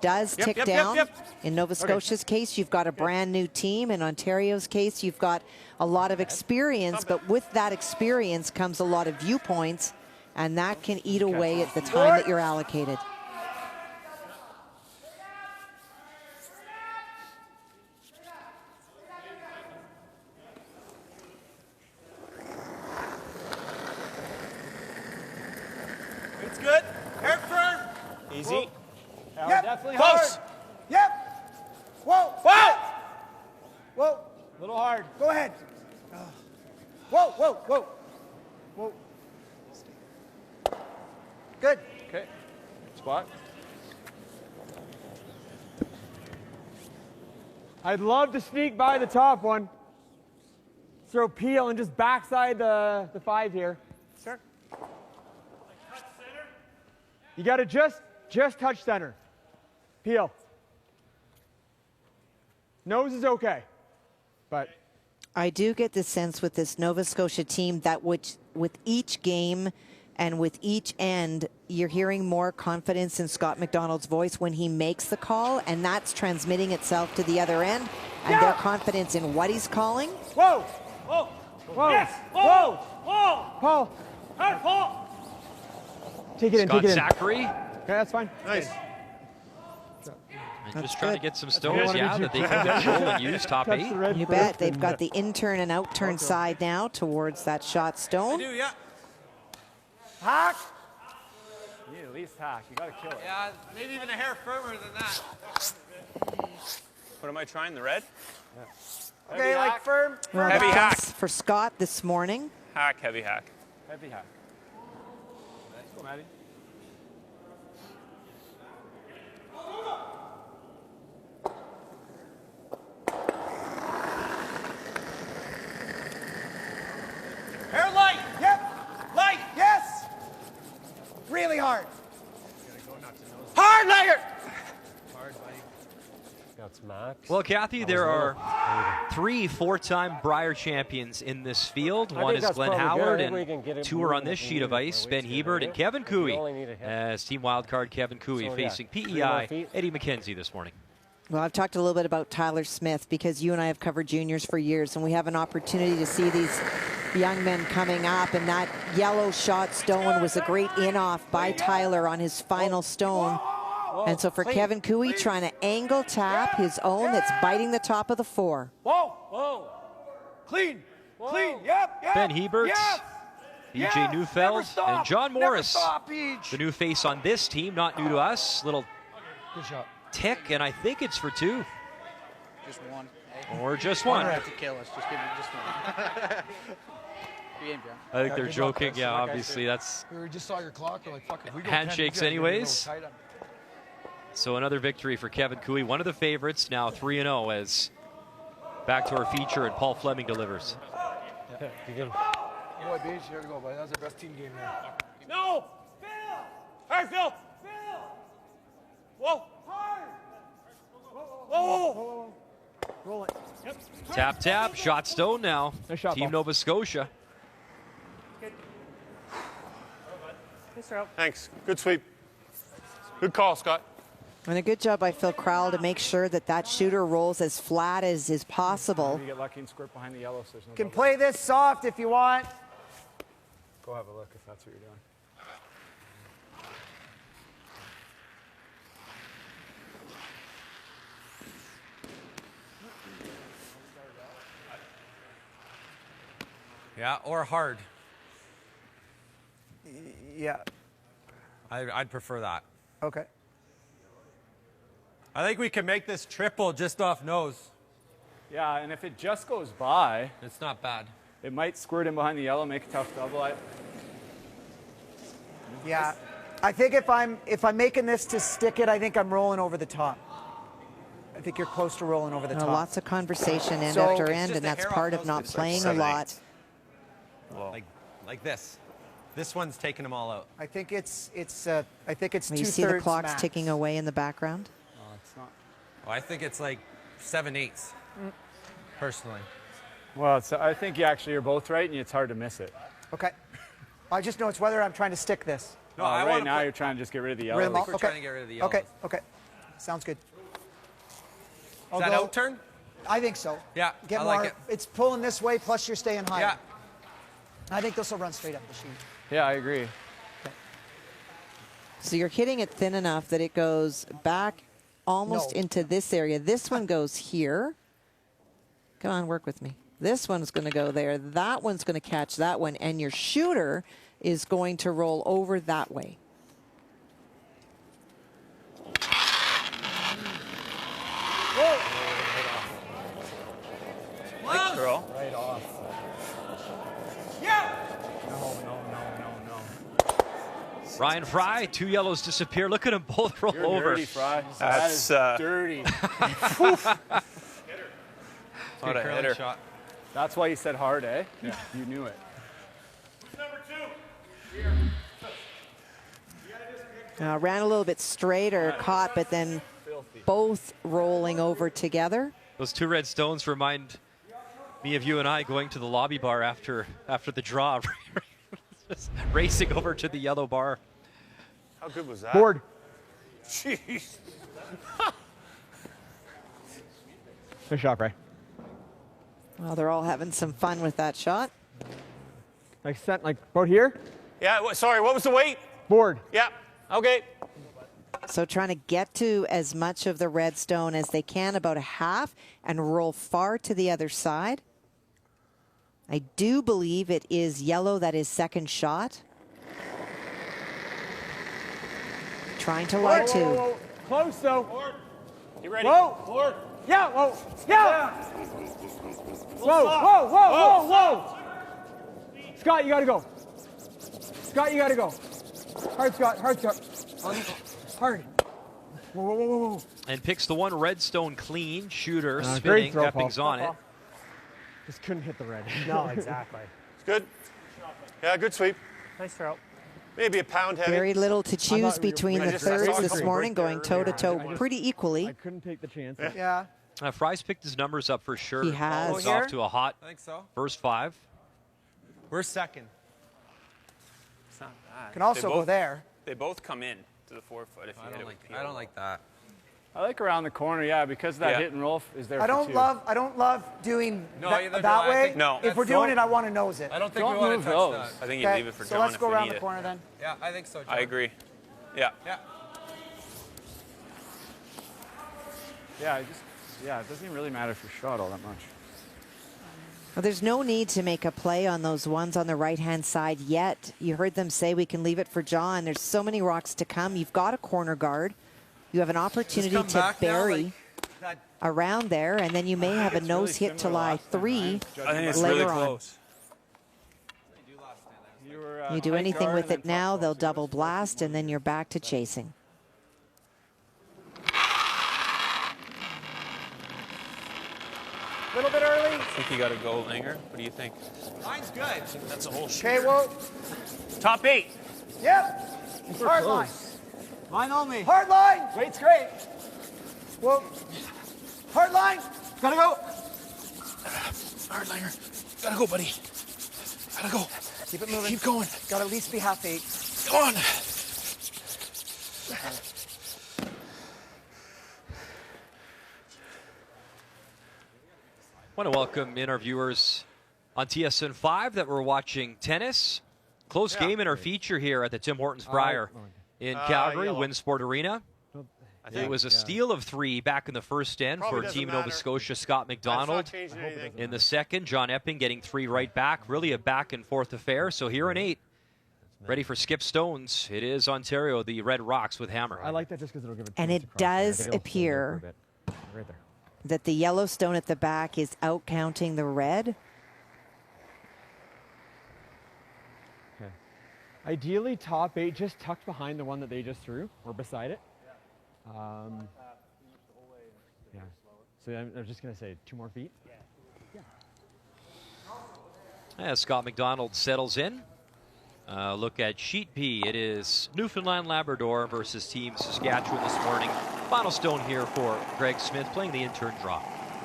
does tick down. In Nova Scotia's case, you've got a brand new team. In Ontario's case, you've got a lot of experience, but with that experience comes a lot of viewpoints, and that can eat away at the time that you're allocated. It's good. Hair firm. Easy. Yep. Definitely Close. hard. Yep. Whoa. Whoa. Whoa. A little hard. Go ahead. Whoa, whoa, whoa. Whoa. Good. Okay. Spot. I'd love to sneak by the top one. Throw peel and just backside the 5 here. Sure. You got to just touch center. Peel. Nose is okay, but I do get the sense with this Nova Scotia team that with each game and with each end, you're hearing more confidence in Scott McDonald's voice when he makes the call, and that's transmitting itself to the other end, and their confidence in what he's calling. Whoa! Whoa! Whoa! Yes! Whoa! Whoa! Paul! Hard, Paul! Take it in, Scott take it in. Zachary. Okay, that's fine. Nice. And just trying to get some stones, that they can control and use top 8. You bet. They've got the in-turn and out-turn side now towards that shot stone. I do, yeah. Hack. You need at least hack. You gotta kill it. Yeah, maybe even a hair firmer than that. What am I trying? The red? Yeah. Okay, like firm. Well, Heavy hack. for Scott this morning. Hack, heavy hack. Heavy hack. Let's go, Maddie. Hair light. Yep. Light. Yes. Really hard. Hard layer. Hard, buddy. That's Max. Well, Kathy, there are 3 4-time Brier champions in this field. One is Glenn Howard, and 2 are on this sheet of ice, Ben Hebert and Kevin Cooey, as Team Wildcard Kevin Cooey facing PEI Eddie McKenzie this morning. Well, I've talked a little bit about Tyler Smith because you and I have covered juniors for years, and we have an opportunity to see these young men coming up, and that yellow shot stone was a great in-off by Tyler on his final stone. And so for Kevin Cooey, trying to angle tap his own that's biting the top of the 4. Whoa. Whoa. Clean. Whoa. Clean. Yep. Yep. Ben Hebert, Yes. BJ Neufeld, and John Morris, Each. the new face on this team, not new to us. Little Good shot. tick, and I think it's for 2. Just one. Or just one. You have to kill us. Just give me just one. Good game, John. I think they're joking. Yeah, obviously that's We just saw your clock. We're like, fuck it. We go handshakes 10, anyways. we're gonna go tight on it. So another victory for Kevin Cooey, one of the favorites, now 3-0 as back to our feature and Paul Fleming delivers. Yeah, you get him. Boy, Beach, here we go, buddy. That was our best team game there. No! Phil! Hey, Phil! Whoa! Whoa! Roll it. Yep. Tap, tap, shot stone now. Nice shot, Team Paul. Nova Scotia. Good. Nice throw. Thanks. Good sweep. Good call, Scott. And a good job by Phil Crowell to make sure that that shooter rolls as flat as is possible. You get lucky and squirt behind the yellow, so there's no You can double. play this soft if you want. Go have a look if that's what you're doing. Yeah, or hard. Yeah. I'd prefer that. Okay. I think we can make this triple just off nose. Yeah, and if it just goes by, it's not bad. It might squirt in behind the yellow, make a tough double. Yeah. I think if I'm making this to stick it, I think I'm rolling over the top. I think you're close to rolling over the top. Lots of conversation end So- after It's end, just and a that's hair part off of nose, not it's playing a 7/8. lot. Like this one's taking them all out. I think it's You 2/3 see the clocks max. ticking away in the background. Oh, it's not. Well, I think it's like 7/8, personally. Well, I think you're both right, and it's hard to miss it. Okay. I just know it's whether I'm trying to stick this. No, I right wanna now put- you're trying to just get rid of the Rid yellow. them all? we're Okay. trying to get rid of the yellows. Okay. Okay. Sounds good. Is that out turn? I think so. Yeah, Get I more. like it. It's pulling this way, plus you're staying higher. Yeah. I think this will run straight up the sheet. Yeah, I agree. So you're hitting it thin enough that it goes back almost No. into this area. This one goes here. Come on, work with me. This one's going to go there. That one's going to catch that one. And your shooter is going to roll over that way. Nice throw. Right off. Yeah. No. Ryan Fry, 2 yellows disappear. Look at them both roll You're over. dirty, Fry. That's, that is dirty. What a hitter. Shot. That's why you said hard, eh? Yeah. You knew it. Ran a little bit straighter, caught, but then both rolling over together. Those 2 red stones remind me of you and I going to the lobby bar after the draw. Just racing over to the yellow bar. How good was that? Board. Jeez. Nice shot, Bray. Well, they're all having some fun with that shot. Like about here? Yeah, sorry, what was the weight? Board. Yeah, okay. So trying to get to as much of the red stone as they can, about a half, and roll far to the other side. I do believe it is yellow that is second shot. Trying to lie to. Whoa. Close, though. You ready? Whoa. Yeah, whoa. Yeah. Whoa. Scott, you got to go. Scott, you got to go. Hard, Scott. Hard. Whoa. And picks the 1 red stone clean. Shooter Great spinning. throw, Epping's Paul. on it. Just couldn't hit the red. No, exactly. It's good. Yeah, good sweep. Nice throw. Maybe a pound heavy. Very little to choose between the I saw a thirds this couple morning, right going toe-to-toe pretty equally. I couldn't take the chance. Yeah. Fry's picked his numbers up for sure. He has. He's off to a hot I think so. first 5. We're second. It's not bad. Can also go there. They both come in to the 4-foot if you hit it with I don't like that. I like around the corner, yeah, because that hit and roll is there I for don't 2. love doing No, that, either do that I. I way. think No. If we're doing it, I want to nose it. I don't think Don't we want move to touch those. that. I think you leave it for so John let's if go we around need the it. corner then. Yeah, I think so, John. I agree. Yeah. Yeah. Yeah, it doesn't even really matter if you shot all that much. Well, there's no need to make a play on those ones on the right-hand side yet. You heard them say we can leave it for John. There's so many rocks to come. You've got a corner guard. You have an opportunity to bury around there, and then you may have a nose hit to lie 3 I think it's later really on. close. You do anything with it now, they'll double blast, and then you're back to chasing. little bit early. I think you got to go, Langer. What do you think? Mine's good. I think that's a whole shoot. Okay, well. Top 8. Yep. Hard line. Line only. Hard line. Weight's great. Whoa. Hard line. Gotta go. Hard, Langer. Gotta go, buddy. Gotta go. Keep it moving. Keep going. Got to at least be half 8. Come on. I want to welcome in our viewers on TSN 5 that we're watching tennis. Close game in our feature here at the Tim Hortons Brier in Calgary, Winsport Arena. It was a steal of 3 back in the first end for Team Nova Scotia, Scott McDonald. In the second, John Epping getting 3 right back. Really a back-and-forth affair. So here in 8, ready for Skip Stones. It is Ontario, the Red Rocks with Hammer. I like that just because it'll give it. And it does appear right there that the yellow stone at the back is out-counting the red. Okay. Ideally, top 8 just tucked behind the one that they just threw, or beside it. Yeah. So I'm just going to say 2 more feet. Yeah. As Scott McDonald settles in. Look at Sheet P. It is Newfoundland Labrador versus Team Saskatchewan this morning. Final stone here for Greg Smith playing the intern draw.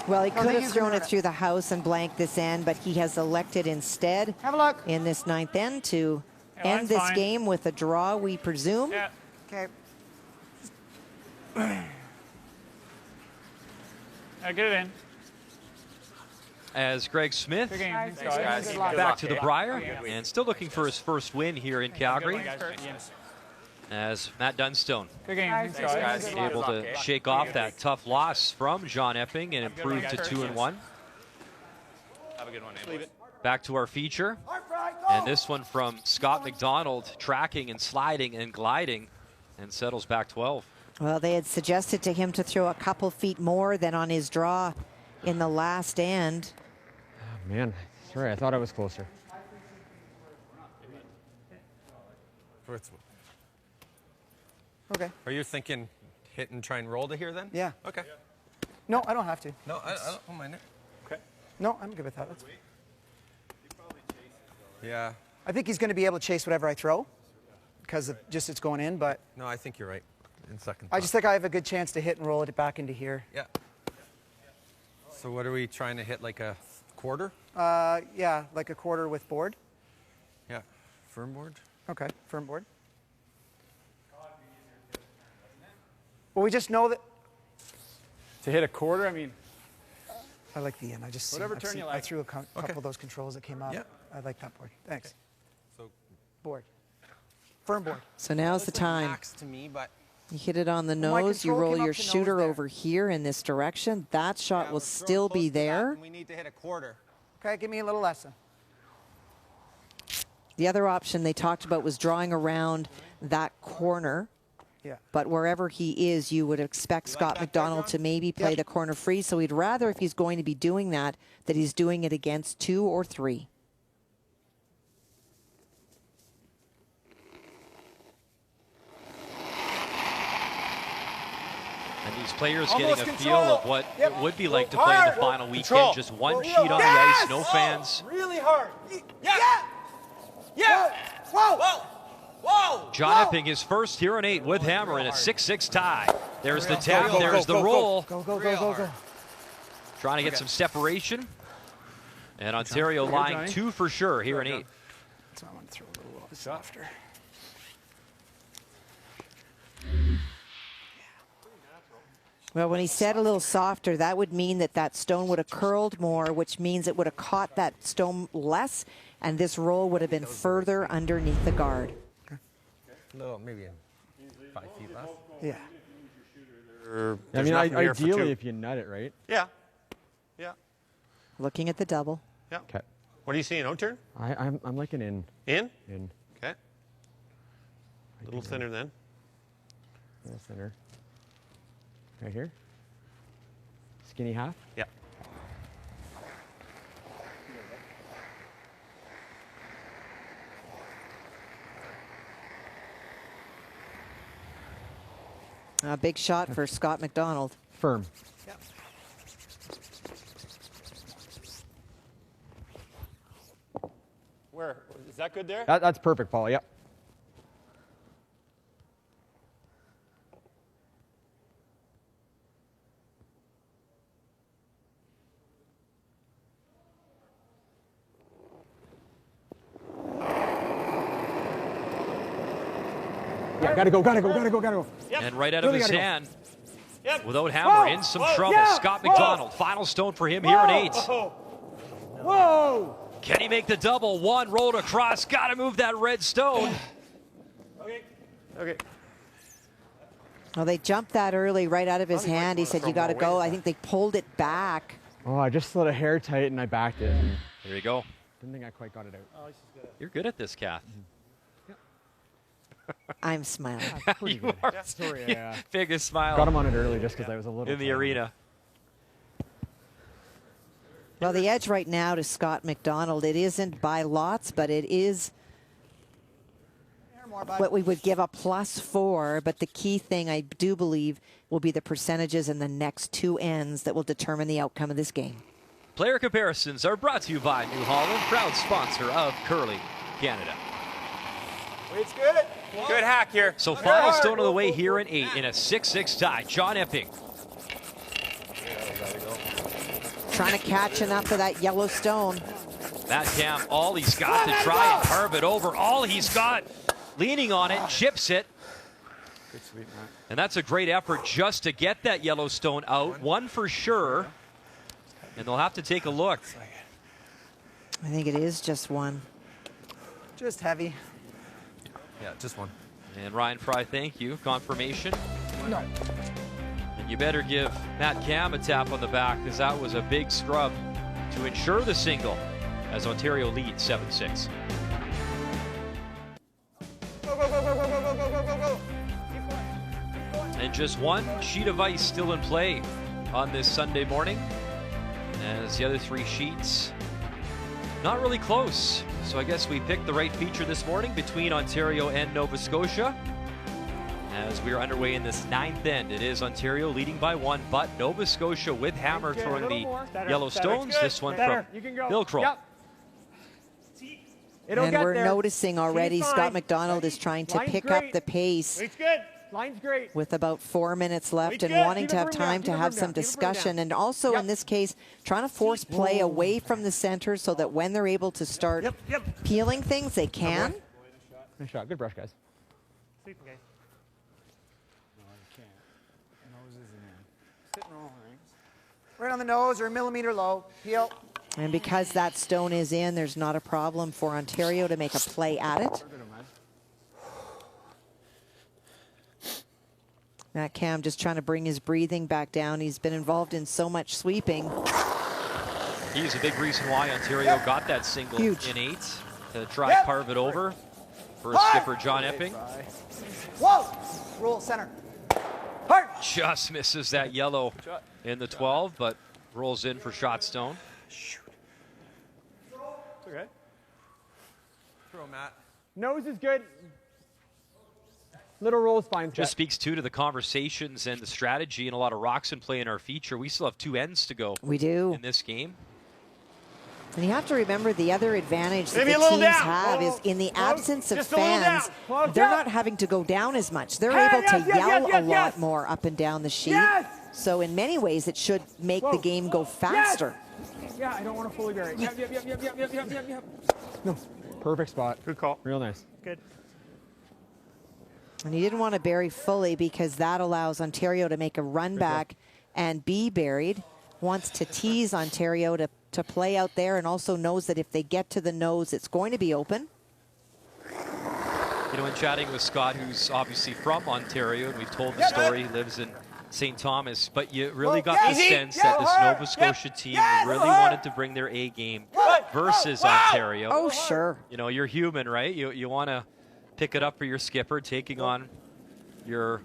Well, he could have thrown it through the house and blanked this end, but he has elected instead Have a look. in this 9th end to end this game with a draw, we presume. Yeah. Okay. Get it in. As Greg Smith Good game. Thanks, guys. back to the Brier and still looking for his first win here in Calgary. As Matt Dunstone Good game. Thanks, guys. able to shake off that tough loss from John Epping and improve to 2-1. Have a good one, Back to our feature. And this one from Scott McDonald, tracking and sliding and gliding, and settles back 12. Well, they had suggested to him to throw a couple feet more than on his draw in the last end. Oh, man, sorry, I thought I was closer. Okay. Are you thinking hit and try and roll to here then? Yeah. Okay. No, I don't have to. No, I don't mind it. Okay. No, I'm good with that. That's Yeah. I think he's going to be able to chase whatever I throw because of just it's going in, but No, I think you're right. In second. I just think I have a good chance to hit and roll it back into here. Yeah. So what are we trying to hit, like a quarter? Yeah, like a quarter with board. Yeah. Firm board? Okay, firm board. Well, we just know that. To hit a quarter, I mean. I like the end. I just Whatever turn you like. I threw a couple of those controls that came up. Yeah. I like that board. Thanks. Okay. So board. Firm board. So now's the time. Max to me, but You hit it on the Well, my nose, you control roll came up your to nose shooter there. over here in this direction. That shot will still be there. we need to hit a quarter. Okay, give me a little lesson. The other option they talked about was drawing around that corner. Yeah. But wherever he is, you would expect Scott McDonald to maybe play the corner free. So he'd rather, if he's going to be doing that he's doing it against 2 or 3. And these players Almost getting a control. feel of what Yep. it would be like to Go play in the hard. final weekend. Control. Just one Go sheet on the yes! ice, no fans. Really hard. Yeah. Yeah. Whoa. Whoa. Whoa. John Epping his first here in 8 with Hammer in a 6-6 tie. There's the tap, there's the roll. Go. Trying to get some separation. And Ontario lying 2 for sure here in 8. So I want to throw a little softer. Well, when he said a little softer, that would mean that stone would have curled more, which means it would have caught that stone less, and this roll would have been further underneath the guard. No, maybe 5 feet less. Yeah. I mean, ideally, if you nut it, right? Yeah. Yeah. Looking at the double. Yeah. Okay. What are you seeing? Out-turn? I'm like an in. In? In. Okay. A little thinner then. A little thinner. Right here. Skinny half. Yeah. A big shot for Scott McDonald. Firm. Yep. Where? Is that good there? That's perfect, Paul. Yep. Yeah, gotta go. Yep. And right out of his hand, without hammer, in some trouble. Scott McDonald, final stone for him here in 8. Whoa! Can he make the double? One rolled across, gotta move that red stone. Okay. Well, they jumped that early right out of his hand. He said, you got to go. I think they pulled it back. Oh, I just let a hair tight and I backed it. There you go. Didn't think I quite got it out. You're good at this, Kath. I'm smiling. Pretty You good. are Yeah. biggest smile. Got him on it early just because I was a little in the tired. arena. Well, the edge right now to Scott McDonald, it isn't by lots, but it is what we would give a +4. But the key thing, I do believe, will be the percentages in the next 2 ends that will determine the outcome of this game. Player comparisons are brought to you by New Holland, proud sponsor of Curling Canada. Weight's good. Good hack here. So final stone of the way here in 8 in a 6-6 tie. John Epping. Trying to catch enough of that yellow stone. Matt Cam, all he's got to try and carve it over. All he's got, leaning on it, chips it. Good sweep, Matt. And that's a great effort just to get that yellow stone out. One for sure. And they'll have to take a look. I think it is just one. Just heavy. Yeah, just one. And Ryan Fry, thank you. Confirmation. No. And you better give Matt Cam a tap on the back, because that was a big scrub to ensure the single as Ontario leads 7-6. And just one sheet of ice still in play on this Sunday morning, as the other 3 sheets not really close. So I guess we picked the right feature this morning between Ontario and Nova Scotia. As we are underway in this 9th end, it is Ontario leading by 1, but Nova Scotia with hammer throwing the yellow stones. This one from Bill Kroll. Yep. And we're noticing already Scott McDonald is trying to pick up the pace. Line's great. With about 4 minutes left and wanting to have time to have some discussion. And also in this case, trying to force play away from the center so that when they're able to start peeling things, they can. Nice shot. Good brush, guys. Sweeping, guys. Right on the nose or a millimeter low. Peel. And because that stone is in, there's not a problem for Ontario to make a play at it. Matt Cam just trying to bring his breathing back down. He's been involved in so much sweeping. He's a big reason why Ontario got that single in 8 to try carve it over for skipper John Epping. Whoa! Roll center. Hard. Just misses that yellow in the 12, but rolls in for shot stone. It's okay. Throw, Matt. Nose is good. Little roll's fine. Just speaks to the conversations and the strategy and a lot of rocks in play in our feature. We still have 2 ends to go. We do. In this game. And you have to remember the other advantage that the teams have is in the absence of fans, they're not having to go down as much. They're able to yell a lot more up and down the sheet. So in many ways, it should make the game go faster. Yeah, I don't want to fully bury it. Yep. No, perfect spot. Good call. Real nice. Good. And he didn't want to bury fully because that allows Ontario to make a run back and be buried. Wants to tease Ontario to play out there, and also knows that if they get to the nose, it's going to be open. You know, in chatting with Scott, who's obviously from Ontario, and we've told the story, he lives in St. Thomas, but you really got the sense that this Nova Scotia team really wanted to bring their A game versus Ontario. Oh, sure. You know, you're human, right? You want to pick it up for your skipper, taking on your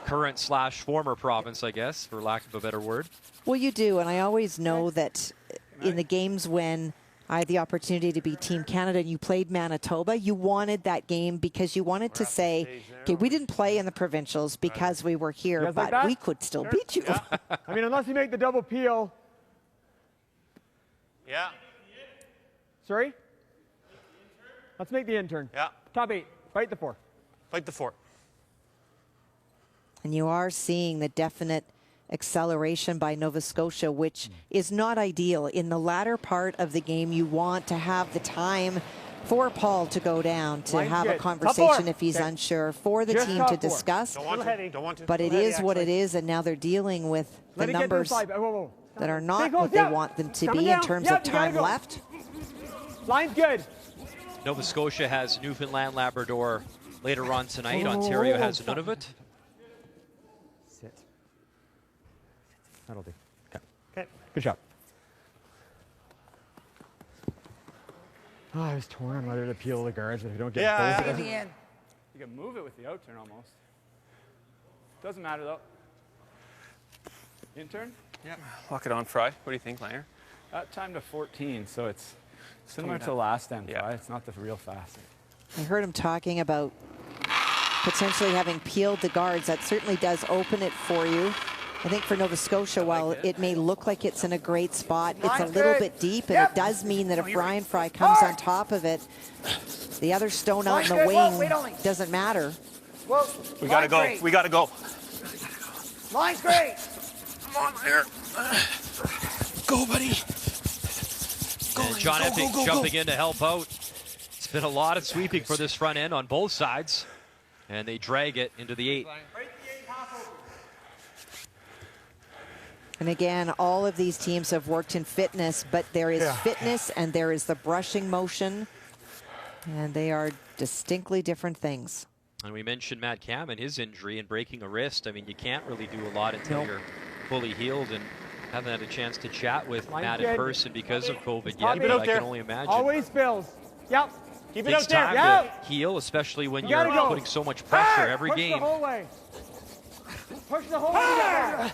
current / former province, I guess, for lack of a better word. Well, you do, and I always know that in the games when I had the opportunity to be Team Canada and you played Manitoba, you wanted that game because you wanted to say, okay, we didn't play in the provincials because we were here, but we could still beat you. I mean, unless you make the double peel. Yeah. Sorry? Let's make the intern. Yeah. Top 8. Fight the 4. Fight the 4. And you are seeing the definite acceleration by Nova Scotia, which is not ideal. In the latter part of the game, you want to have the time for Paul to go down, to have a conversation if he's unsure, for the team to discuss. Don't want to. But it is what it is, and now they're dealing with the numbers that are not what they want them to be in terms of time left. Line's good. Nova Scotia has Newfoundland, Labrador later on tonight. Ontario has Nunavut. Sit. That'll do. Okay. Good job. Oh, I was torn on whether to peel the guards, but if you don't get both of them. You can move it with the out turn almost. Doesn't matter though. In turn? Yeah. Lock it on, Fry. What do you think, Langer? That time to 14, so it's similar to last time, Fry. It's not the real fast. I heard him talking about potentially having peeled the guards. That certainly does open it for you. I think for Nova Scotia, while it may look like it's in a great spot, it's a little bit deep, and it does mean that if Ryan Fry comes on top of it, the other stone out in the wing doesn't matter. We gotta go. We gotta go. Line's great. Come on, there. Go, buddy. And John Epping jumping in to help out. It's been a lot of sweeping for this front end on both sides, and they drag it into the 8. And again, all of these teams have worked in fitness, but there is fitness and there is the brushing motion, and they are distinctly different things. And we mentioned Matt Cam and his injury and breaking a wrist. I mean, you can't really do a lot until you're fully healed, and haven't had a chance to chat with Matt in person because of COVID yet, but I can only imagine. Always spills. Yep. Keep it out there. Takes time to heal, especially when you're putting so much pressure every game. Push the whole way. Push the whole way.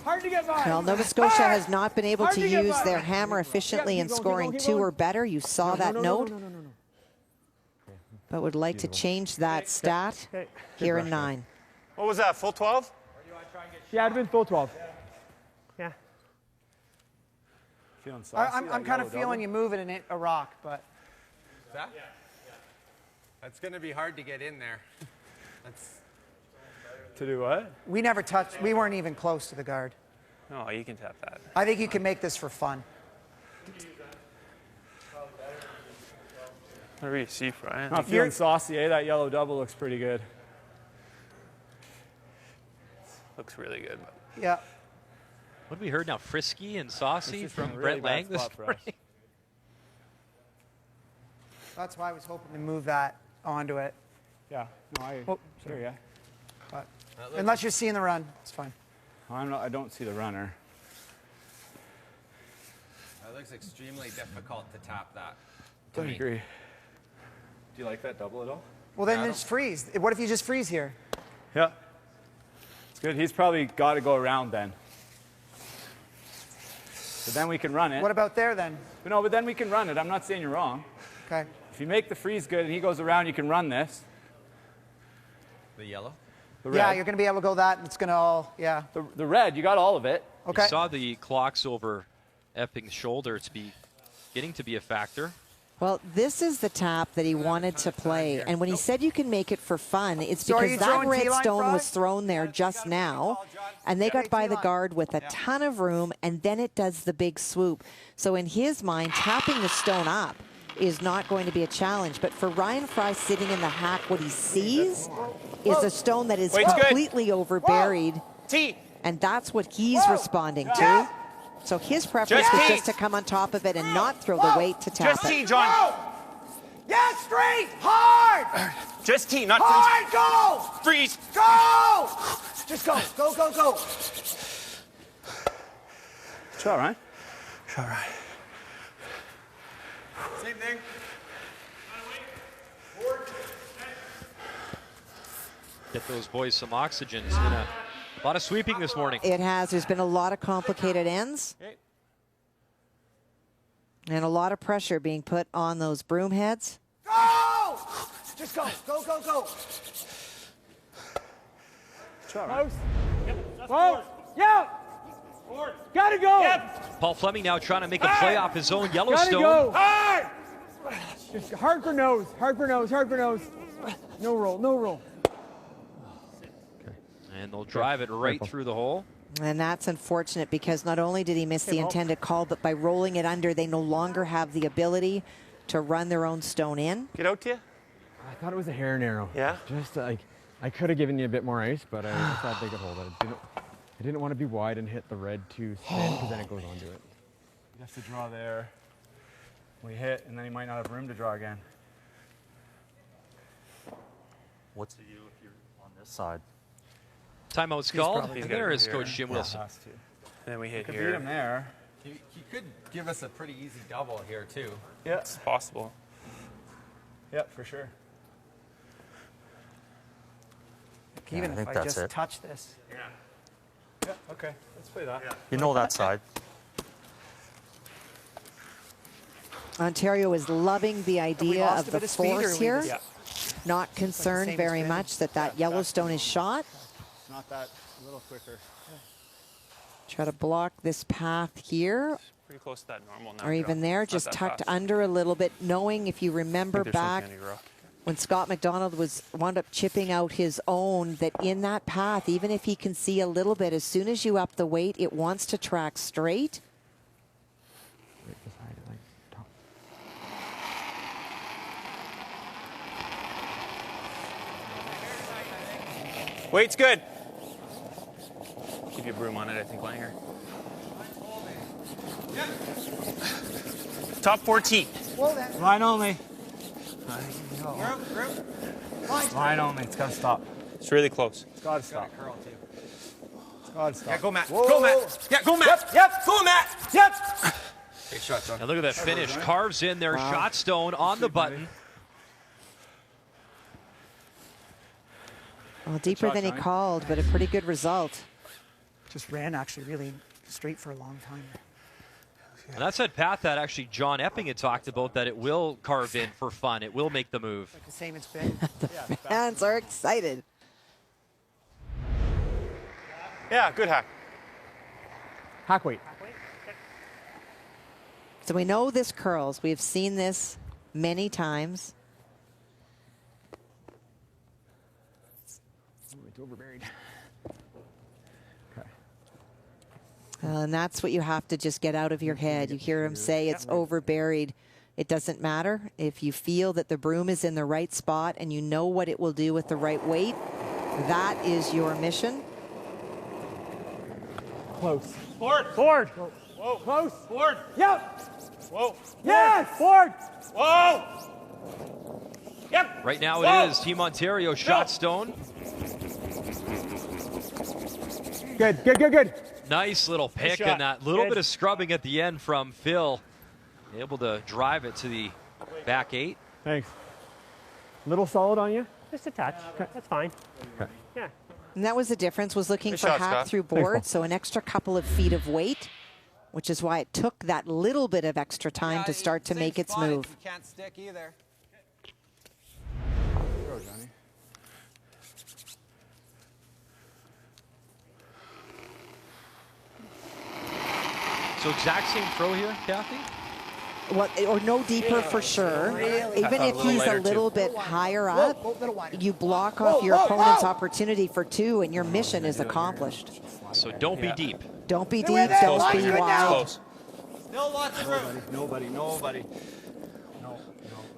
Hard to get by. Well, Nova Scotia has not been able to use their hammer efficiently in scoring 2 or better. You saw that note. But would like to change that stat here in 9. What was that, full 12? Yeah, it'd been full 12. Yeah. Feeling saucy, I'm kind of feeling you moving in a rock, but. That? That's going to be hard to get in there. That's. To do what? We never touched. We weren't even close to the guard. No, you can tap that. I think you can make this for fun. Whatever you see, Brian. Not feeling saucy, eh? That yellow double looks pretty good. Looks really good. Yeah. What have we heard now? Frisky and saucy from Brett Lang this morning. That's why I was hoping to move that onto it. Yeah. No, sure, yeah. But unless you're seeing the run, it's fine. I don't see the runner. That looks extremely difficult to tap that. I agree. Do you like that double at all? Well, then just freeze. What if you just freeze here? Yeah. It's good. He's probably got to go around then. But then we can run it. What about there then? No, but then we can run it. I'm not saying you're wrong. Okay. If you make the freeze good and he goes around, you can run this. The yellow? The red. Yeah, you're going to be able to go that. It's going to all, yeah. The red, you got all of it. Okay. You saw the clocks over Epping's shoulder. It's beginning to be a factor. Well, this is the tap that he wanted to play. And when he said you can make it for fun, it's because that red stone was thrown there just now. And they got by the guard with a ton of room, and then it does the big swoop. So in his mind, tapping the stone up is not going to be a challenge. But for Ryan Fry sitting in the hack, what he sees is a stone that is completely overburied. And that's what he's responding to. So his preference was just to come on top of it and not throw the weight to tap it. John. Yeah, straight, hard. Just T, not hard. Go. Freeze. Go. Just go. Go, go, go. It's all right. It's all right. Same thing. Get those boys some oxygen. It's been a lot of sweeping this morning. It has. There's been a lot of complicated ends. And a lot of pressure being put on those broom heads. Go! Just go. Go, go, go. It's all right. Whoa! Yeah! Gotta go! Paul Fleming now trying to make a play off his own Yellowstone. Gotta go! Hard! Just hard for nose, hard for nose, hard for nose. No roll, no roll. And they'll drive it right through the hole. And that's unfortunate because not only did he miss the intended call, but by rolling it under, they no longer have the ability to run their own stone in. Get out to you? I thought it was a hair narrow. Yeah? Just like, I could have given you a bit more ice, but I thought they could hold it. I didn't want to be wide and hit the red too thin because then it goes onto it. You have to draw there. We hit, and then he might not have room to draw again. What's to you if you're on this side? Timeout's called. And there is Coach Jim Wilson. And then we hit Could here. beat him there. He could give us a pretty easy double here, too. Yeah. It's possible. Yep, for sure. Even I if think I that's just it. touch this. Yeah, okay. Let's play that. You know that side. Ontario is loving the idea lost of a the bit of speed, or force we here. just- Not concerned very much that Yellowstone is shot. It's not that, a little quicker. Try to block this path here, Pretty close to that normal now. or even there, It's not just that tucked fast. under a little bit, knowing if you remember there's something back on your rock. when Scott McDonald wound up chipping out his own, that in that path, even if he can see a little bit, as soon as you up the weight, it wants to track straight. Weight's good. Keep your broom on it, I think, Langer. Top 14. Line only. Line only. It's got to stop. It's really close. It's got to stop. It's got to stop. Yeah, go, Matt. Whoa. Go, Matt. Yeah, go, Matt. Yep. Go, Matt. Yep. Great shot, John. And look at that finish. Carves in their shot stone on the button. Well, deeper than he called, but a pretty good result. Just ran actually really straight for a long time. And that's that path that actually John Epping had talked about, that it will carve in for fun. It will make the move. Like the same it's been. Fans are excited. Yeah, good hack. Hack weight. So we know this curls. We've seen this many times. It's overburied. And that's what you have to just get out of your head. You hear him say it's overburied. It doesn't matter. If you feel that the broom is in the right spot and you know what it will do with the right weight, that is your mission. Close. Forward. Forward. Whoa. Close. Forward. Yep. Whoa. Yes. Forward. Whoa. Yep. Right now it is Team Ontario shot stone. Good, good, good, good. Nice little pick shot. and that little Good. bit of scrubbing at the end from Phil. Able to drive it to the back 8. Thanks. Little solid on you? Just a touch. That's fine. Okay. Yeah. And that was the difference, was looking Good for shot, hack Scott. through Thanks, board, Paul. so an extra couple of feet of weight, which is why it took that little bit of extra time to start to make its move. You can't stick either. Go, Johnny. So exact same throw here, Kathy? Well, or no deeper for sure. Even if he's a little bit higher up, you block off your opponent's opportunity for 2 and your mission is accomplished. So don't be deep. Don't be deep, don't be wide. Close. Still lots of room. Nobody. No.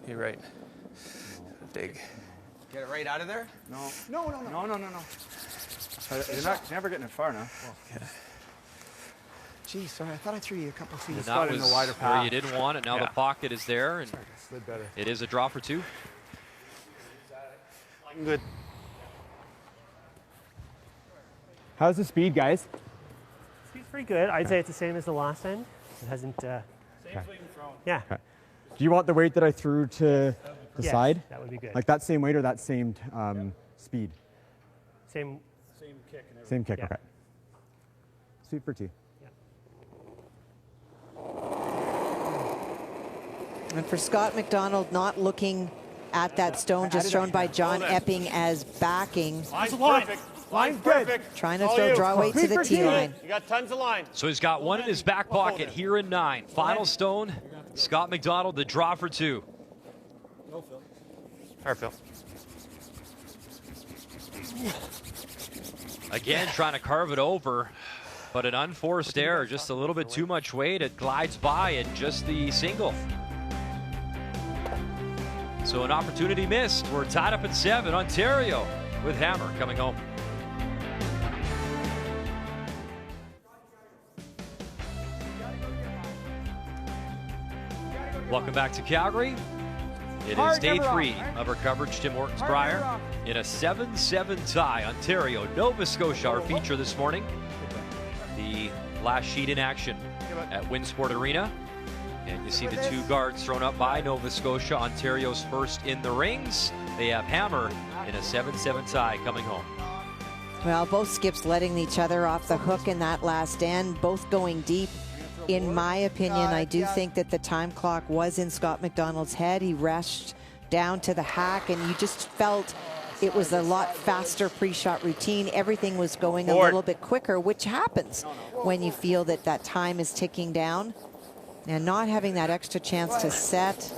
You're right. Dig. Get it right out of there. No. You're never getting it far enough. Okay. Geez, sorry, I thought I threw you a couple feet. And got that in was the wider where path. you didn't want it. Now Yeah. the pocket is there, and Slid better. it is a draw for 2. Good. How's the speed, guys? Speed's pretty good. I'd say it's the same as the last end. It hasn't. Okay. Yeah. Okay. Do you want the weight that I threw to the Yes, side? that would be good. Like that same weight or that same speed? Same. Same kick, Yeah. okay. Sweep for 2. And for Scott McDonald, not looking at that stone just thrown by John Epping as backing, Line's perfect. Line's perfect. trying to throw draw weight to the T line. You got tons of line. So he's got one in his back pocket here in 9. Final stone, Scott McDonald, the draw for 2. Fire, Phil. Again, trying to carve it over, but an unforced error, just a little bit too much weight. It glides by and just the single. So an opportunity missed. We're tied up at 7. Ontario with Hammer coming home. Welcome back to Calgary. It is day 3 of our coverage. Tim Hortons Brier in a 7-7 tie. Ontario, Nova Scotia, our feature this morning. The last sheet in action at Winsport Arena. And you see the 2 guards thrown up by Nova Scotia. Ontario's first in the rings. They have Hammer in a 7-7 tie coming home. Well, both skips letting each other off the hook in that last end, both going deep. In my opinion, I do think that the time clock was in Scott McDonald's head. He rushed down to the hack, and you just felt it was a lot faster pre-shot routine. Everything was going a little bit quicker, which happens when you feel that that time is ticking down. And not having that extra chance to set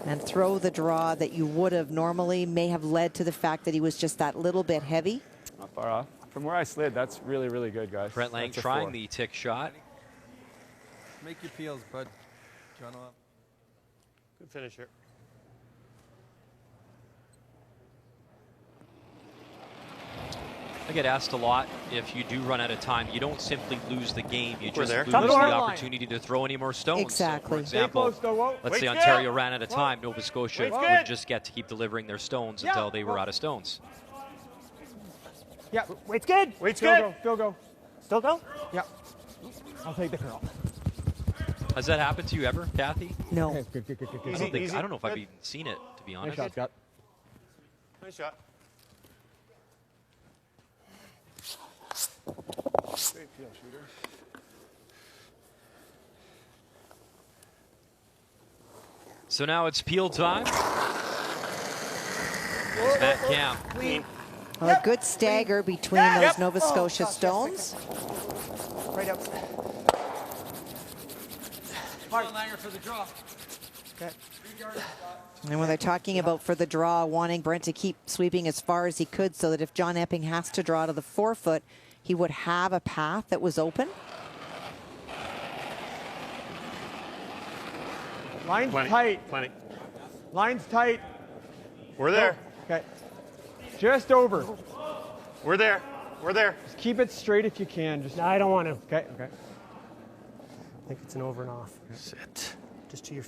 and throw the draw that you would have normally may have led to the fact that he was just that little bit heavy. Not far off. From where I slid, that's really, really good, guys. Brent Lang trying the tick shot. Make your peels, bud. John off. Good finisher. I get asked a lot, if you do run out of time, you don't simply lose the game, you just lose the line. opportunity to throw any more stones. Exactly. So, for example, let's say Ontario ran out of time, Nova Scotia would just get to keep delivering their stones until they were out of stones. Yeah, wait's good. Wait's Still good. go, still go. Still go? Yeah. I'll take the curl. Has that happened to you ever, Kathy? No. Okay, good. I don't know if I've even seen it, to be honest. Nice shot, Scott. Nice shot. Great peel, shooter. So now it's peel time. It's Matt Cam. Well, a good stagger between those Nova Scotia stones. Right up. Langer for the draw. Okay. And when they're talking about for the draw, wanting Brent to keep sweeping as far as he could so that if John Epping has to draw to the 4-foot, he would have a path that was open. Line's tight. Plenty. Line's tight. We're there. Okay. Just over. We're there. We're there. Just keep it straight if you can. Just. No, I don't want to. Okay. I think it's an over and off. Sit. Just to your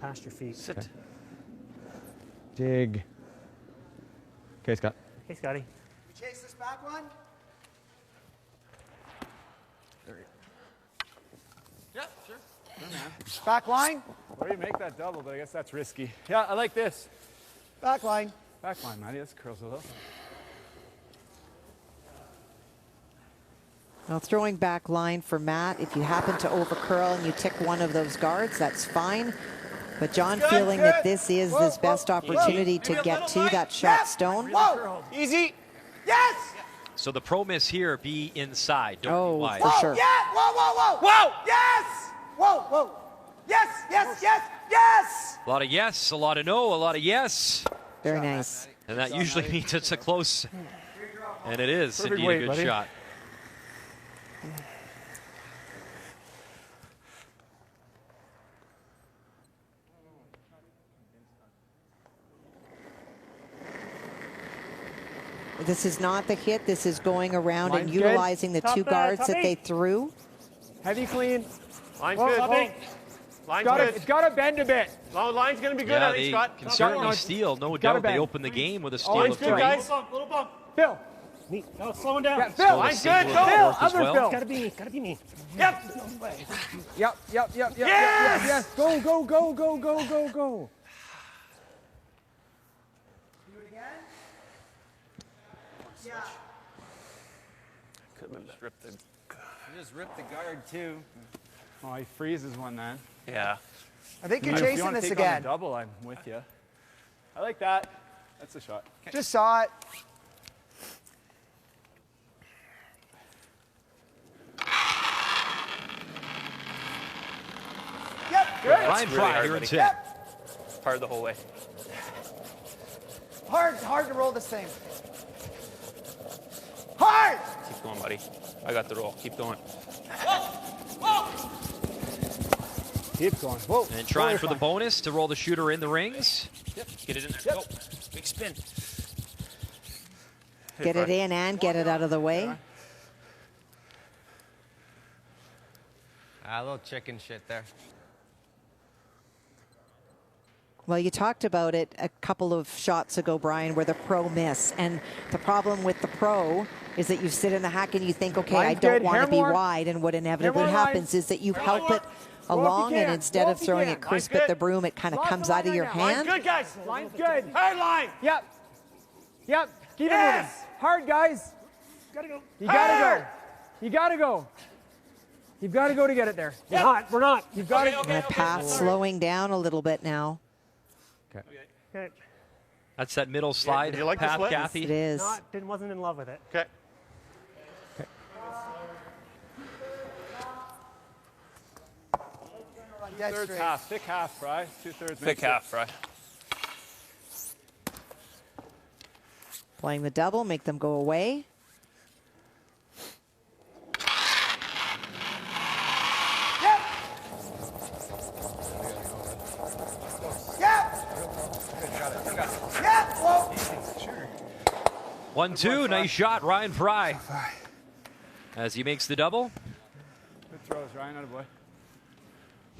past your feet. Sit. Okay. Dig. Okay, Scott. Hey, Scotty. You chase this back one? Yeah, sure. Back line? Or you make that double, but I guess that's risky. Yeah, I like this. Back line. Back line, Matty. That's curls a little. Now throwing back line for Matt, if you happen to over curl and you tick one of those guards, that's fine. But John feeling that this is his best opportunity to get to that shot stone. Whoa! Easy. Yes! So the pro miss here, be inside, don't be wide. For sure. Yeah! Whoa! Yes! Whoa! Yes! A lot of yes, a lot of no, a lot of yes. Very nice. And that usually means it's a close, and it is Perfect indeed weight, a good buddy. shot. This is not the hit. This is going around Line's and good. utilizing the Top 2 guards that eight. they threw. Heavy clean. Line's Whoa, good. whoa. Line's good. It's got to bend a bit. Line's going to be good, Yeah, I think, they Scott. can certainly steal, no gotta doubt. They bend. open the game with a steal Line's of good, 3. guys. Little bump. Phil. Me. No, it's slowing down. Yeah, Still Phil. a Line's single good, of Phil. the fourth as Other well. Phil. Gotta be me. Gotta be me. Yep. Yep. Yes! Go. Do it again? Yeah. You just ripped the guard, too. Oh, he freezes one then. Yeah. I think you're If you chasing wanna this take on a again. double, I'm with you. I like that. That's a shot. Just saw it. Yep. Good. Line really fly hard, here in buddy. 10. It's part of the whole way. hard to roll this thing. Hard! Keep going, buddy. I got the roll. Keep going. Keep going. Whoa. And trying for the bonus to roll the shooter in the rings. Yep. Get it in there. Go. Big spin. Get it in and get it out of the way. A little chicken shit there. Well, you talked about it a couple of shots ago, Brian, where the pro miss. And the problem with the pro is that you sit in the hack and you think, okay, I don't want to be wide. And what inevitably happens is that you help it along, and instead of throwing it crisp at the broom, it kind of comes out of your hand. Line's good, guys. Line's good. Hard line. Yep. Yep. Keep it moving. Hard, guys. Gotta go. You gotta go. You gotta go. You've got to go to get it there. We're not. You've got to. That path slowing down a little bit now. Okay. That's that middle slide path, Kathy. It is. Wasn't in love with it. Okay. Two-thirds half. Thick half, Fry. Two-thirds. Thick half, Fry. Playing the double, make them go away. One, two, nice shot, Ryan Fry. As he makes the double. Good throws, Ryan. Attaboy.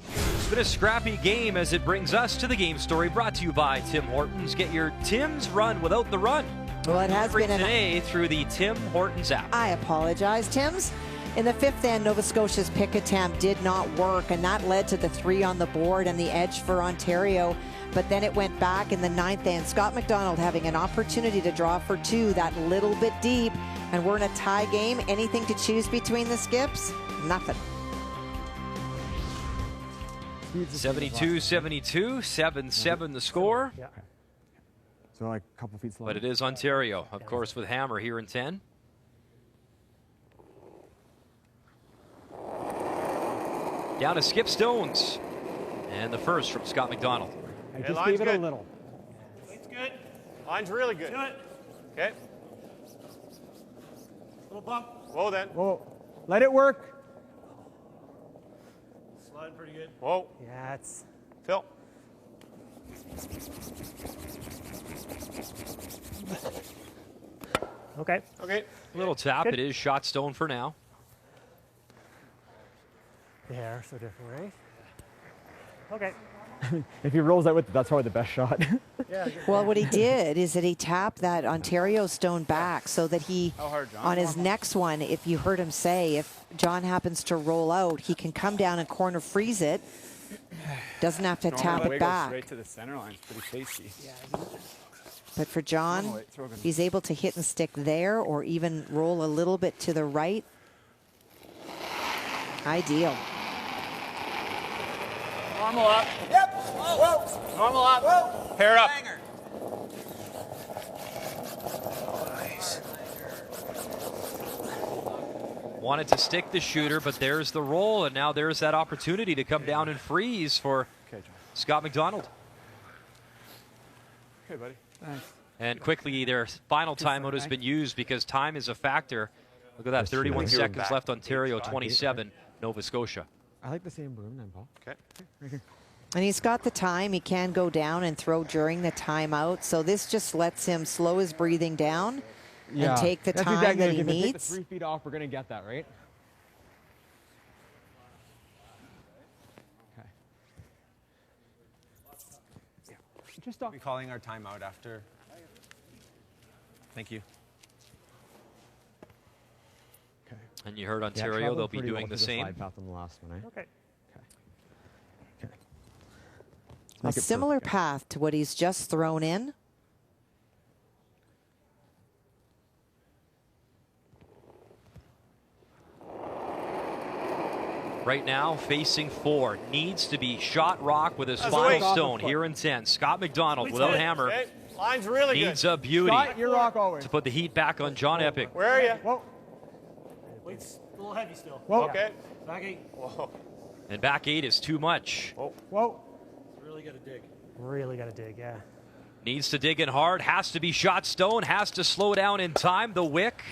It's been a scrappy game as it brings us to the game story brought to you by Tim Hortons. Get your Tim's run without the run. Well, it has been today through the Tim Hortons app. I apologize, Tim's. In the fifth end, Nova Scotia's pick attempt did not work, and that led to the 3 on the board and the edge for Ontario. But then it went back in the ninth end. Scott McDonald having an opportunity to draw for 2, that little bit deep, and we're in a tie game. Anything to choose between the skips? Nothing. 72-72, 7-7 the score. Yeah. So like a couple feet slow. But it is Ontario, of course, with Hammer here in 10. Down to Skip Stones. And the first from Scott McDonald. I just gave it a little. Line's good. Line's really good. Do it. Okay. Little bump. Whoa, then. Whoa. Let it work. Sliding pretty good. Whoa. Yeah, it's. Phil. Okay. Okay. Little tap. Good. It is shot stone for now. The hair, so different, right? Okay. If he rolls that with it, that's probably the best shot. Well, what he did is that he tapped that Ontario stone back so that he, on his next one, if you heard him say, if John happens to roll out, he can come down and corner freeze it. Doesn't have to tap it back. Straight to the center line. It's pretty tasty. But for John, he's able to hit and stick there or even roll a little bit to the right. Ideal. Normal up. Yep. Whoa. Normal up. Whoa. Pair up. Nice. Wanted to stick the shooter, but there's the roll, and now there's that opportunity to come down and freeze for Scott McDonald. Okay, buddy. Thanks. And quickly, their final timeout has been used because time is a factor. Look at that, 31 seconds left, Ontario, 27, Nova Scotia. I like the same broom then, Paul. Okay. Right here. And he's got the time. He can go down and throw during the timeout. So this just lets him slow his breathing down and take the time that he If we take the needs. 3 feet off, we're going to get that, right? Okay. Just stop. We'll be calling our timeout after. Thank you. Okay. And you heard Ontario, they'll be doing the same. Slide path on the last one, eh? Okay. A similar path to what he's just thrown in. Right now, facing 4. Needs to be shot rock with his final stone here in 10. Scott McDonald without hammer. Okay. Line's really good. Needs a beauty Scott, your rock always. to put the heat back on John Epping. Where are you? Whoa. Weight's a little heavy still. Whoa. Okay. Back 8. Whoa. And back 8 is too much. Whoa. Really got to dig. Really got to dig, yeah. Needs to dig in hard, has to be shot stone, has to slow down in time. The wick,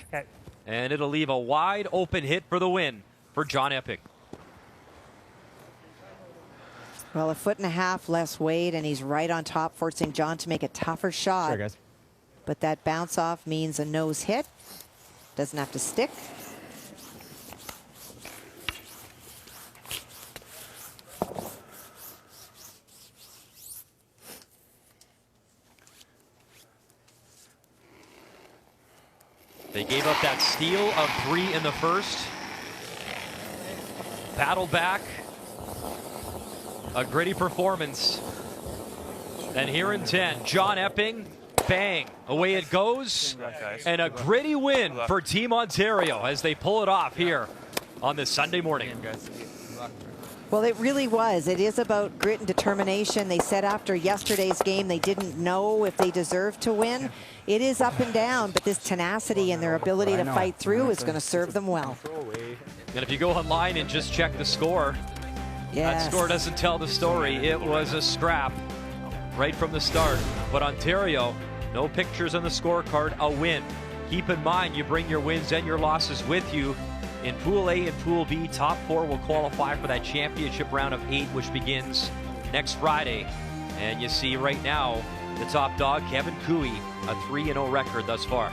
and it'll leave a wide open hit for the win for John Epping. Well, 1.5 feet less weight, and he's right on top, forcing John to make a tougher shot. Sorry, guys. But that bounce off means a nose hit. Doesn't have to stick. They gave up that steal of 3 in the first. Battled back. A gritty performance. And here in 10, John Epping, bang, away it goes. And a gritty win for Team Ontario as they pull it off here on this Sunday morning. Well, it really was. It is about grit and determination. They said after yesterday's game they didn't know if they deserved to win. It is up and down, but this tenacity and their ability to fight through is going to serve them well. And if you go online and just check the score, that score doesn't tell the story. It was a scrap right from the start. But Ontario, no pictures on the scorecard, a win. Keep in mind, you bring your wins and your losses with you. In Pool A and Pool B, top 4 will qualify for that championship round of 8, which begins next Friday. And you see right now, the top dog, Kevin Cooey, a 3-0 record thus far.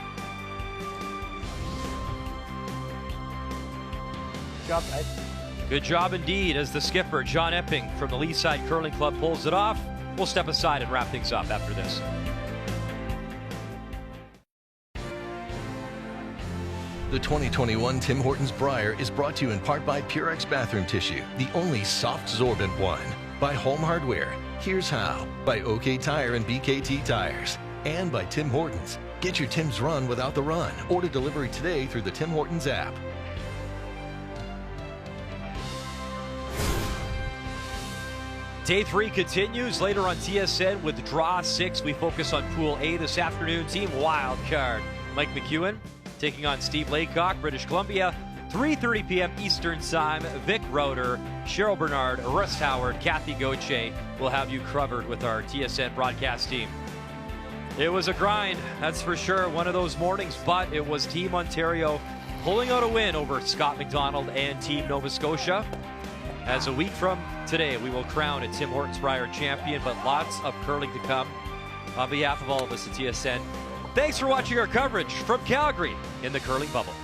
Good job, guys. Good job indeed as the skipper, John Epping from the Leaside Curling Club, pulls it off. We'll step aside and wrap things up after this. The 2021 Tim Hortons Brier is brought to you in part by Purex Bathroom Tissue, the only soft-sorbent one. By Home Hardware, here's how. By OK Tire and BKT Tires. And by Tim Hortons. Get your Tim's run without the run. Order delivery today through the Tim Hortons app. Day 3 continues later on TSN with Draw 6. We focus on Pool A this afternoon. Team Wild Card. Mike McEwen taking on Steve Laycock, British Columbia. 3:30 p.m. Eastern Time. Vic Roeder, Cheryl Bernard, Russ Howard, Kathy Gauthier will have you covered with our TSN broadcast team. It was a grind, that's for sure. One of those mornings, but it was Team Ontario pulling out a win over Scott McDonald and Team Nova Scotia. As a week from today, we will crown a Tim Hortons Brier champion, but lots of curling to come. On behalf of all of us at TSN, thanks for watching our coverage from Calgary in the curling bubble.